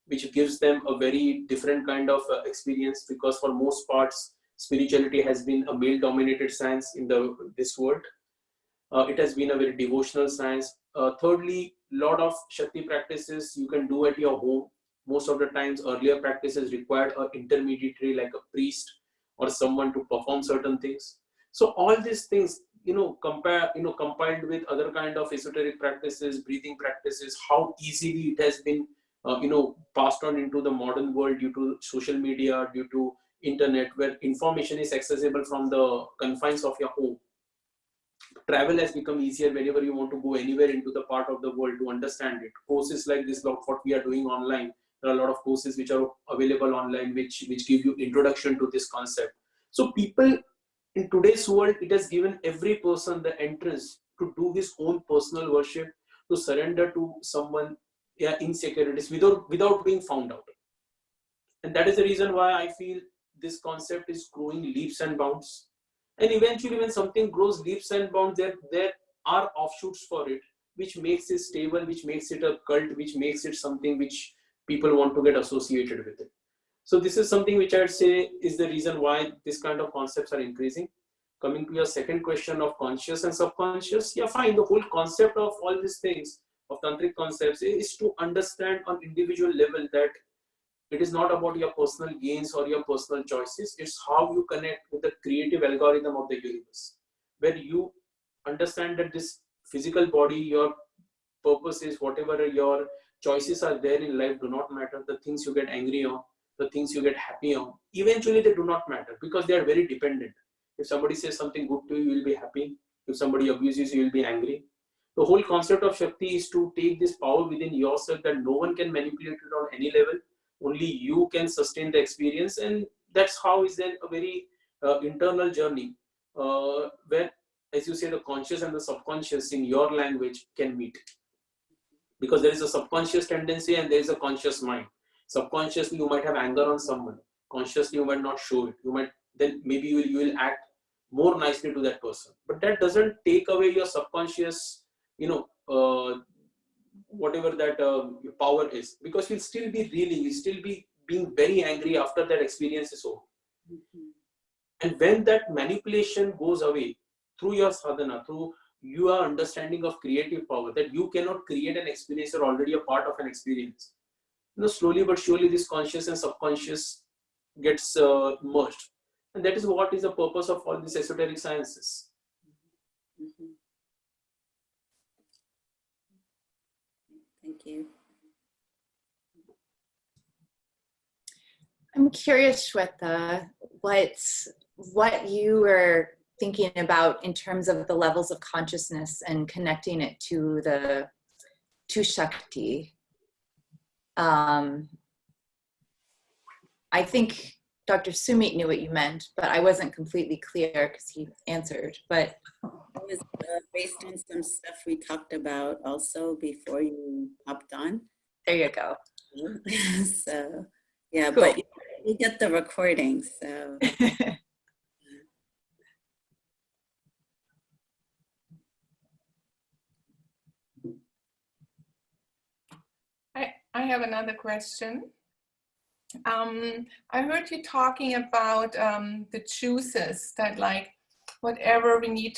which gives them a very different kind of experience, because for most parts, spirituality has been a male-dominated science in this world. It has been a very devotional science. Thirdly, a lot of Shakti practices you can do at your home. Most of the times, earlier practices required an intermediary like a priest or someone to perform certain things. So all these things, compiled with other kind of esoteric practices, breathing practices, how easily it has been, passed on into the modern world due to social media, due to internet, where information is accessible from the confines of your home. Travel has become easier whenever you want to go anywhere into the part of the world to understand it. Courses like this, what we are doing online, there are a lot of courses which are available online, which give you introduction to this concept. So people in today's world, it has given every person the entrance to do his own personal worship, to surrender to someone, insecurities without being found out. And that is the reason why I feel this concept is growing leaps and bounds. And eventually, when something grows leaps and bounds, there are offshoots for it, which makes it stable, which makes it a cult, which makes it something which people want to get associated with it. So this is something which I'd say is the reason why this kind of concepts are increasing. Coming to your second question of conscious and subconscious, yeah, fine. The whole concept of all these things, of tantric concepts, is to understand on individual level that it is not about your personal gains or your personal choices. It's how you connect with the creative algorithm of the universe, where you understand that this physical body, your purpose is whatever your choices are there in life do not matter. The things you get angry on, the things you get happy on, eventually they do not matter, because they are very dependent. If somebody says something good to you, you will be happy. If somebody abuses you, you will be angry. The whole concept of Shakti is to take this power within yourself that no one can manipulate it on any level. Only you can sustain the experience, and that's how is then a very internal journey where, as you say, the conscious and the subconscious in your language can meet, because there is a subconscious tendency and there is a conscious mind. Subconsciously you might have anger on someone, consciously you might not show it. You might then maybe you will act more nicely to that person, but that doesn't take away your subconscious, whatever that power is, because you'll still be reeling, you'll still be being very angry after that experience is over. And when that manipulation goes away through your sadhana, through your understanding of creative power, that you cannot create an experience, you're already a part of an experience. Slowly but surely this conscious and subconscious gets merged. And that is what is the purpose of all these esoteric sciences. Thank you. I'm curious, Shweta, what you were thinking about in terms of the levels of consciousness and connecting it to Shakti. I think Dr. Sumit knew what you meant, but I wasn't completely clear because he answered. But it was based on some stuff we talked about also before you hopped on. There you go. So, yeah, cool. But you get the recording, so. I have another question. I heard you talking about the juices, that like whatever we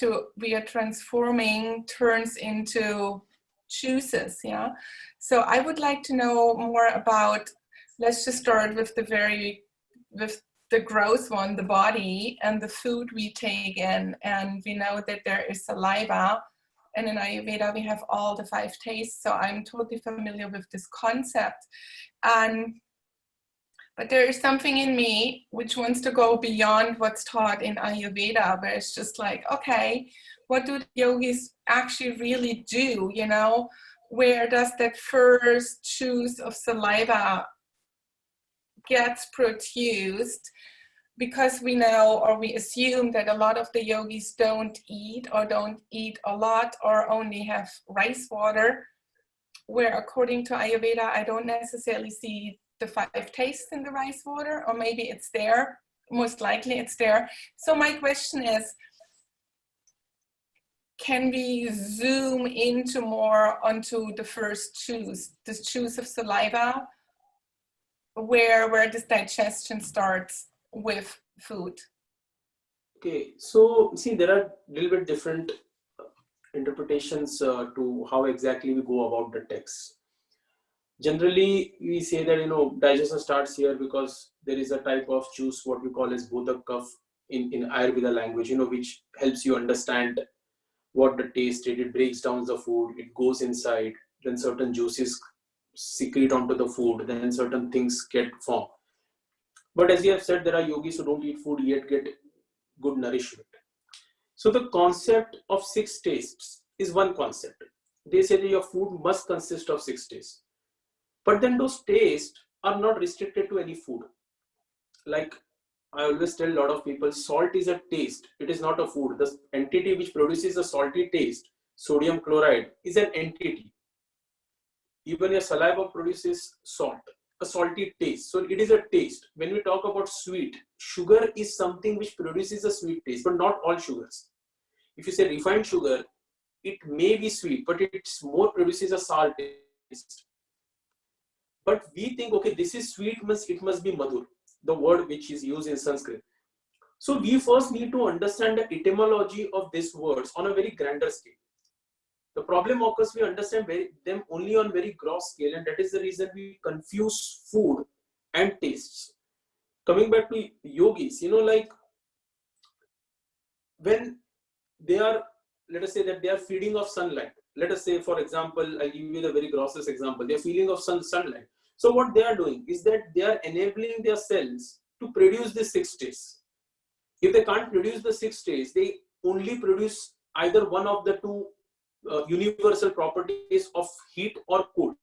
are transforming turns into juices, yeah? So I would like to know more about, let's just start with the gross one, the body, and the food we take in. And we know that there is saliva. And in Ayurveda, we have all the 5 tastes. So I'm totally familiar with this concept. But there is something in me which wants to go beyond what's taught in Ayurveda, where it's just like, okay, what do the yogis actually really do? You know, where does that first juice of saliva gets produced? Because we know, or we assume, that a lot of the yogis don't eat a lot or only have rice water, where according to Ayurveda, I don't necessarily see the 5 tastes in the rice water, or maybe it's there, most likely it's there. So my question is, can we zoom into more onto the first juice, this juice of saliva, where this digestion starts with food? Okay, so see, there are a little bit different interpretations to how exactly we go about the text. Generally, we say that, you know, digestion starts here because there is a type of juice, what we call as bodhak kaph in Ayurveda language, you know, which helps you understand what the taste is. It breaks down the food, it goes inside, then certain juices secrete onto the food, then certain things get formed. But as you have said, there are yogis who don't eat food yet get good nourishment. So the concept of 6 tastes is one concept. They say that your food must consist of 6 tastes. But then those tastes are not restricted to any food. Like I always tell a lot of people, salt is a taste. It is not a food. The entity which produces a salty taste, sodium chloride, is an entity. Even your saliva produces salt, a salty taste. So it is a taste. When we talk about sweet, sugar is something which produces a sweet taste, but not all sugars. If you say refined sugar, it may be sweet, but it's more produces a salt taste. But we think, okay, this is sweet, it must be madhur, the word which is used in Sanskrit. So we first need to understand the etymology of these words on a very grander scale. The problem occurs, we understand them only on very gross scale, and that is the reason we confuse food and tastes. Coming back to yogis, you know, like when they are, let us say that they are feeding off sunlight. Let us say, for example, I'll give you the very grossest example. They are feeding off sunlight. So what they are doing is that they are enabling their cells to produce the 6 tastes. If they can't produce the 6 tastes, they only produce either one of the 2 universal properties of heat or cold.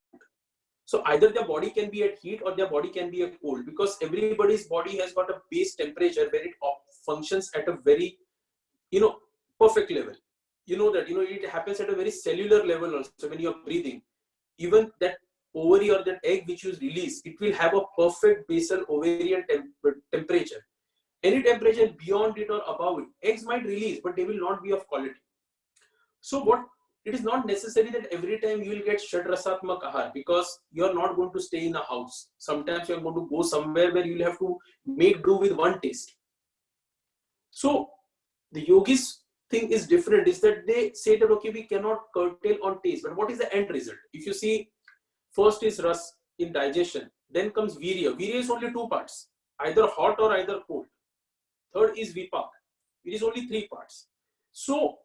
So either their body can be at heat or their body can be at cold, because everybody's body has got a base temperature where it functions at a very, you know, perfect level. You know that, you know, it happens at a very cellular level also. When you're breathing, even that ovary or that egg which you release, it will have a perfect basal ovarian temperature. Any temperature beyond it or above it, eggs might release, but they will not be of quality. So it is not necessary that every time you will get shadrasatmak ahar, because you are not going to stay in a house. Sometimes you are going to go somewhere where you will have to make do with one taste. So the yogis thing is different, is that they say that, okay, we cannot curtail on taste, but what is the end result? If you see, first is ras in digestion, then comes virya. Virya is only 2 parts, either hot or either cold. Third is vipak, it is only 3 parts. So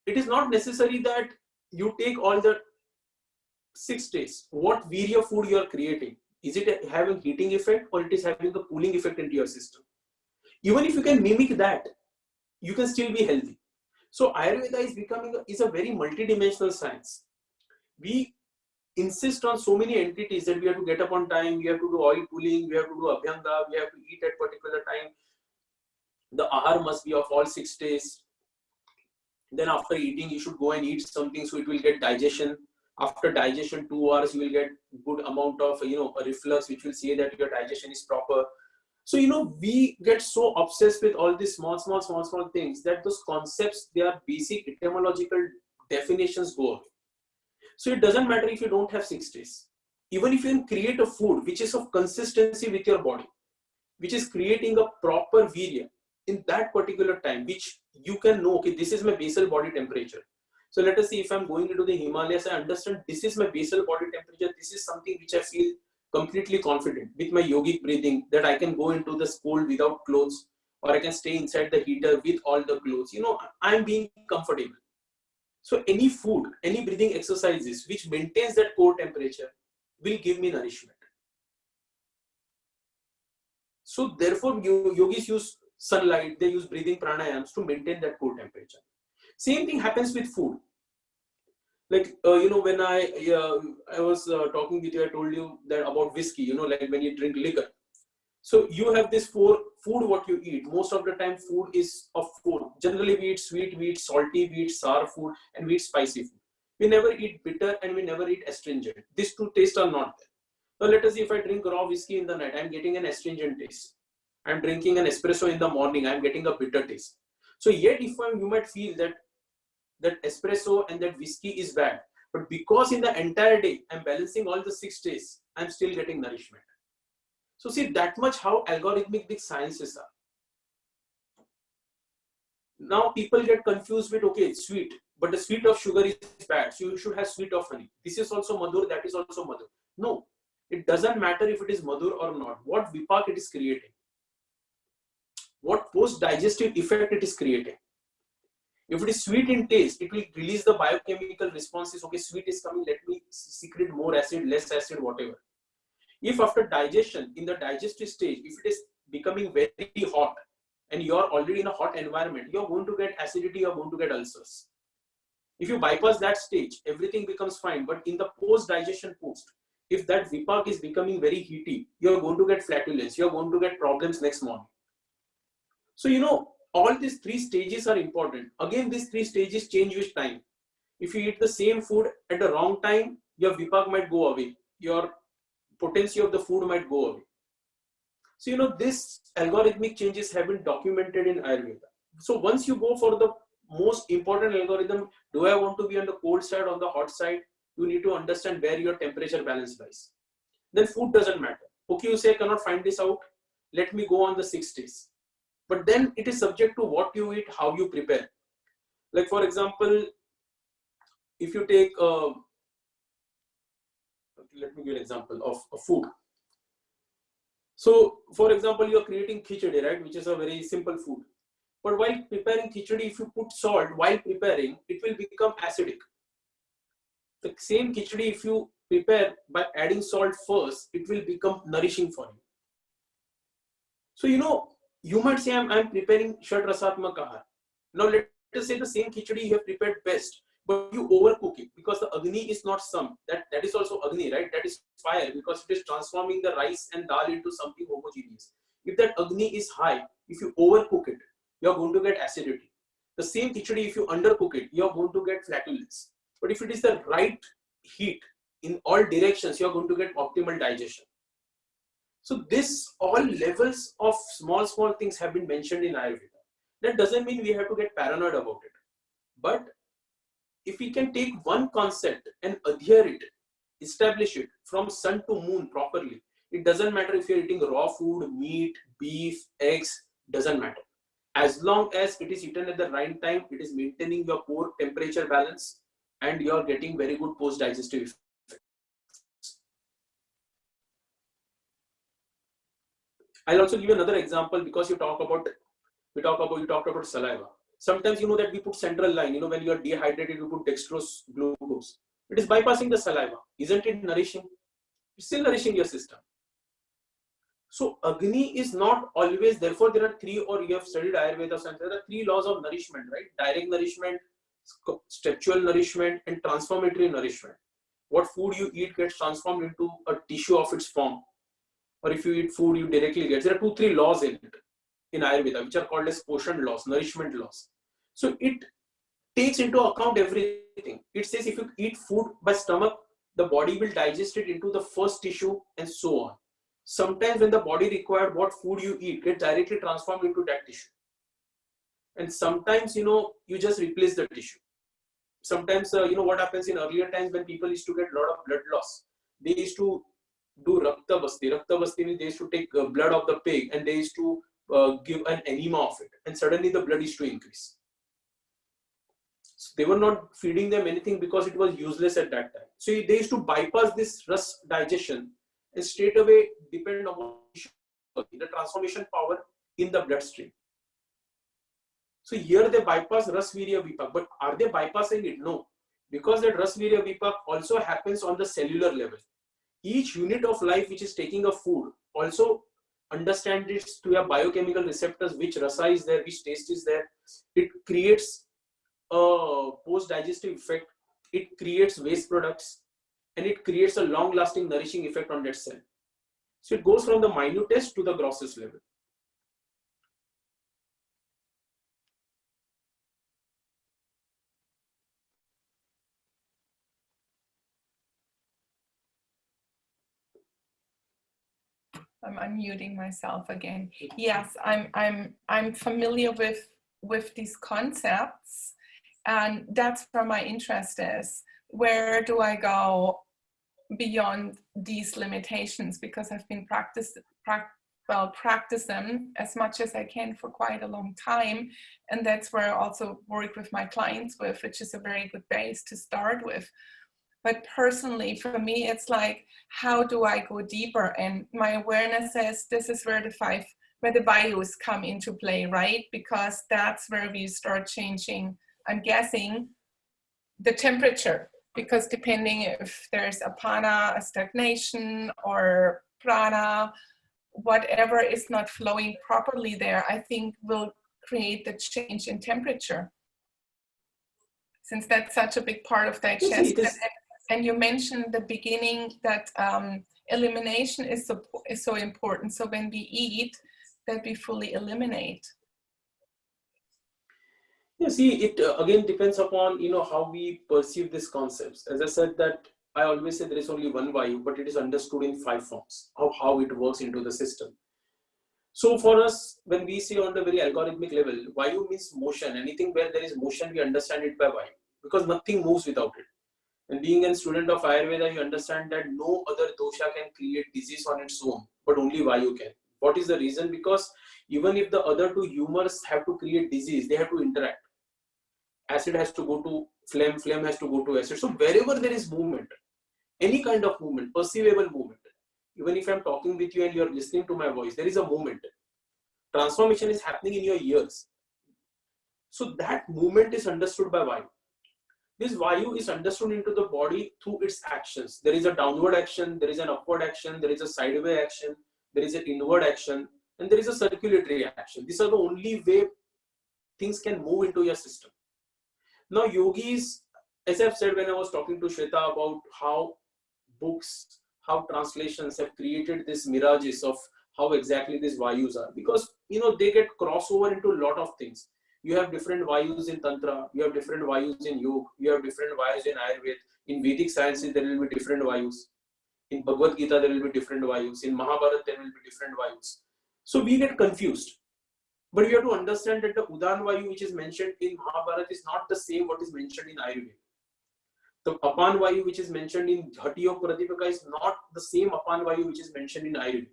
it is not necessary that you take all the 6 tastes. What virya food you are creating, is it having heating effect or it is having a cooling effect into your system? Even if you can mimic that, you can still be healthy. So Ayurveda is a very multidimensional science. We insist on so many entities that we have to get up on time, we have to do oil pulling, we have to do abhyanga, we have to eat at particular time. The ahar must be of all 6 tastes. Then after eating, you should go and eat something so it will get digestion. After digestion, 2 hours, you will get good amount of, you know, a reflux, which will say that your digestion is proper. So, you know, we get so obsessed with all these small things that those concepts, their basic etymological definitions go away. So it doesn't matter if you don't have 6 days. Even if you can create a food which is of consistency with your body, which is creating a proper virya in that particular time, which you can know, okay, this is my basal body temperature. So let us see, if I'm going into the Himalayas, I understand this is my basal body temperature. This is something which I feel completely confident with my yogic breathing that I can go into the cold without clothes, or I can stay inside the heater with all the clothes. You know, I'm being comfortable. So any food, any breathing exercises which maintains that core temperature will give me nourishment. So therefore, yogis use sunlight, they use breathing pranayams to maintain that core temperature. Same thing happens with food. Like, you know, when I was talking with you, I told you that about whiskey, you know, like when you drink liquor. So you have this food what you eat. Most of the time food is of food. Generally we eat sweet, we eat salty, we eat sour food, and we eat spicy food. We never eat bitter and we never eat astringent. These two tastes are not there. So let us see, if I drink raw whiskey in the night, I'm getting an astringent taste. I'm drinking an espresso in the morning, I'm getting a bitter taste. So yet if you might feel that espresso and that whiskey is bad, but because in the entire day I'm balancing all the 6 tastes, I'm still getting nourishment. So see that much how algorithmic the sciences are. Now people get confused with, okay, it's sweet, but the sweet of sugar is bad, so you should have sweet of honey. This is also madhur, that is also madhur. No, it doesn't matter if it is madhur or not. What vipak it is creating, what post-digestive effect it is creating. If it is sweet in taste, it will release the biochemical responses. Okay, sweet is coming, let me secrete more acid, less acid, whatever. If after digestion, in the digestive stage, if it is becoming very hot and you are already in a hot environment, you are going to get acidity, you are going to get ulcers. If you bypass that stage, everything becomes fine. But in the post-digestion post, if that vipak is becoming very heaty, you are going to get flatulence, you are going to get problems next morning. So, you know, all these 3 stages are important. Again, these 3 stages change with time. If you eat the same food at the wrong time, your vipak might go away. Your potency of the food might go away. So, you know, this algorithmic changes have been documented in Ayurveda. So once you go for the most important algorithm, do I want to be on the cold side or the hot side? You need to understand where your temperature balance lies. Then food doesn't matter. Okay, you say I cannot find this out. Let me go on the 6 days. But then it is subject to what you eat, how you prepare. Like for example, if you take, let me give an example of food. So for example, you are creating khichdi, right? Which is a very simple food. But while preparing khichdi, if you put salt while preparing, it will become acidic. The same khichdi, if you prepare by adding salt first, it will become nourishing for you. So, you know, you might say, I'm preparing Shad Rasatmak Ahar. Now, let us say the same khichdi you have prepared best, but you overcook it because the Agni is not some. That is also Agni, right? That is fire, because it is transforming the rice and dal into something homogeneous. If that Agni is high, if you overcook it, you are going to get acidity. The same khichdi, if you undercook it, you are going to get flatulence. But if it is the right heat in all directions, you are going to get optimal digestion. So this all levels of small things have been mentioned in Ayurveda. That doesn't mean we have to get paranoid about it. But if we can take one concept and adhere it, establish it from sun to moon properly, it doesn't matter if you're eating raw food, meat, beef, eggs, doesn't matter. As long as it is eaten at the right time, it is maintaining your core temperature balance and you're getting very good post-digestive effects. I'll also give you another example because you talked about saliva. Sometimes you know that we put central line, you know, when you are dehydrated, you put dextrose glucose. It is bypassing the saliva. Isn't it nourishing? It's still nourishing your system. So Agni is not always, therefore there are 3, or you have studied Ayurveda, so there are 3 laws of nourishment, right? Direct nourishment, structural nourishment, and transformatory nourishment. What food you eat gets transformed into a tissue of its form. Or if you eat food, you directly get. There are 2-3 laws in it, in Ayurveda, which are called as Poshan laws, nourishment laws. So it takes into account everything. It says if you eat food by stomach, the body will digest it into the first tissue and so on. Sometimes when the body required what food you eat, get directly transformed into that tissue. And sometimes, you know, you just replace the tissue. Sometimes, you know, what happens in earlier times when people used to get a lot of blood loss, they used to do Rakta Basti. Rakta Basti means they used to take blood of the pig and they used to give an enema of it. And suddenly the blood used to increase. So they were not feeding them anything because it was useless at that time. So they used to bypass this rust digestion and straight away depend upon the transformation power in the bloodstream. So here they bypass Ras Virya Vipak, but are they bypassing it? No, because that Ras Virya Vipak also happens on the cellular level. Each unit of life which is taking a food also understands it to a biochemical receptors, which rasa is there, which taste is there. It creates a post-digestive effect. It creates waste products, and it creates a long-lasting nourishing effect on that cell. So it goes from the minutest to the grossest level. I'm unmuting myself again. Yes, I'm familiar with these concepts, and that's where my interest is. Where do I go beyond these limitations? Because I've been practicing as much as I can for quite a long time, and that's where I also work with my clients with, which is a very good base to start with. But personally, for me, it's like, how do I go deeper? And my awareness says this is where the Vayus come into play, right? Because that's where we start changing, I'm guessing, the temperature. Because depending if there's apana, a stagnation, or prana, whatever is not flowing properly there, I think will create the change in temperature. Since that's such a big part of digestion. And you mentioned the beginning that elimination is so important. So when we eat, that we fully eliminate. Yeah, see, it again depends upon how we perceive these concepts. As I said, that I always say there is only one Vayu, but it is understood in 5 forms of how it works into the system. So for us, when we see on the very algorithmic level, Vayu means motion. Anything where there is motion, we understand it by Vayu, because nothing moves without it. And being a student of Ayurveda, you understand that no other dosha can create disease on its own, but only Vayu can. What is the reason? Because even if the other 2 humors have to create disease, they have to interact. Acid has to go to phlegm, phlegm has to go to acid. So wherever there is movement, any kind of movement, perceivable movement, even if I'm talking with you and you're listening to my voice, there is a movement. Transformation is happening in your ears. So that movement is understood by Vayu. This Vayu is understood into the body through its actions. There is a downward action, there is an upward action, there is a sideways action, there is an inward action, and there is a circulatory action. These are the only way things can move into your system. Now, yogis, as I've said when I was talking to Shweta about how books, how translations have created these mirages of how exactly these Vayus are, because they get crossover into a lot of things. You have different Vayus in Tantra, you have different Vayus in Yoga, you have different Vayus in Ayurveda. In Vedic sciences, there will be different Vayus. In Bhagavad Gita, there will be different Vayus. In Mahabharata, there will be different Vayus. So we get confused. But you have to understand that the Udan Vayu which is mentioned in Mahabharata is not the same what is mentioned in Ayurveda. The Apan Vayu which is mentioned in Hati Yoga Pratipaka is not the same Apan Vayu which is mentioned in Ayurveda.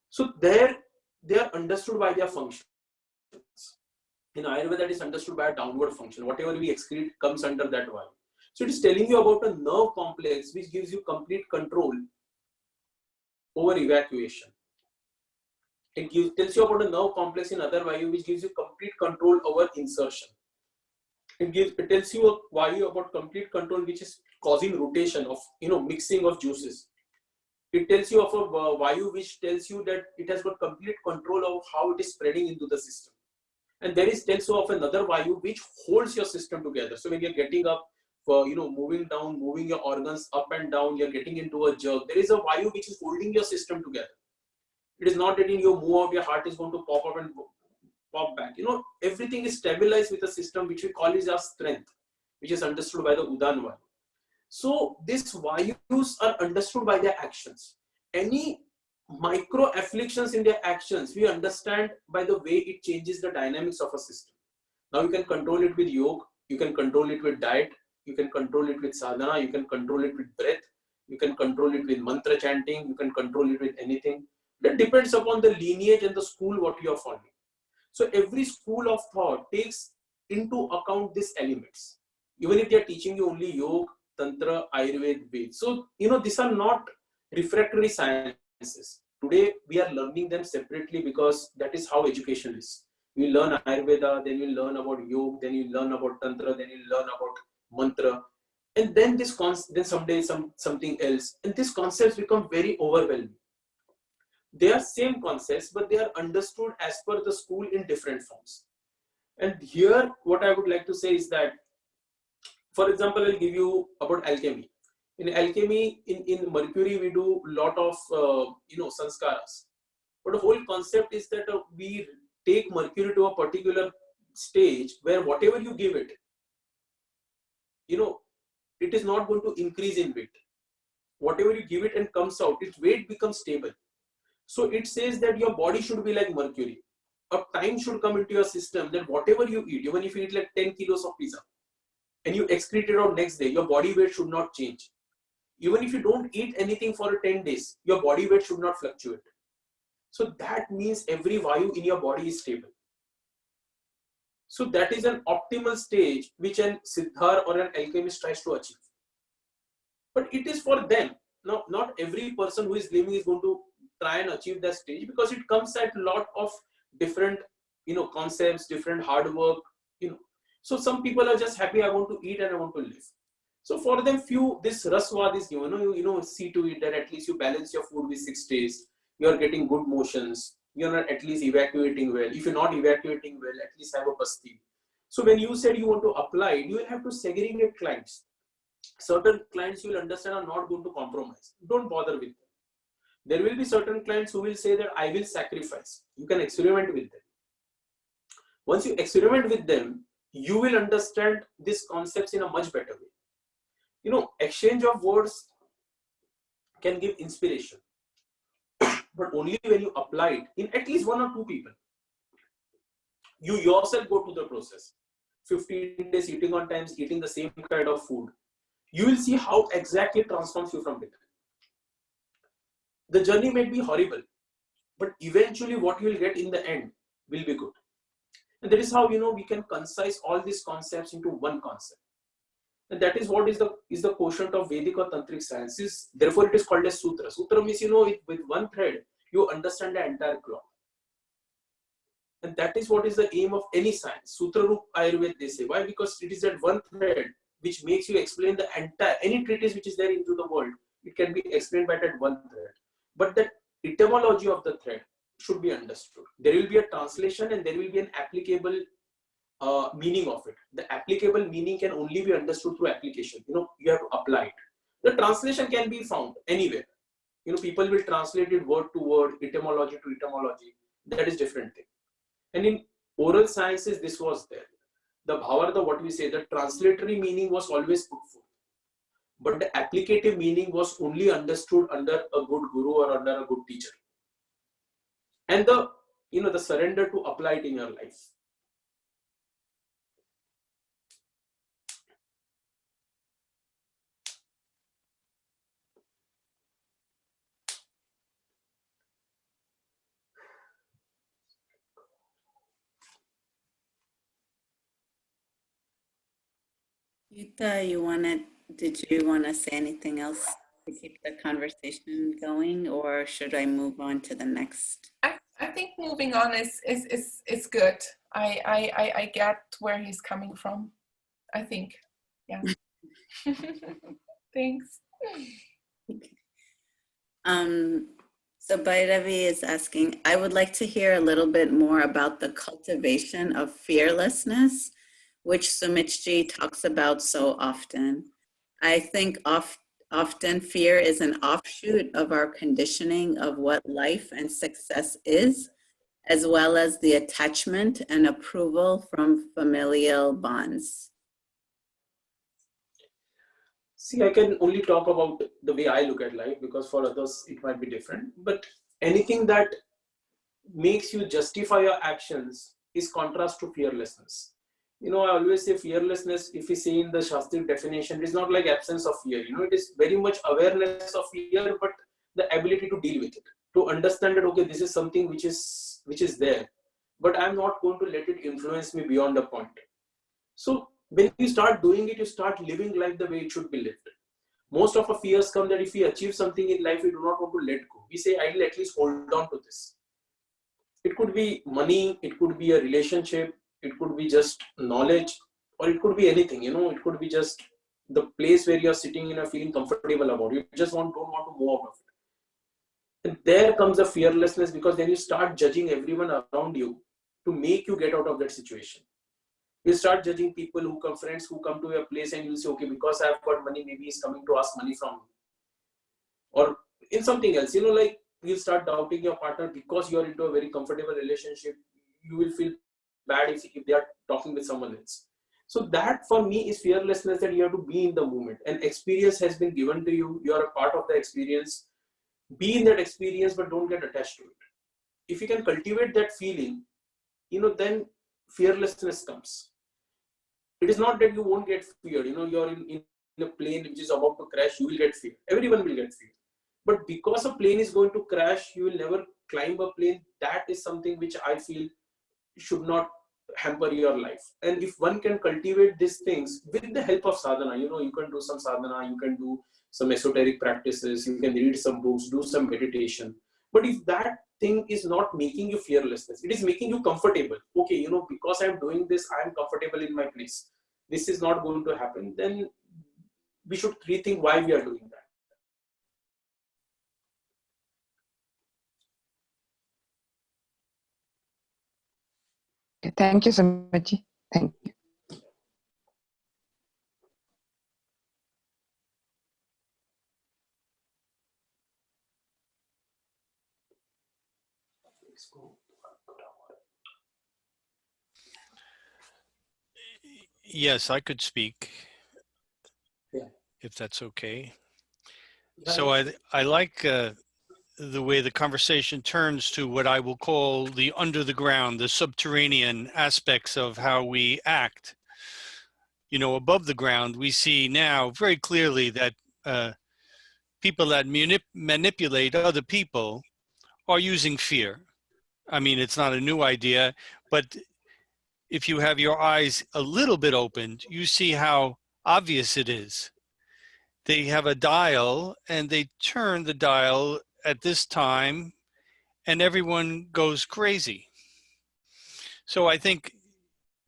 So there, they are understood by their functions. In Ayurveda, that is understood by a downward function. Whatever we excrete comes under that Vayu. So it is telling you about a nerve complex which gives you complete control over evacuation. It tells you about a nerve complex in other Vayu which gives you complete control over insertion. It tells you a Vayu about complete control which is causing rotation of mixing of juices. It tells you of a Vayu which tells you that it has got complete control of how it is spreading into the system. And there is tells you of another Vayu which holds your system together. So when you're getting up, moving down, moving your organs up and down, you're getting into a jerk. There is a Vayu which is holding your system together. It is not that in you move out, your heart is going to pop up and pop back. Everything is stabilized with a system which we call is our strength, which is understood by the Udan Vayu. So these Vayus are understood by their actions. Any micro afflictions in their actions, we understand by the way it changes the dynamics of a system. Now you can control it with yoga, you can control it with diet, you can control it with sadhana, you can control it with breath, you can control it with mantra chanting, you can control it with anything. That depends upon the lineage and the school what you are following. So every school of thought takes into account these elements. Even if they are teaching you only yoga, tantra, ayurveda, Veda. So these are not refractory sciences. Today, we are learning them separately because that is how education is. You learn Ayurveda, then you learn about yoga, then you learn about Tantra, then you learn about mantra. And then then someday something else. And these concepts become very overwhelming. They are same concepts, but they are understood as per the school in different forms. And here, what I would like to say is that, for example, I'll give you about alchemy. In alchemy, in Mercury, we do a lot of, sanskaras. But the whole concept is that we take Mercury to a particular stage where whatever you give it, it is not going to increase in weight. Whatever you give it and comes out, its weight becomes stable. So it says that your body should be like Mercury. A time should come into your system that whatever you eat, even if you eat like 10 kilos of pizza and you excrete it out next day, your body weight should not change. Even if you don't eat anything for 10 days, your body weight should not fluctuate. So that means every Vayu in your body is stable. So that is an optimal stage which an Siddhar or an alchemist tries to achieve. But it is for them. Now, not every person who is living is going to try and achieve that stage, because it comes at a lot of different, concepts, different hard work, So some people are just happy, I want to eat and I want to live. So for them, this raswad is given, see to it that at least you balance your food with 6 days. You are getting good motions. You're not at least evacuating well. If you're not evacuating well, at least have a pasti. So when you said you want to apply it, you will have to segregate clients. Certain clients you will understand are not going to compromise. Don't bother with them. There will be certain clients who will say that I will sacrifice. You can experiment with them. Once you experiment with them, you will understand these concepts in a much better way. Exchange of words can give inspiration, but only when you apply it in at least 1 or 2 people. You yourself go to the process. 15 days eating on times, eating the same kind of food. You will see how exactly it transforms you from it. The journey may be horrible, but eventually what you will get in the end will be good. And that is how, we can concise all these concepts into one concept. And that is what is the quotient of Vedic or Tantric sciences. Therefore, it is called as Sutra. Sutra means, with one thread, you understand the entire cloth. And that is what is the aim of any science. Sutra Rup Ayurveda, they say. Why? Because it is that one thread which makes you explain the entire, any treatise which is there into the world, it can be explained by that one thread. But the etymology of the thread should be understood. There will be a translation and there will be an applicable meaning of it. The applicable meaning can only be understood through application. You have to apply it. The translation can be found anywhere. People will translate it word to word, etymology to etymology. That is different thing. And in oral sciences, this was there. The bhavartha, what we say, the translatory meaning was always put forth. But the applicative meaning was only understood under a good guru or under a good teacher. And the surrender to apply it in your life. Yuta, did you want to say anything else to keep the conversation going, or should I move on to the next? I think moving on is good. I get where he's coming from. I think, yeah. Thanks. Okay. So Bhairavi is asking, I would like to hear a little bit more about the cultivation of fearlessness, which Sumitji talks about so often. I think often fear is an offshoot of our conditioning of what life and success is, as well as the attachment and approval from familial bonds. See, I can only talk about the way I look at life, because for others it might be different. But anything that makes you justify your actions is contrast to fearlessness. I always say fearlessness, if we say in the Shakti definition, it is not like absence of fear. It is very much awareness of fear, but the ability to deal with it, to understand that, okay, this is something which is there, but I'm not going to let it influence me beyond a point. So when you start doing it, you start living life the way it should be lived. Most of our fears come that if we achieve something in life, we do not want to let go. We say, I will at least hold on to this. It could be money, it could be a relationship, it could be just knowledge, or it could be anything, it could be just the place where you're sitting and are feeling comfortable about. You just don't want to move out of it. And there comes a fearlessness, because then you start judging everyone around you to make you get out of that situation. You start judging people who come, friends who come to your place, and you say, okay, because I've got money, maybe he's coming to ask money from me. Or in something else, like you start doubting your partner because you're into a very comfortable relationship. You will feel bad if they are talking with someone else. So that for me is fearlessness, that you have to be in the moment. An experience has been given to you. You are a part of the experience. Be in that experience, but don't get attached to it. If you can cultivate that feeling, then fearlessness comes. It is not that you won't get feared. You're in a plane which is about to crash, you will get fear. Everyone will get fear. But because a plane is going to crash, you will never climb a plane. That is something which I feel should not hamper your life. And if one can cultivate these things with the help of sadhana, you can do some sadhana, you can do some esoteric practices, you can read some books, do some meditation. But if that thing is not making you fearlessness, it is making you comfortable. Okay, because I'm doing this, I'm comfortable in my place. This is not going to happen. Then we should rethink why we are doing that. Okay, thank you, Sumitji. Thank you. Yes, I could speak, Yeah. if that's okay. Yeah. So I like the way the conversation turns to what I will call the under the ground, the subterranean aspects of how we act. Above the ground, we see now very clearly that people that manipulate other people are using fear. I mean, it's not a new idea, but if you have your eyes a little bit opened, you see how obvious it is. They have a dial and they turn the dial at this time and everyone goes crazy. So I think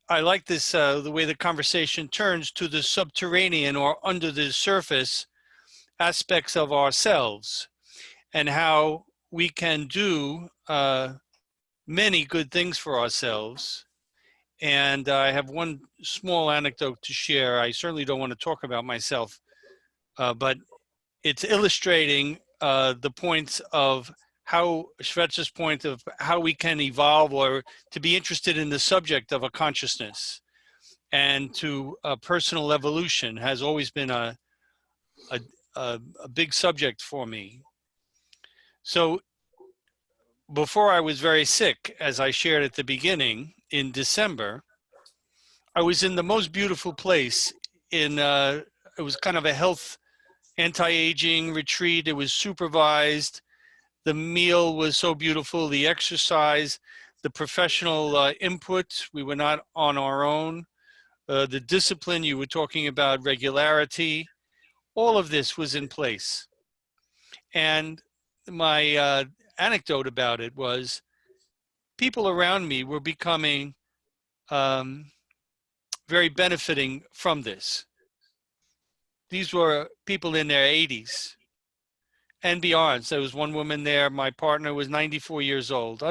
I like this, the way the conversation turns to the subterranean or under the surface aspects of ourselves and how we can do many good things for ourselves. And I have one small anecdote to share. I certainly don't want to talk about myself, but it's illustrating the points of how Shvetsa's point of how we can evolve or to be interested in the subject of a consciousness and to personal evolution has always been a big subject for me. So before I was very sick, as I shared at the beginning, in December, I was in the most beautiful place in, it was kind of a health anti-aging retreat. It was supervised. The meal was so beautiful, the exercise, the professional input, we were not on our own. The discipline, you were talking about regularity, all of this was in place. And my anecdote about it was people around me were becoming very benefiting from this. These were people in their 80s and beyond. So there was one woman there, my partner was 94 years old,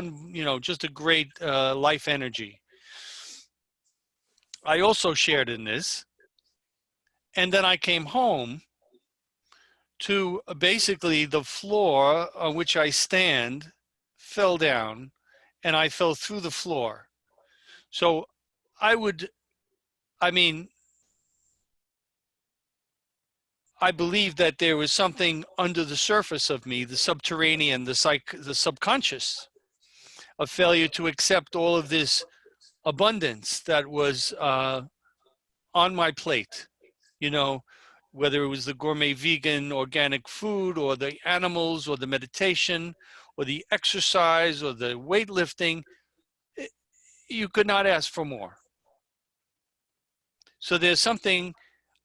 just a great life energy. I also shared in this. And then I came home to basically the floor on which I stand fell down and I fell through the floor. So I believe that there was something under the surface of me, the subterranean, the subconscious, a failure to accept all of this abundance that was on my plate, whether it was the gourmet vegan organic food or the animals or the meditation or the exercise or the weightlifting. You could not ask for more. So there's something,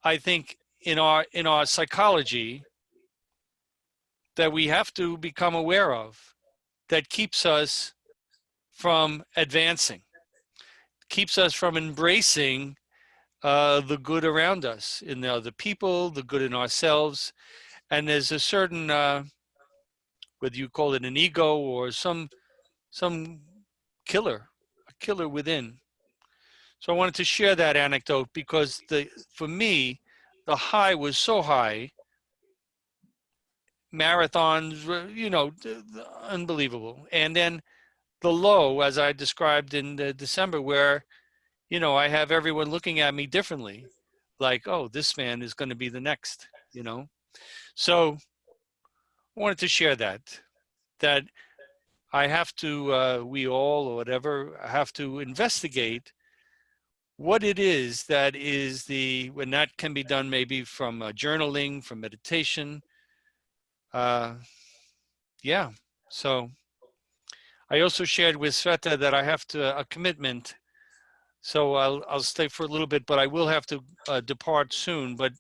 I think, in our psychology that we have to become aware of, that keeps us from advancing, keeps us from embracing the good around us, in the other people, the good in ourselves. And there's a certain, whether you call it an ego or some killer, a killer within. So I wanted to share that anecdote because for me, the high was so high, marathons, unbelievable. And then the low, as I described in December, where, I have everyone looking at me differently, like, oh, this man is going to be the next, So I wanted to share that I have to, we all or whatever, have to investigate what it is that is when that can be done maybe from journaling, from meditation. Yeah. So I also shared with Sveta that I have a commitment. So I'll stay for a little bit, but I will have to depart soon. But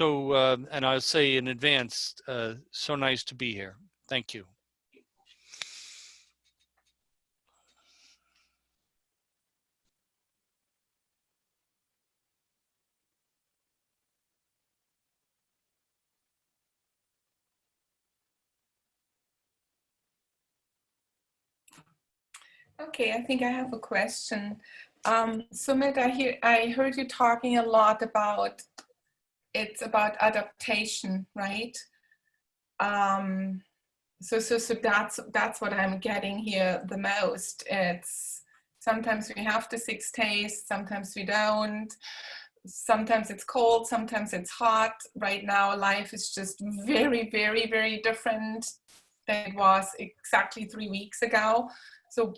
and I'll say in advance, so nice to be here. Thank you. Okay, I think I have a question. Sumit, I heard you talking a lot about adaptation, right? So that's what I'm getting here the most. It's sometimes we have the 6 days, sometimes we don't. Sometimes it's cold, sometimes it's hot. Right now, life is just very, very, very different than it was exactly 3 weeks ago. So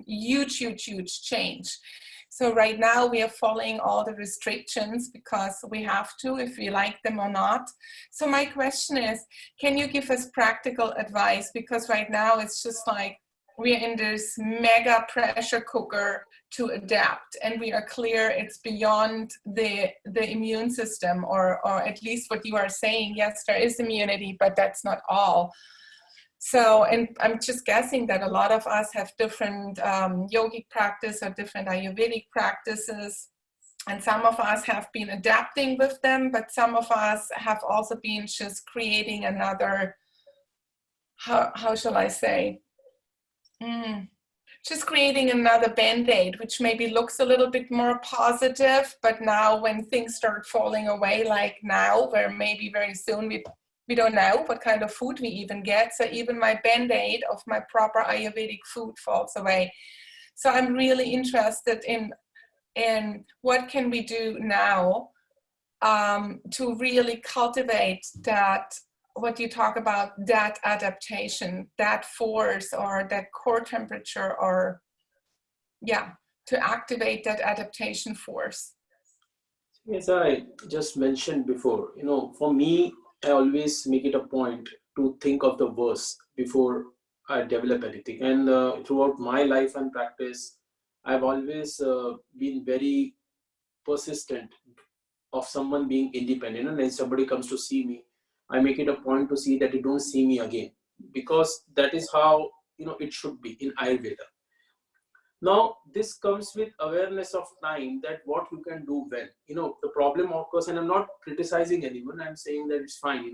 huge, huge, huge change. So right now we are following all the restrictions because we have to, if we like them or not. So my question is, can you give us practical advice? Because right now it's just like we're in this mega pressure cooker to adapt, and we are clear it's beyond the immune system, or at least what you are saying. Yes, there is immunity, but that's not all. So, and I'm just guessing that a lot of us have different yogic practice or different Ayurvedic practices. And some of us have been adapting with them, but some of us have also been just creating another, how shall I say? Just creating another band-aid, which maybe looks a little bit more positive, but now when things start falling away, like now, where maybe very soon we don't know what kind of food we even get. So even my band-aid of my proper Ayurvedic food falls away. So I'm really interested in what can we do now to really cultivate that, what you talk about, that adaptation, that force or that core temperature, or to activate that adaptation force. As I just mentioned before, for me, I always make it a point to think of the worst before I develop anything. And throughout my life and practice, I've always been very persistent of someone being independent. And when somebody comes to see me, I make it a point to see that you don't see me again, because that is how it should be in Ayurveda. Now, this comes with awareness of time, that what you can do well. The problem occurs, and I'm not criticizing anyone. I'm saying that it's fine,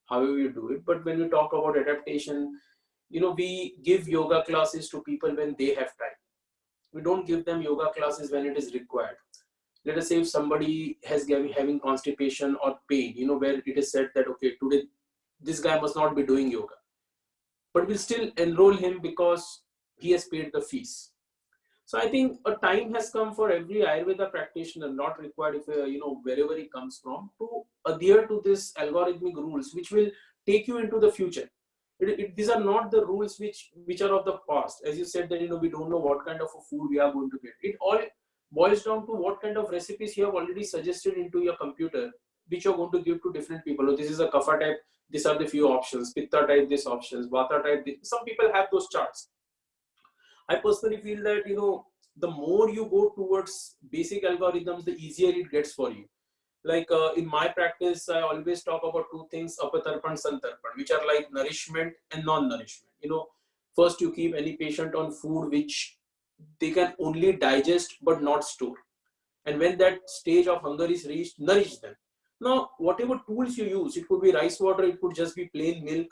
however you do it. But when we talk about adaptation, we give yoga classes to people when they have time. We don't give them yoga classes when it is required. Let us say if somebody has having constipation or pain, where it is said that, okay, today this guy must not be doing yoga, but we'll still enroll him because he has paid the fees. So I think a time has come for every Ayurveda practitioner, not required if wherever he comes from, to adhere to this algorithmic rules, which will take you into the future. These are not the rules which are of the past. As you said that we don't know what kind of a food we are going to get. It all boils down to what kind of recipes you have already suggested into your computer, which you're going to give to different people. Oh, this is a kapha type, these are the few options. Pitta type, these options. Vata type, some people have those charts. I personally feel that, the more you go towards basic algorithms, the easier it gets for you. Like in my practice, I always talk about two things, apatarpan, santarpan, which are like nourishment and non-nourishment. You know, first you keep any patient on food which they can only digest but not store. And when that stage of hunger is reached, nourish them. Now, whatever tools you use, it could be rice water, it could just be plain milk.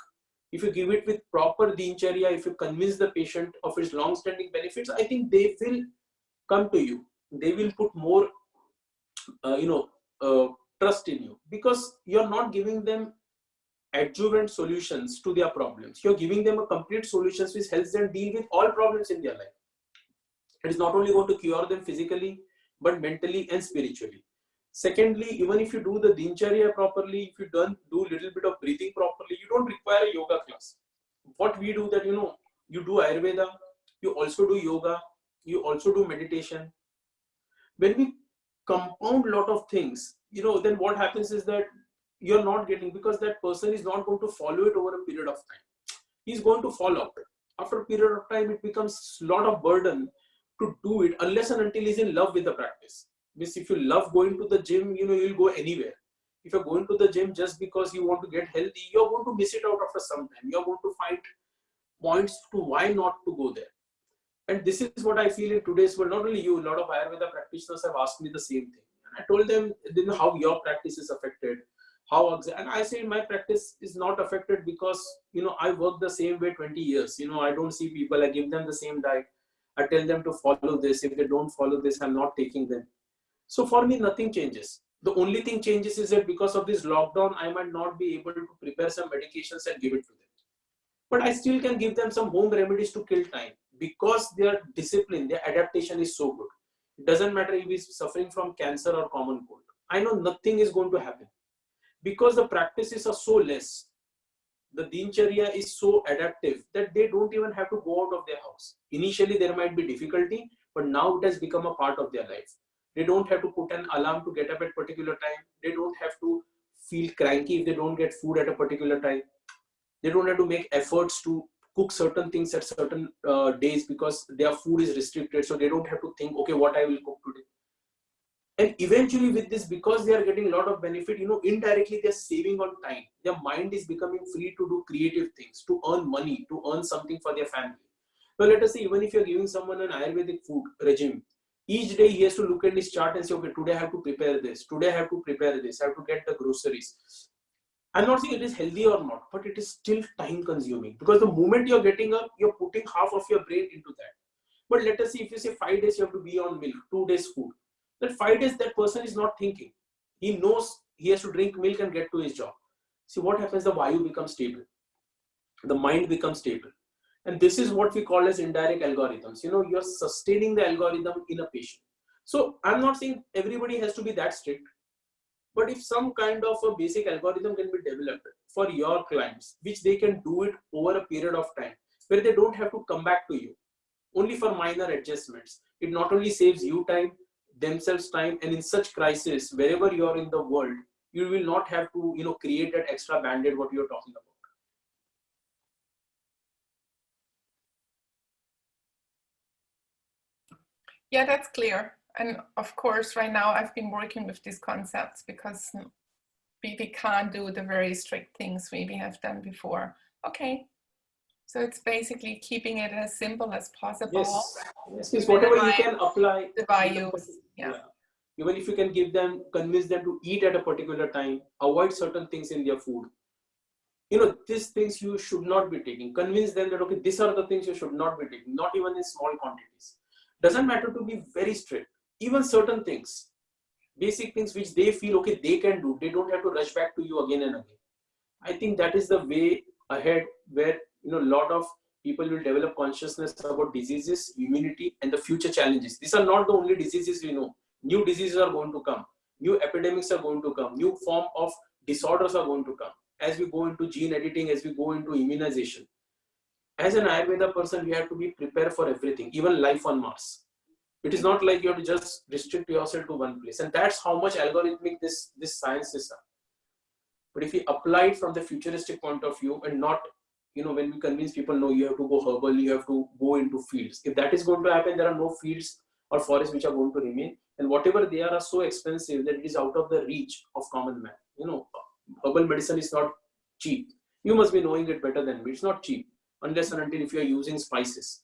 If you give it with proper dincharya, if you convince the patient of its long-standing benefits, I think they will come to you. They will put more, trust in you, because you're not giving them adjuvant solutions to their problems. You're giving them a complete solutions which helps them deal with all problems in their life. It is not only going to cure them physically, but mentally and spiritually. Secondly, even if you do the dincharya properly, if you don't do a little bit of breathing properly, you don't require a yoga class. What we do that, you do Ayurveda, you also do yoga, you also do meditation. When we compound a lot of things, then what happens is that you're not getting, because that person is not going to follow it over a period of time. He's going to fall out. After a period of time, it becomes a lot of burden to do it unless and until he's in love with the practice. Means if you love going to the gym, you'll go anywhere. If you're going to the gym just because you want to get healthy, you're going to miss it out after some time. You're going to find points to why not to go there. And this is what I feel in today's world. Not only you, a lot of Ayurveda practitioners have asked me the same thing. And I told them, how your practice is affected. And I say my practice is not affected because, I work the same way 20 years. I don't see people, I give them the same diet. I tell them to follow this. If they don't follow this, I'm not taking them. So for me, nothing changes. The only thing changes is that because of this lockdown, I might not be able to prepare some medications and give it to them. But I still can give them some home remedies to kill time, because their discipline, their adaptation is so good. It doesn't matter if he's suffering from cancer or common cold. I know nothing is going to happen because the practices are so less. The dincharya is so adaptive that they don't even have to go out of their house. Initially, there might be difficulty, but now it has become a part of their life. They don't have to put an alarm to get up at a particular time. They don't have to feel cranky if they don't get food at a particular time. They don't have to make efforts to cook certain things at certain days because their food is restricted. So they don't have to think, okay, what I will cook today. And eventually with this, because they are getting a lot of benefit, indirectly they're saving on time. Their mind is becoming free to do creative things, to earn money, to earn something for their family. Well, let us say, even if you're giving someone an Ayurvedic food regime, each day he has to look at his chart and say, okay, today I have to prepare this. Today I have to prepare this. I have to get the groceries. I'm not saying it is healthy or not, but it is still time consuming, because the moment you're getting up, you're putting half of your brain into that. But let us see, if you say 5 days you have to be on milk, 2 days food, that 5 days that person is not thinking. He knows he has to drink milk and get to his job. See what happens, the Vayu becomes stable. The mind becomes stable. And this is what we call as indirect algorithms. You're sustaining the algorithm in a patient. So I'm not saying everybody has to be that strict. But if some kind of a basic algorithm can be developed for your clients, which they can do it over a period of time, where they don't have to come back to you, only for minor adjustments, it not only saves you time, themselves time, and in such crisis, wherever you are in the world, you will not have to, create that extra band-aid what you're talking about. Yeah, that's clear. And of course, right now I've been working with these concepts because we can't do the very strict things we have done before. Okay. So it's basically keeping it as simple as possible. Yes, whatever you can apply. The values. Yeah. Even if you can convince them to eat at a particular time, avoid certain things in their food. These things you should not be taking. Convince them that, okay, these are the things you should not be taking, not even in small quantities. Doesn't matter to be very strict. Even certain things, basic things which they feel, okay, they can do. They don't have to rush back to you again and again. I think that is the way ahead, where, a lot of people will develop consciousness about diseases, immunity, and the future challenges. These are not the only diseases we know. New diseases are going to come. New epidemics are going to come. New form of disorders are going to come. As we go into gene editing, as we go into immunization. As an Ayurveda person, we have to be prepared for everything, even life on Mars. It is not like you have to just restrict yourself to one place. And that's how much algorithmic this science is. But if we apply it from the futuristic point of view and not, when we convince people, no, you have to go herbal, you have to go into fields. If that is going to happen, there are no fields or forests which are going to remain. And whatever they are so expensive that it is out of the reach of common man. Herbal medicine is not cheap. You must be knowing it better than me. It's not cheap unless and until if you are using spices.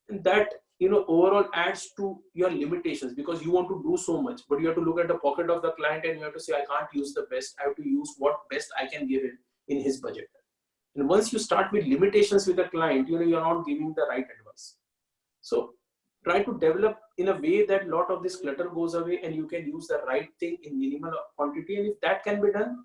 And that, overall adds to your limitations, because you want to do so much, but you have to look at the pocket of the client and you have to say, I can't use the best. I have to use what best I can give him in his budget. And once you start with limitations with the client, you're not giving the right advice. So try to develop in a way that a lot of this clutter goes away and you can use the right thing in minimal quantity. And if that can be done,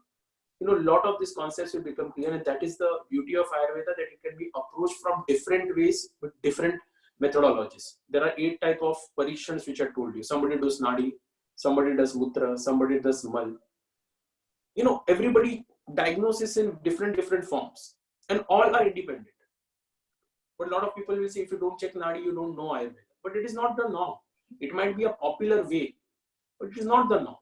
a lot of these concepts will become clear. And that is the beauty of Ayurveda, that it can be approached from different ways with different methodologies. There are 8 types of parishans which I told you. Somebody does nadi, somebody does mutra, somebody does mal. Everybody diagnoses in different forms, and all are independent. But a lot of people will say, if you don't check nadi, you don't know Ayurveda. But it is not the norm. It might be a popular way, but it is not the norm.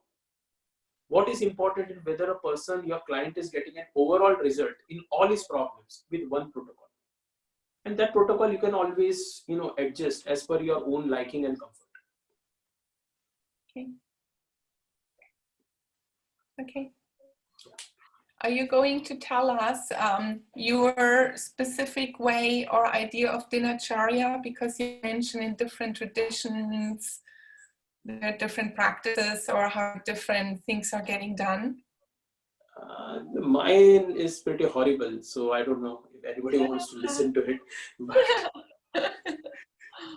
What is important is whether a person, your client, is getting an overall result in all his problems with one protocol. And that protocol you can always, adjust as per your own liking and comfort. Okay. Are you going to tell us your specific way or idea of dinacharya? Because you mentioned in different traditions, there are different practices or how different things are getting done. Mine is pretty horrible, so I don't know if anybody wants to listen to it. But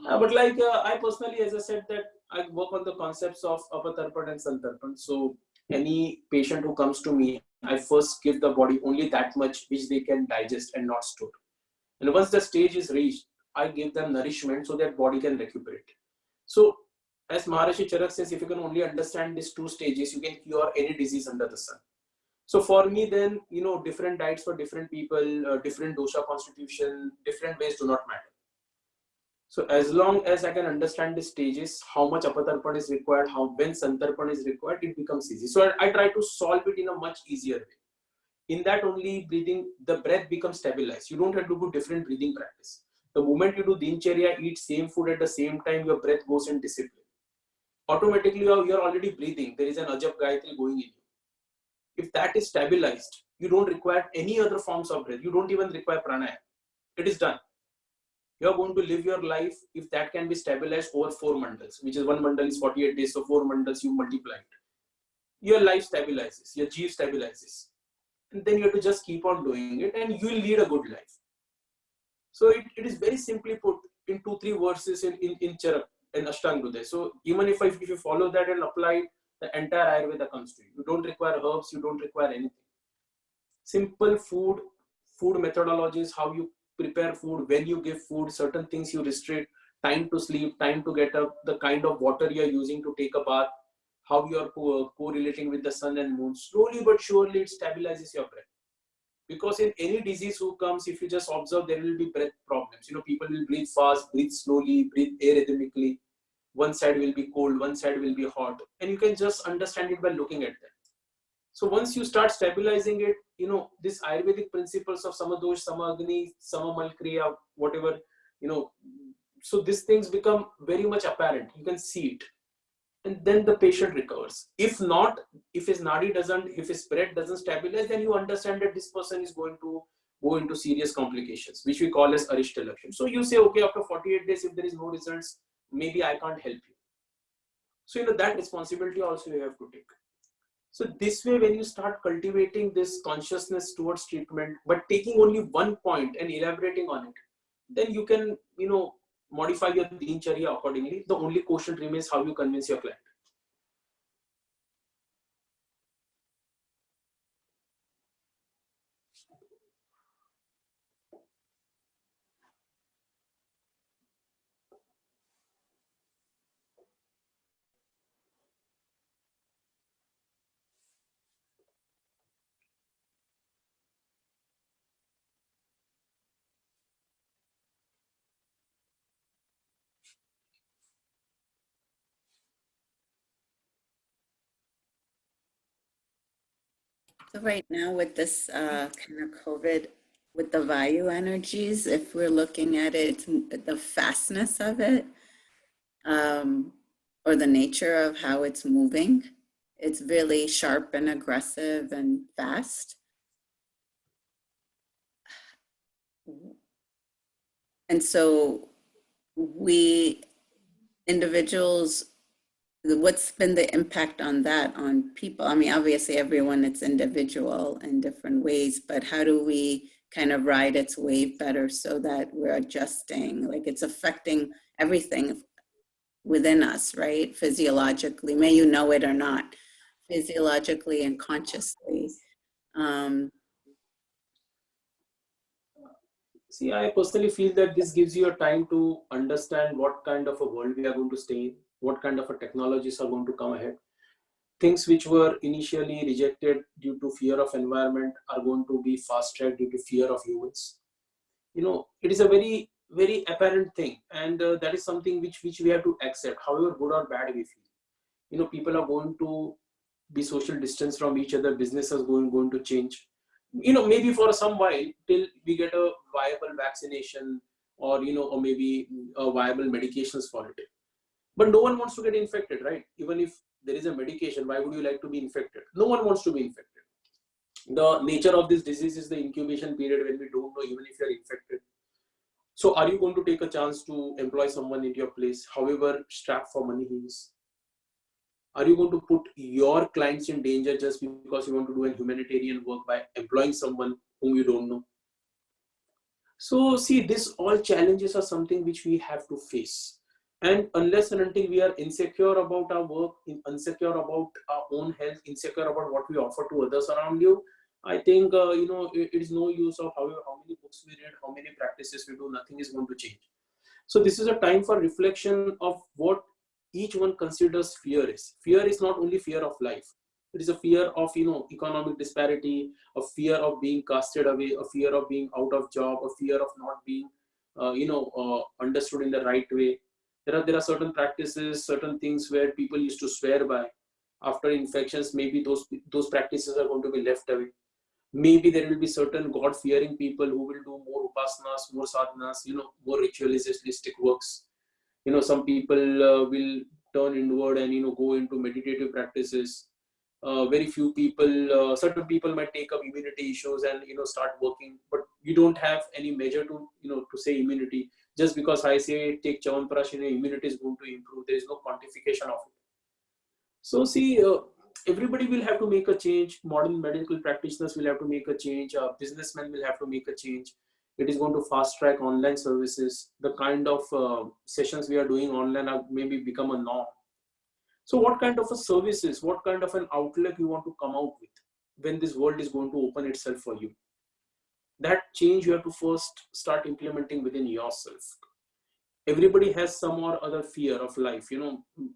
I personally, as I said, that I work on the concepts of apatarpan and santarpan. So any patient who comes to me, I first give the body only that much which they can digest and not store. And once the stage is reached, I give them nourishment so that body can recuperate. So as Maharishi Charak says, if you can only understand these 2 stages, you can cure any disease under the sun. So for me then, different diets for different people, different dosha constitution, different ways do not matter. So as long as I can understand the stages, how much apatarpan is required, when santarpan is required, it becomes easy. So I try to solve it in a much easier way. In that only the breath becomes stabilized. You don't have to do different breathing practice. The moment you do dincharya, eat same food at the same time, your breath goes in discipline. Automatically you're already breathing. There is an ajap gayatri going in you. If that is stabilized, you don't require any other forms of breath. You don't even require pranayama. It is done. You're going to live your life if that can be stabilized over 4 mandals, which is 1 mandal is 48 days. So 4 mandals, you multiply it. Your life stabilizes, your jeev stabilizes. And then you have to just keep on doing it and you will lead a good life. So it is very simply put in 2-3 verses in Charak and Ashtanga Hridaya. So even if you follow that and apply it, the entire Ayurveda comes to you. You don't require herbs, you don't require anything. Simple food methodologies, how you prepare food, when you give food, certain things you restrict, time to sleep, time to get up, the kind of water you are using to take a bath, how you are correlating with the sun and moon. Slowly but surely it stabilizes your breath. Because in any disease who comes, if you just observe, there will be breath problems. People will breathe fast, breathe slowly, breathe arrhythmically. One side will be cold, one side will be hot. And you can just understand it by looking at that. So once you start stabilizing it, this Ayurvedic principles of Samadosh, Samagni, Samamalkriya, whatever, so these things become very much apparent. You can see it. And then the patient recovers. If not, if his nadi if his breath doesn't stabilize, then you understand that this person is going to go into serious complications, which we call as Arishta Lakshman. So you say, okay, after 48 days, if there is no results, maybe I can't help you. So, that responsibility also you have to take. So this way, when you start cultivating this consciousness towards treatment, but taking only one point and elaborating on it, then you can, modify your dincharya accordingly. The only question remains how you convince your client. So right now with this kind of COVID, with the Vayu energies, if we're looking at it, the fastness of it, or the nature of how it's moving. It's really sharp and aggressive and fast. And so we individuals, what's been the impact on that on people? I mean, obviously everyone, it's individual in different ways, but how do we kind of ride its wave better so that we're adjusting, like it's affecting everything within us, right? Physiologically, may you know it or not, physiologically and consciously. See, I personally feel that this gives you a time to understand what kind of a world we are going to stay in, what kind of a technologies are going to come ahead. Things which were initially rejected due to fear of environment are going to be fast tracked due to fear of humans. It is a very, very apparent thing, and that is something which we have to accept, however good or bad we feel. People are going to be social distance from each other, business is going to change, maybe for some while till we get a viable vaccination, or maybe a viable medications for it. But no one wants to get infected, right? Even if there is a medication, why would you like to be infected? No one wants to be infected. The nature of this disease is the incubation period when we don't know even if you're infected. So are you going to take a chance to employ someone into your place, however strapped for money he is? Are you going to put your clients in danger just because you want to do a humanitarian work by employing someone whom you don't know? So see, this all challenges are something which we have to face. And unless and until we are insecure about our work, insecure about our own health, insecure about what we offer to others around you, I think, it is no use of how many books we read, how many practices we do, nothing is going to change. So this is a time for reflection of what each one considers fear is. Fear is not only fear of life. It is a fear of, economic disparity, a fear of being casted away, a fear of being out of job, a fear of not being, understood in the right way. There are certain practices, certain things where people used to swear by. After infections, maybe those practices are going to be left away. Maybe there will be certain God-fearing people who will do more upasanas, more sadhanas, more ritualistic works. Some people will turn inward and go into meditative practices. Very few people, certain people might take up immunity issues and start working, but you don't have any measure to say immunity. Just because I say take Chyawanprash, immunity is going to improve. There is no quantification of it. So see, everybody will have to make a change. Modern medical practitioners will have to make a change. Businessmen will have to make a change. It is going to fast track online services. The kind of sessions we are doing online have maybe become a norm. So what kind of a services, what kind of an outlet you want to come out with when this world is going to open itself for you? That change you have to first start implementing within yourself. Everybody has some or other fear of life.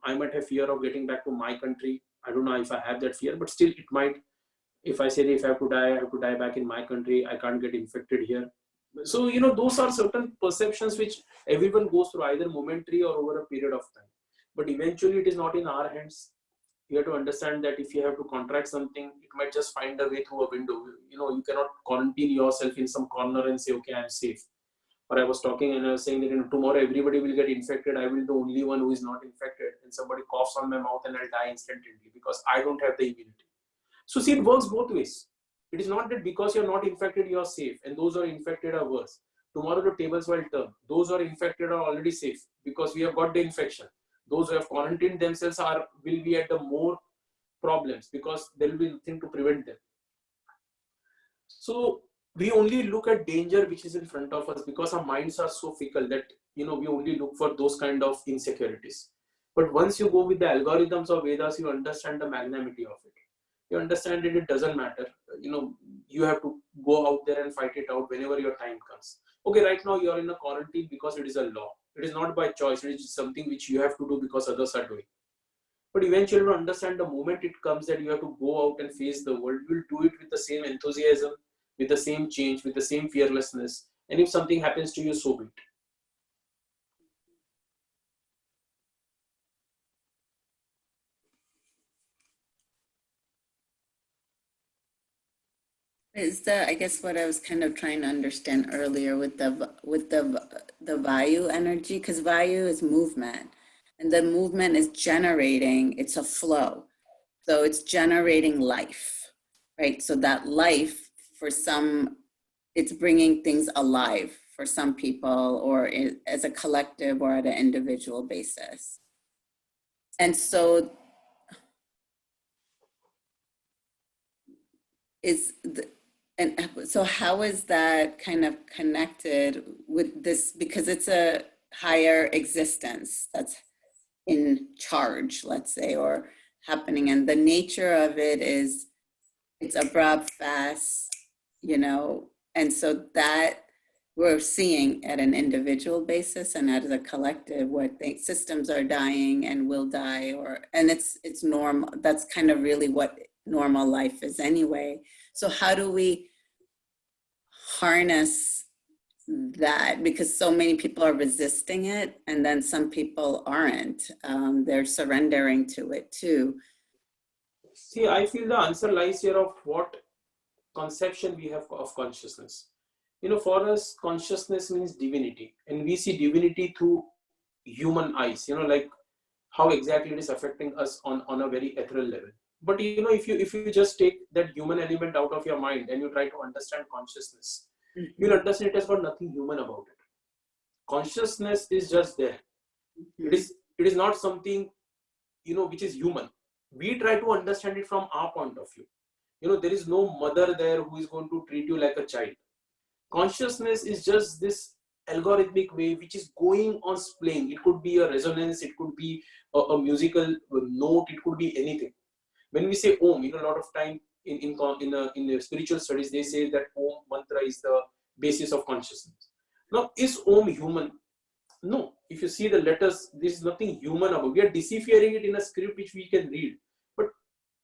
I might have fear of getting back to my country. I don't know if I have that fear, but still it might. If I say if I have to die, I have to die back in my country. I can't get infected here. So, those are certain perceptions which everyone goes through, either momentary or over a period of time. But eventually it is not in our hands. You have to understand that if you have to contract something, it might just find a way through a window. You cannot quarantine yourself in some corner and say, okay, I'm safe. Or I was talking and I was saying that tomorrow everybody will get infected. I will be the only one who is not infected. And somebody coughs on my mouth and I'll die instantly because I don't have the immunity. So see, it works both ways. It is not that because you're not infected, you're safe. And those who are infected are worse. Tomorrow the tables will turn. Those who are infected are already safe because we have got the infection. Those who have quarantined themselves will be at the more problems because there will be nothing to prevent them. So we only look at danger which is in front of us because our minds are so fickle that we only look for those kind of insecurities. But once you go with the algorithms of Vedas, you understand the magnanimity of it. You understand that it doesn't matter. You have to go out there and fight it out whenever your time comes. Okay, right now you are in a quarantine because it is a law. It is not by choice. It is something which you have to do because others are doing. But eventually you understand the moment it comes that you have to go out and face the world, you will do it with the same enthusiasm, with the same change, with the same fearlessness. And if something happens to you, so be it. Is I guess what I was kind of trying to understand earlier with the Vayu energy, because Vayu is movement. And the movement is generating, it's a flow. So it's generating life, right? So that life, for some, it's bringing things alive for some people, or as a collective or at an individual basis. And so so how is that kind of connected with this? Because it's a higher existence that's in charge, let's say, or happening. And the nature of it is it's abrupt, fast, and so that we're seeing at an individual basis and as a collective where systems are dying and will die, and it's normal. That's kind of really what normal life is anyway. So how do we harness that? Because so many people are resisting it, and then some people aren't. They're surrendering to it too. See, I feel the answer lies here of what conception we have of consciousness. For us, consciousness means divinity, and we see divinity through human eyes, like how exactly it is affecting us on a very ethereal level. But if you just take that human element out of your mind and you try to understand consciousness, you'll understand it has got nothing human about it. Consciousness is just there. It is not something which is human. We try to understand it from our point of view. There is no mother there who is going to treat you like a child. Consciousness is just this algorithmic way which is going on playing. It could be a resonance, it could be a musical note, it could be anything. When we say Om, a lot of time in the spiritual studies, they say that Om mantra is the basis of consciousness. Now, is Om human? No. If you see the letters, there is nothing human about it. We are deciphering it in a script which we can read. But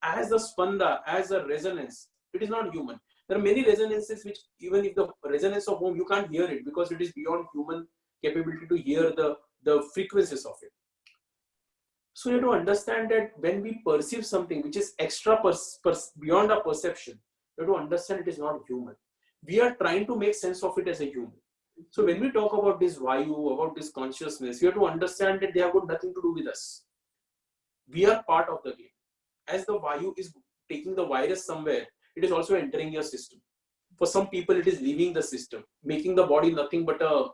as a spanda, as a resonance, it is not human. There are many resonances which, even if the resonance of Om, you can't hear it because it is beyond human capability to hear the frequencies of it. So you have to understand that when we perceive something which is extra beyond our perception, you have to understand it is not human. We are trying to make sense of it as a human. So when we talk about this Vayu, about this consciousness, you have to understand that they have got nothing to do with us. We are part of the game. As the Vayu is taking the virus somewhere, it is also entering your system. For some people, it is leaving the system, making the body nothing but a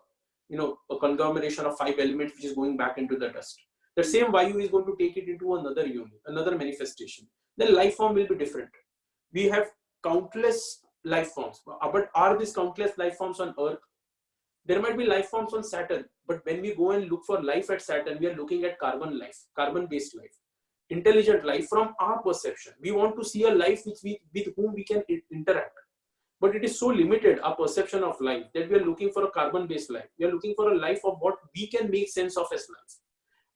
conglomeration of 5 elements which is going back into the dust. The same Vayu is going to take it into another unit, another manifestation. Then life form will be different. We have countless life forms, but are these countless life forms on Earth? There might be life forms on Saturn, but when we go and look for life at Saturn, we are looking at carbon life, carbon-based life, intelligent life from our perception. We want to see a life with whom we can interact. But it is so limited, our perception of life, that we are looking for a carbon-based life. We are looking for a life of what we can make sense of as life.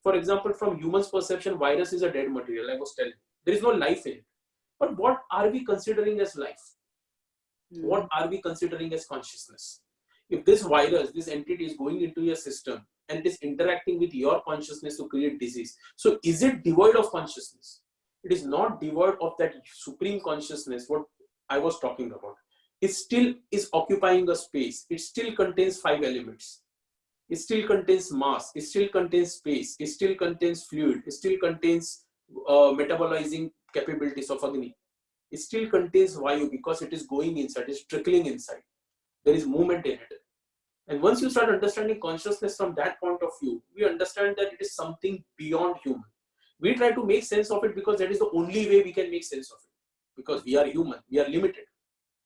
For example, from humans' perception, virus is a dead material, I was telling. There is no life in it. But what are we considering as life? What are we considering as consciousness? If this virus, this entity is going into your system and it is interacting with your consciousness to create disease, so is it devoid of consciousness? It is not devoid of that supreme consciousness, what I was talking about. It still is occupying a space. It still contains 5 elements. It still contains mass. It still contains space. It still contains fluid. It still contains metabolizing capabilities of Agni. It still contains Vayu because it is going inside, it is trickling inside. There is movement in it. And once you start understanding consciousness from that point of view, we understand that it is something beyond human. We try to make sense of it because that is the only way we can make sense of it. Because we are human, we are limited.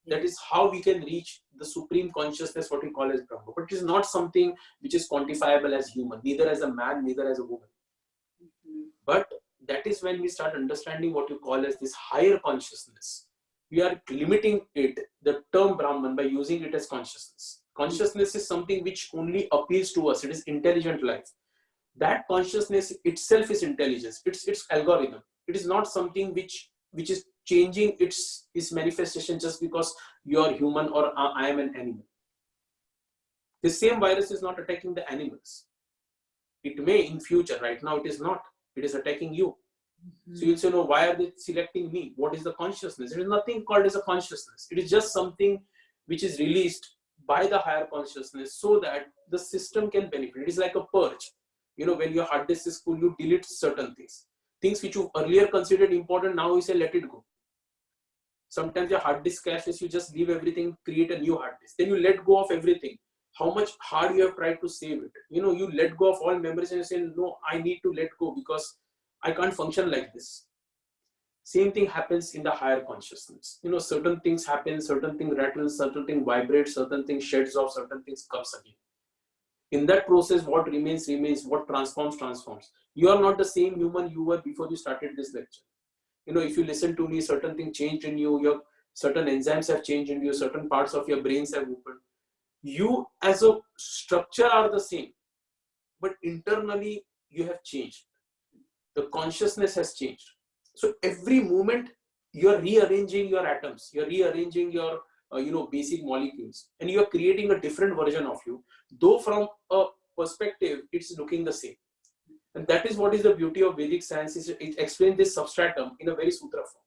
That is how we can reach the supreme consciousness, what we call as Brahma. But it is not something which is quantifiable as human, neither as a man, neither as a woman. But that is when we start understanding what you call as this higher consciousness. We are limiting it, the term Brahman, by using it as consciousness. Consciousness is something which only appeals to us. It is intelligent life. That consciousness itself is intelligence. It's algorithm. It is not something which is changing its manifestation just because you are human or I am an animal. The same virus is not attacking the animals. It may in future. Right now it is not. It is attacking you. So you'll say, no, why are they selecting me? What is the consciousness? There is nothing called as a consciousness. It is just something which is released by the higher consciousness so that the system can benefit. It is like a purge. When your hard disk is full, you delete certain things which you earlier considered important. Now you say let it go. Sometimes your hard disk crashes, you just leave everything, create a new hard disk, then you let go of everything. How much hard you have tried to save it, you let go of all memories and you say, no, I need to let go because I can't function like this. Same thing happens in the higher consciousness. Certain things happen, certain thing rattles, certain thing vibrates, certain thing sheds off, certain things comes again. In that process, what remains, what transforms. You are not the same human you were before you started this lecture. If you listen to me, certain things changed in you, your certain enzymes have changed in you, certain parts of your brains have opened. You as a structure are the same, but internally you have changed. The consciousness has changed. So every moment you're rearranging your atoms, you're rearranging your basic molecules, and you're creating a different version of you, though from a perspective it's looking the same. And that is what is the beauty of Vedic science, is it explains this substratum in a very sutra form.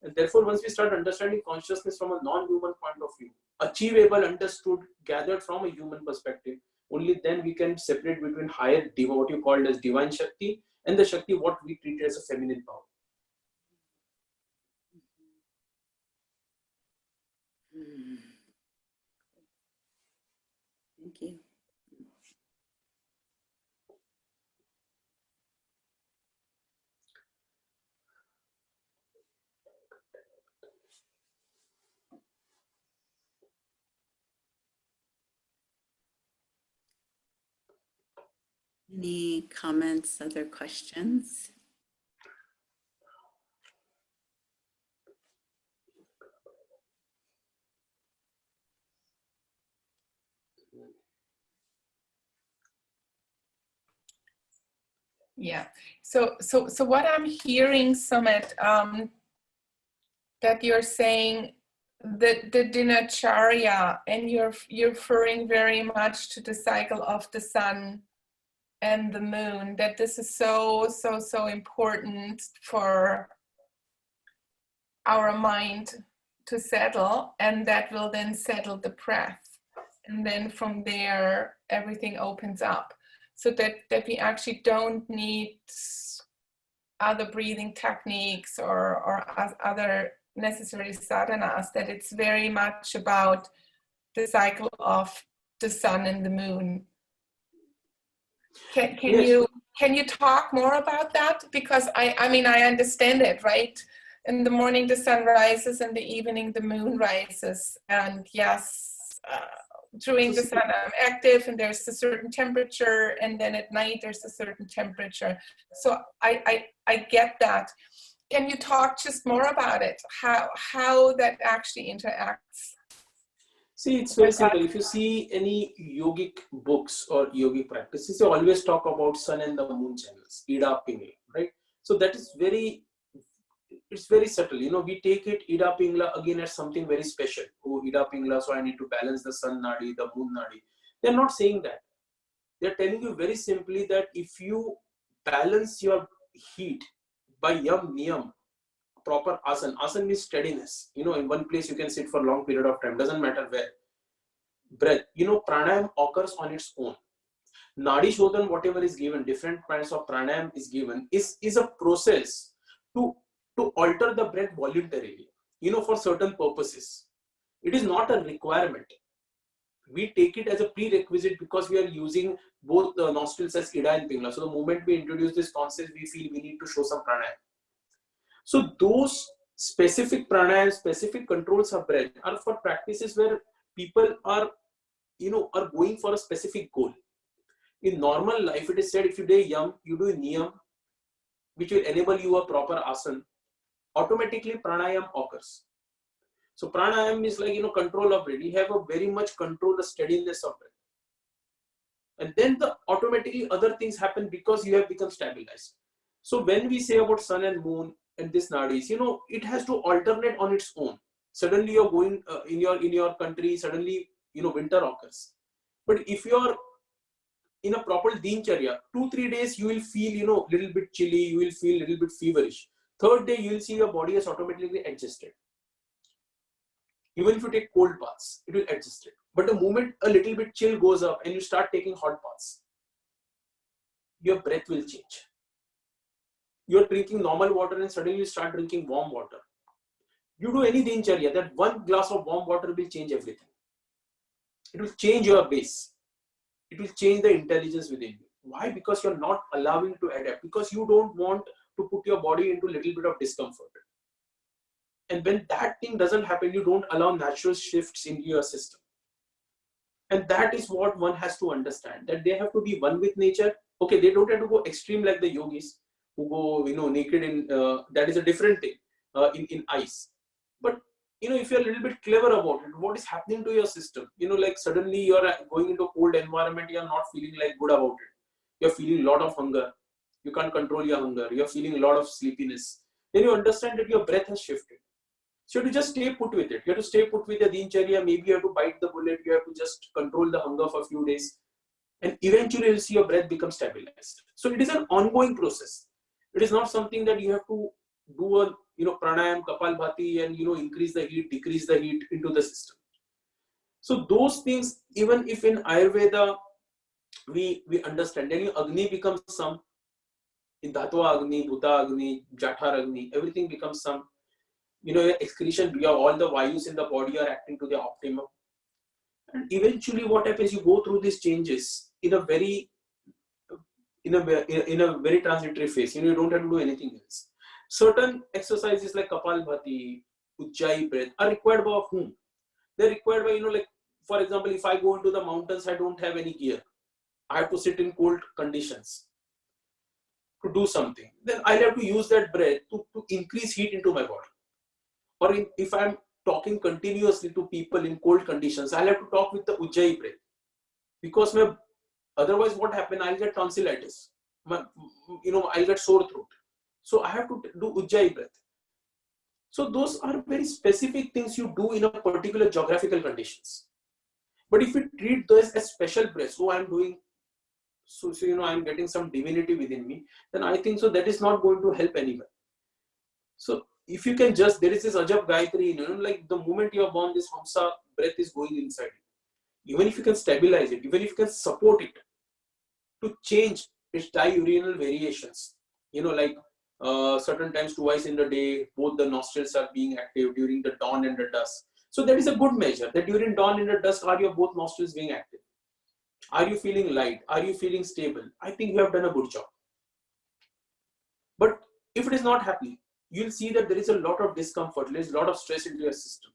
And therefore, once we start understanding consciousness from a non-human point of view, achievable, understood, gathered from a human perspective, only then we can separate between higher, what you called as divine Shakti, and the Shakti what we treat as a feminine power. Thank you. Any comments, other questions? Yeah. So what I'm hearing, Sumit, that you're saying that the dinacharya, and you're referring very much to the cycle of the sun and the moon, that this is so important for our mind to settle, and that will then settle the breath. And then from there, everything opens up. So that we actually don't need other breathing techniques or other necessary sadhanas, that it's very much about the cycle of the sun and the moon. Can you talk more about that? Because I mean, I understand it, right? In the morning the sun rises, and the evening the moon rises, and yes, during the sun I'm active and there's a certain temperature, and then at night there's a certain temperature. So I get that. Can you talk just more about it? How that actually interacts? See, it's very simple. If you see any yogic books or yogic practices, they always talk about sun and the moon channels, Ida Pingla, right? So that is it's very subtle. We take it, Ida Pingla, again as something very special. Oh, Ida Pingla, so I need to balance the sun nadi, the moon nadi. They're not saying that. They're telling you very simply that if you balance your heat by yam niyam, proper asana. Asana means steadiness. In one place you can sit for a long period of time, doesn't matter where. Breath. Pranayam occurs on its own. Nadi Shodhan, whatever is given, different kinds of pranayam is given, is a process to alter the breath voluntarily, for certain purposes. It is not a requirement. We take it as a prerequisite because we are using both the nostrils as Ida and Pingla. So the moment we introduce this concept, we feel we need to show some pranayam. So those specific pranayam, specific controls of breath are for practices where people are going for a specific goal. In normal life, it is said if you do yam, you do niyam, which will enable you a proper asana, automatically pranayam occurs. So pranayam is like, control of breath. You have a very much control, the steadiness of breath. And then automatically other things happen because you have become stabilized. So when we say about sun and moon and this nadis, it has to alternate on its own. Suddenly you're going in your country, suddenly, winter occurs. But if you're in a proper dincharya, 2-3 days you will feel, little bit chilly, you will feel little bit feverish. Third day you will see your body has automatically adjusted. Even if you take cold baths, it will adjust it. But the moment a little bit chill goes up and you start taking hot baths, your breath will change. You're drinking normal water and suddenly you start drinking warm water. You do any dincharya, that one glass of warm water will change everything. It will change your base. It will change the intelligence within you. Why? Because you're not allowing to adapt, because you don't want to put your body into a little bit of discomfort. And when that thing doesn't happen, you don't allow natural shifts into your system. And that is what one has to understand, that they have to be one with nature. Okay, they don't have to go extreme like the yogis who go, naked in, that is a different thing, in ice. But, if you're a little bit clever about it, what is happening to your system? Like suddenly you're going into a cold environment, you're not feeling like good about it. You're feeling a lot of hunger. You can't control your hunger. You're feeling a lot of sleepiness. Then you understand that your breath has shifted. So you have to just stay put with it. You have to stay put with the dincharya. Maybe you have to bite the bullet. You have to just control the hunger for a few days. And eventually you'll see your breath become stabilized. So it is an ongoing process. It is not something that you have to do a, pranayam, kapalbhati, and, increase the heat, decrease the heat into the system. So those things, even if in Ayurveda, we understand, then Agni becomes some. In Dhatva Agni, Bhuta Agni, Jathar Agni, everything becomes some. Your excretion, all the Vayus in the body are acting to the optimum. And eventually what happens, you go through these changes in a very transitory phase. You don't have to do anything else. Certain exercises like Kapalbhati, Ujjayi breath are required by whom? They're required by, like, for example, if I go into the mountains, I don't have any gear. I have to sit in cold conditions to do something. Then I'll have to use that breath to increase heat into my body. Or if I'm talking continuously to people in cold conditions, I'll have to talk with the Ujjayi breath. Because otherwise what happens, I'll get tonsillitis. I'll get sore throat. So I have to do Ujjayi breath. So those are very specific things you do in a particular geographical conditions. But if you treat those as special breaths, I'm doing, so I'm getting some divinity within me, then I think so that is not going to help anyone. So if you can just, there is this Ajab Gayatri, like the moment you are born, this Hamsa breath is going inside you. Even if you can stabilize it, even if you can support it to change its diurnal variations, like certain times twice in the day, both the nostrils are being active during the dawn and the dusk. So that is a good measure, that during dawn and the dusk, are your both nostrils being active? Are you feeling light? Are you feeling stable? I think you have done a good job. But if it is not happening, you'll see that there is a lot of discomfort, there is a lot of stress into your system.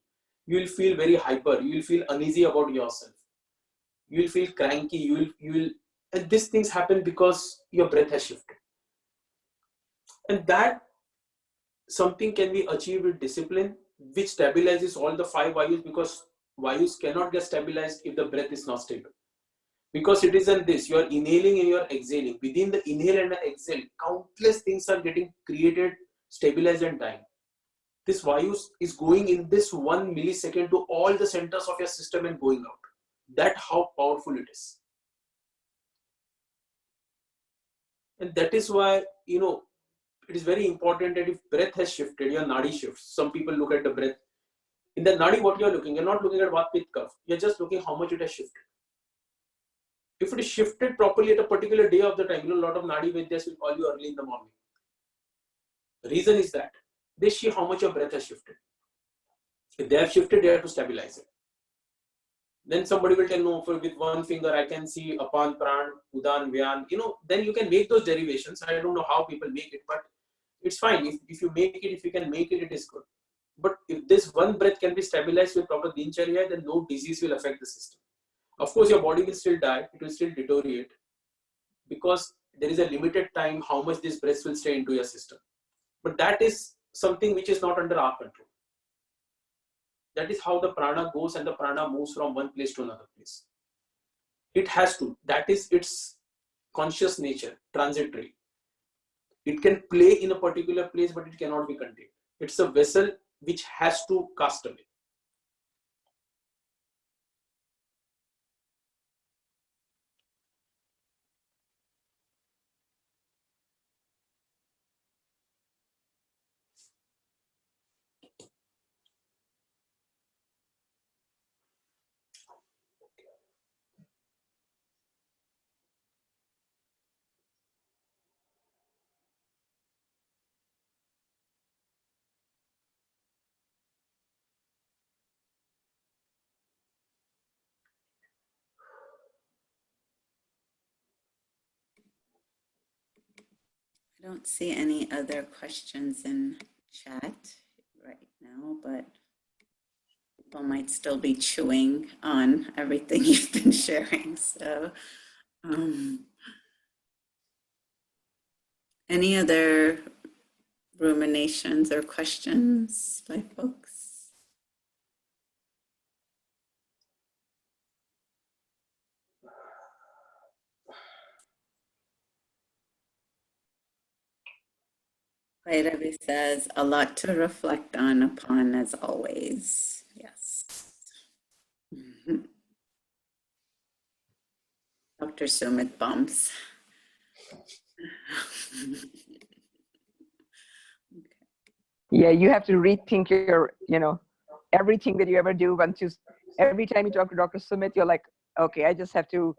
You will feel very hyper, you will feel uneasy about yourself. You will feel cranky, you will, and these things happen because your breath has shifted. And that something can be achieved with discipline, which stabilizes all the 5 Vayus, because Vayus cannot get stabilized if the breath is not stable. Because it isn't this, you are inhaling and you are exhaling. Within the inhale and the exhale, countless things are getting created, stabilized and dying. This Vayu is going in this 1 millisecond to all the centers of your system and going out. That's how powerful it is. And that is why, it is very important that if breath has shifted, your nadi shifts. Some people look at the breath. In the nadi, what you're looking, you're not looking at Vat Pitta Kapha. You're just looking how much it has shifted. If it is shifted properly at a particular day of the time, a lot of Nadi Vaidyas will call you early in the morning. The reason is that they see how much your breath has shifted. If they have shifted, they have to stabilize it. Then somebody will tell, no, with one finger I can see Apan, Pran, Udan, Vyan. Then you can make those derivations. I don't know how people make it, but it's fine. If you make it, if you can make it, it is good. But if this one breath can be stabilized with proper dincharya, then no disease will affect the system. Of course, your body will still die, it will still deteriorate, because there is a limited time how much this breath will stay into your system. But that is something which is not under our control. That is how the prana goes, and the prana moves from one place to another place. It has to. That is its conscious nature, transitory. It can play in a particular place, but it cannot be contained. It's a vessel which has to cast away. I don't see any other questions in chat right now, but people might still be chewing on everything you've been sharing. So, any other ruminations or questions by folks? Bhairavi says, a lot to reflect on upon as always. Yes. Mhm. Dr. Sumit bumps. Yeah, you have to rethink your, everything that you ever do. Every time you talk to Dr. Sumit, you're like, okay, I just have to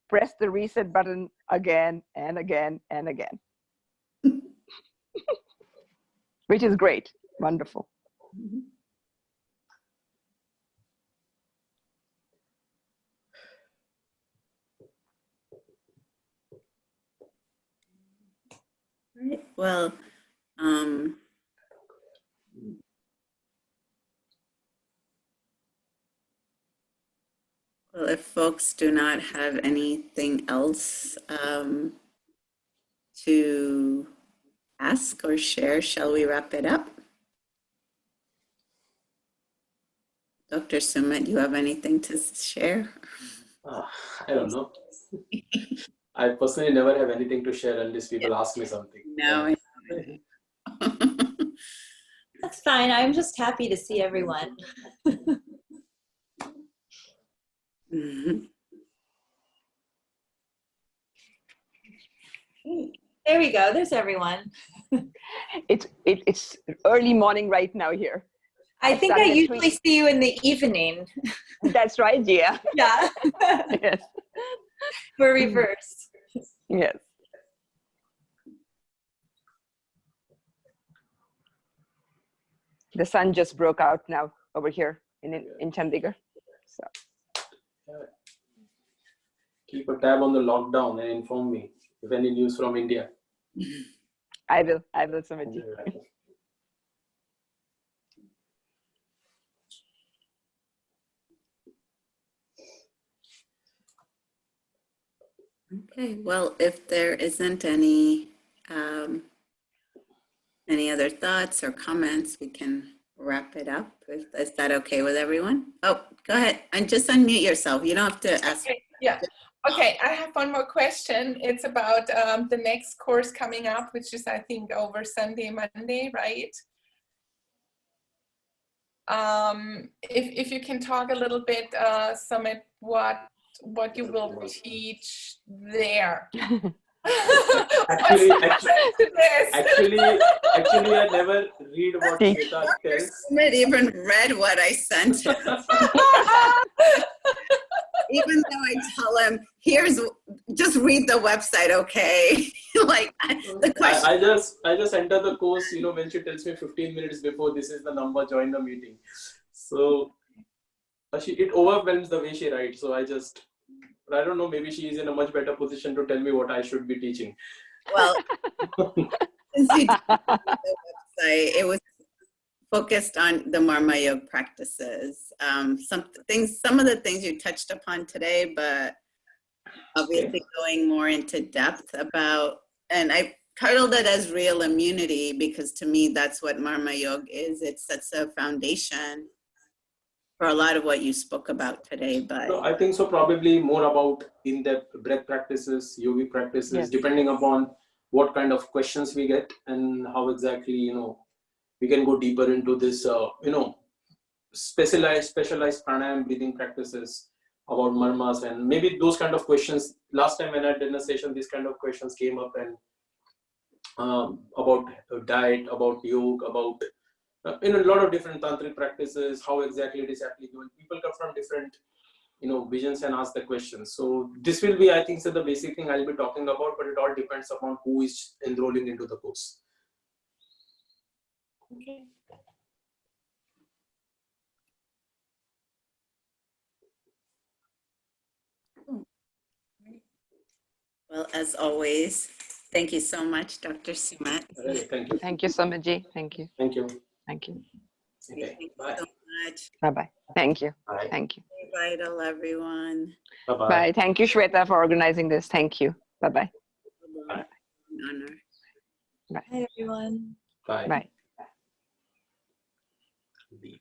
press the reset button again and again and again, which is great. Wonderful. Right. Well, if folks do not have anything else to ask or share, shall we wrap it up? Dr. Sumit, you have anything to share? I don't know. I personally never have anything to share unless people ask me something. No. That's fine. I'm just happy to see everyone. Mhm. There we go. There's everyone. It's early morning right now here. I think I started at usually 3. see you in the evening. That's right, yeah. Yeah. Yes. We're reversed. Yes. The sun just broke out now over here in Chandigarh. So Keep a tab on the lockdown and inform me if any news from India. I will submit you. Okay, well, if there isn't any other thoughts or comments, we can wrap it up. Is that okay with everyone? Oh, go ahead and just unmute yourself. You don't have to ask. Okay, yeah. Okay, I have one more question. It's about the next course coming up, which is, I think, over Sunday, Monday, right? If you can talk a little bit, Sumit, what you will teach there. Actually, I never read what Shweta tells. Sumit even read what I sent him. Even though I tell him, just read the website, okay? Like the question. I just enter the course, when she tells me 15 minutes before, this is the number, join the meeting. So it overwhelms the way she writes. So I don't know, maybe she is in a much better position to tell me what I should be teaching. Well, since you did the website, it was focused on the Marma Yoga practices. Some of the things you touched upon today, but obviously going more into depth about, and I titled it as Real Immunity because to me that's what Marma Yoga is. It sets a foundation for a lot of what you spoke about today. But no, I think so probably more about in-depth breath practices, yogic practices, yes, depending upon what kind of questions we get and how exactly, we can go deeper into this, specialized pranayama breathing practices about marmas, and maybe those kind of questions. Last time when I did a session, these kind of questions came up, and about diet, about yoga, about a lot of different tantric practices, how exactly it is applicable. People come from different visions and ask the questions. So this will be, I think, so the basic thing I'll be talking about, but it all depends upon who is enrolling into the course. Okay. well, as always, Thank you so much, Dr. Sumit. Right, thank you. Thank you, Sumitji. Thank you. Thank you. Thank you. Okay, Thank you bye. so much. Bye-bye. Thank you. Bye. Thank you. Stay vital, everyone. Bye-bye. Bye. Thank you, Shweta, for organizing this. Thank you. Bye-bye. Bye. An honor. Hi, everyone. Bye. Bye. Leave.